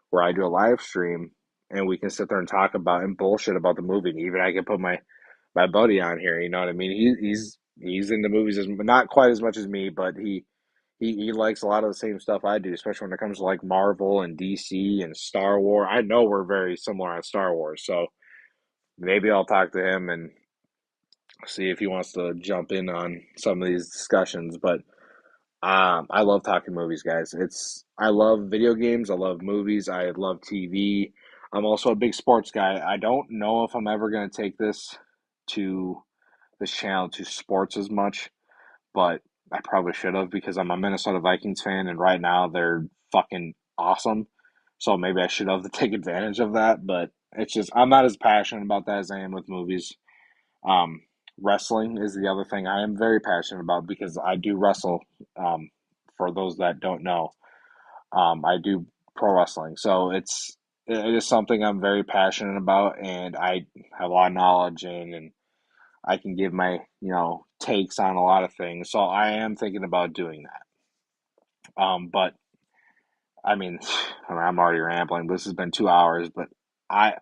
where I do a live stream and we can sit there and talk about and bullshit about the movie. And even I can put my buddy on here. You know what I mean? He's into movies as not quite as much as me, but he likes a lot of the same stuff I do, especially when it comes to like Marvel and DC and Star Wars. I know we're very similar on Star Wars, so maybe I'll talk to him and see if he wants to jump in on some of these discussions. But I love talking movies, guys. I love video games. I love movies. I love TV. I'm also a big sports guy. I don't know if I'm ever going to take to this channel to sports as much, but I probably should have because I'm a Minnesota Vikings fan, and right now they're fucking awesome. So maybe I should have to take advantage of that, but it's just I'm not as passionate about that as I am with movies. Um, Wrestling is the other thing I am very passionate about because I do wrestle. For those that don't know, I do pro wrestling, so it is something I'm very passionate about, and I have a lot of knowledge in, and I can give my takes on a lot of things. So I am thinking about doing that. But I mean, I'm already rambling. This has been 2 hours, but I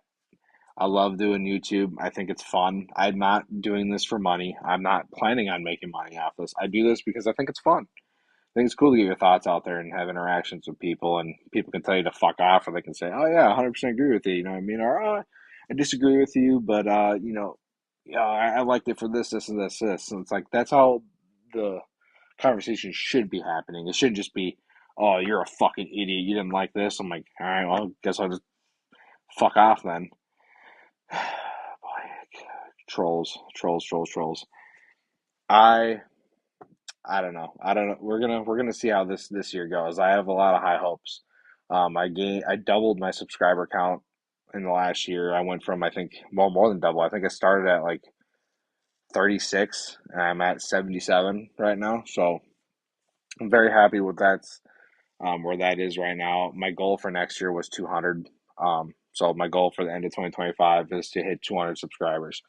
I love doing YouTube. I think it's fun. I'm not doing this for money. I'm not planning on making money off this. I do this because I think it's fun. I think it's cool to get your thoughts out there and have interactions with people, and people can tell you to fuck off, or they can say, "Oh yeah, 100% agree with you." You know what I mean? Or I disagree with you, but I liked it for this, this, and this. And it's like that's how the conversation should be happening. It shouldn't just be, "Oh, you're a fucking idiot. You didn't like this." I'm like, all right, well, guess I'll just fuck off then. Boy, trolls, trolls, trolls, trolls. I I don't know. I don't know. We're gonna see how this year goes. I have a lot of high hopes. I doubled my subscriber count in the last year. I went from I think more than double. I think I started at like 36 and I'm at 77 right now. So I'm very happy with that. Where that is right now. My goal for next year was 200. So my goal for the end of 2025 is to hit 200 subscribers,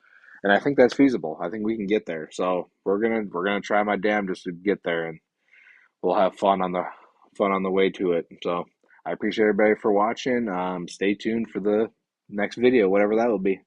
and I think that's feasible. I think we can get there. So we're gonna try my damnedest to get there, and we'll have fun on the way to it. So I appreciate everybody for watching. Stay tuned for the next video, whatever that will be.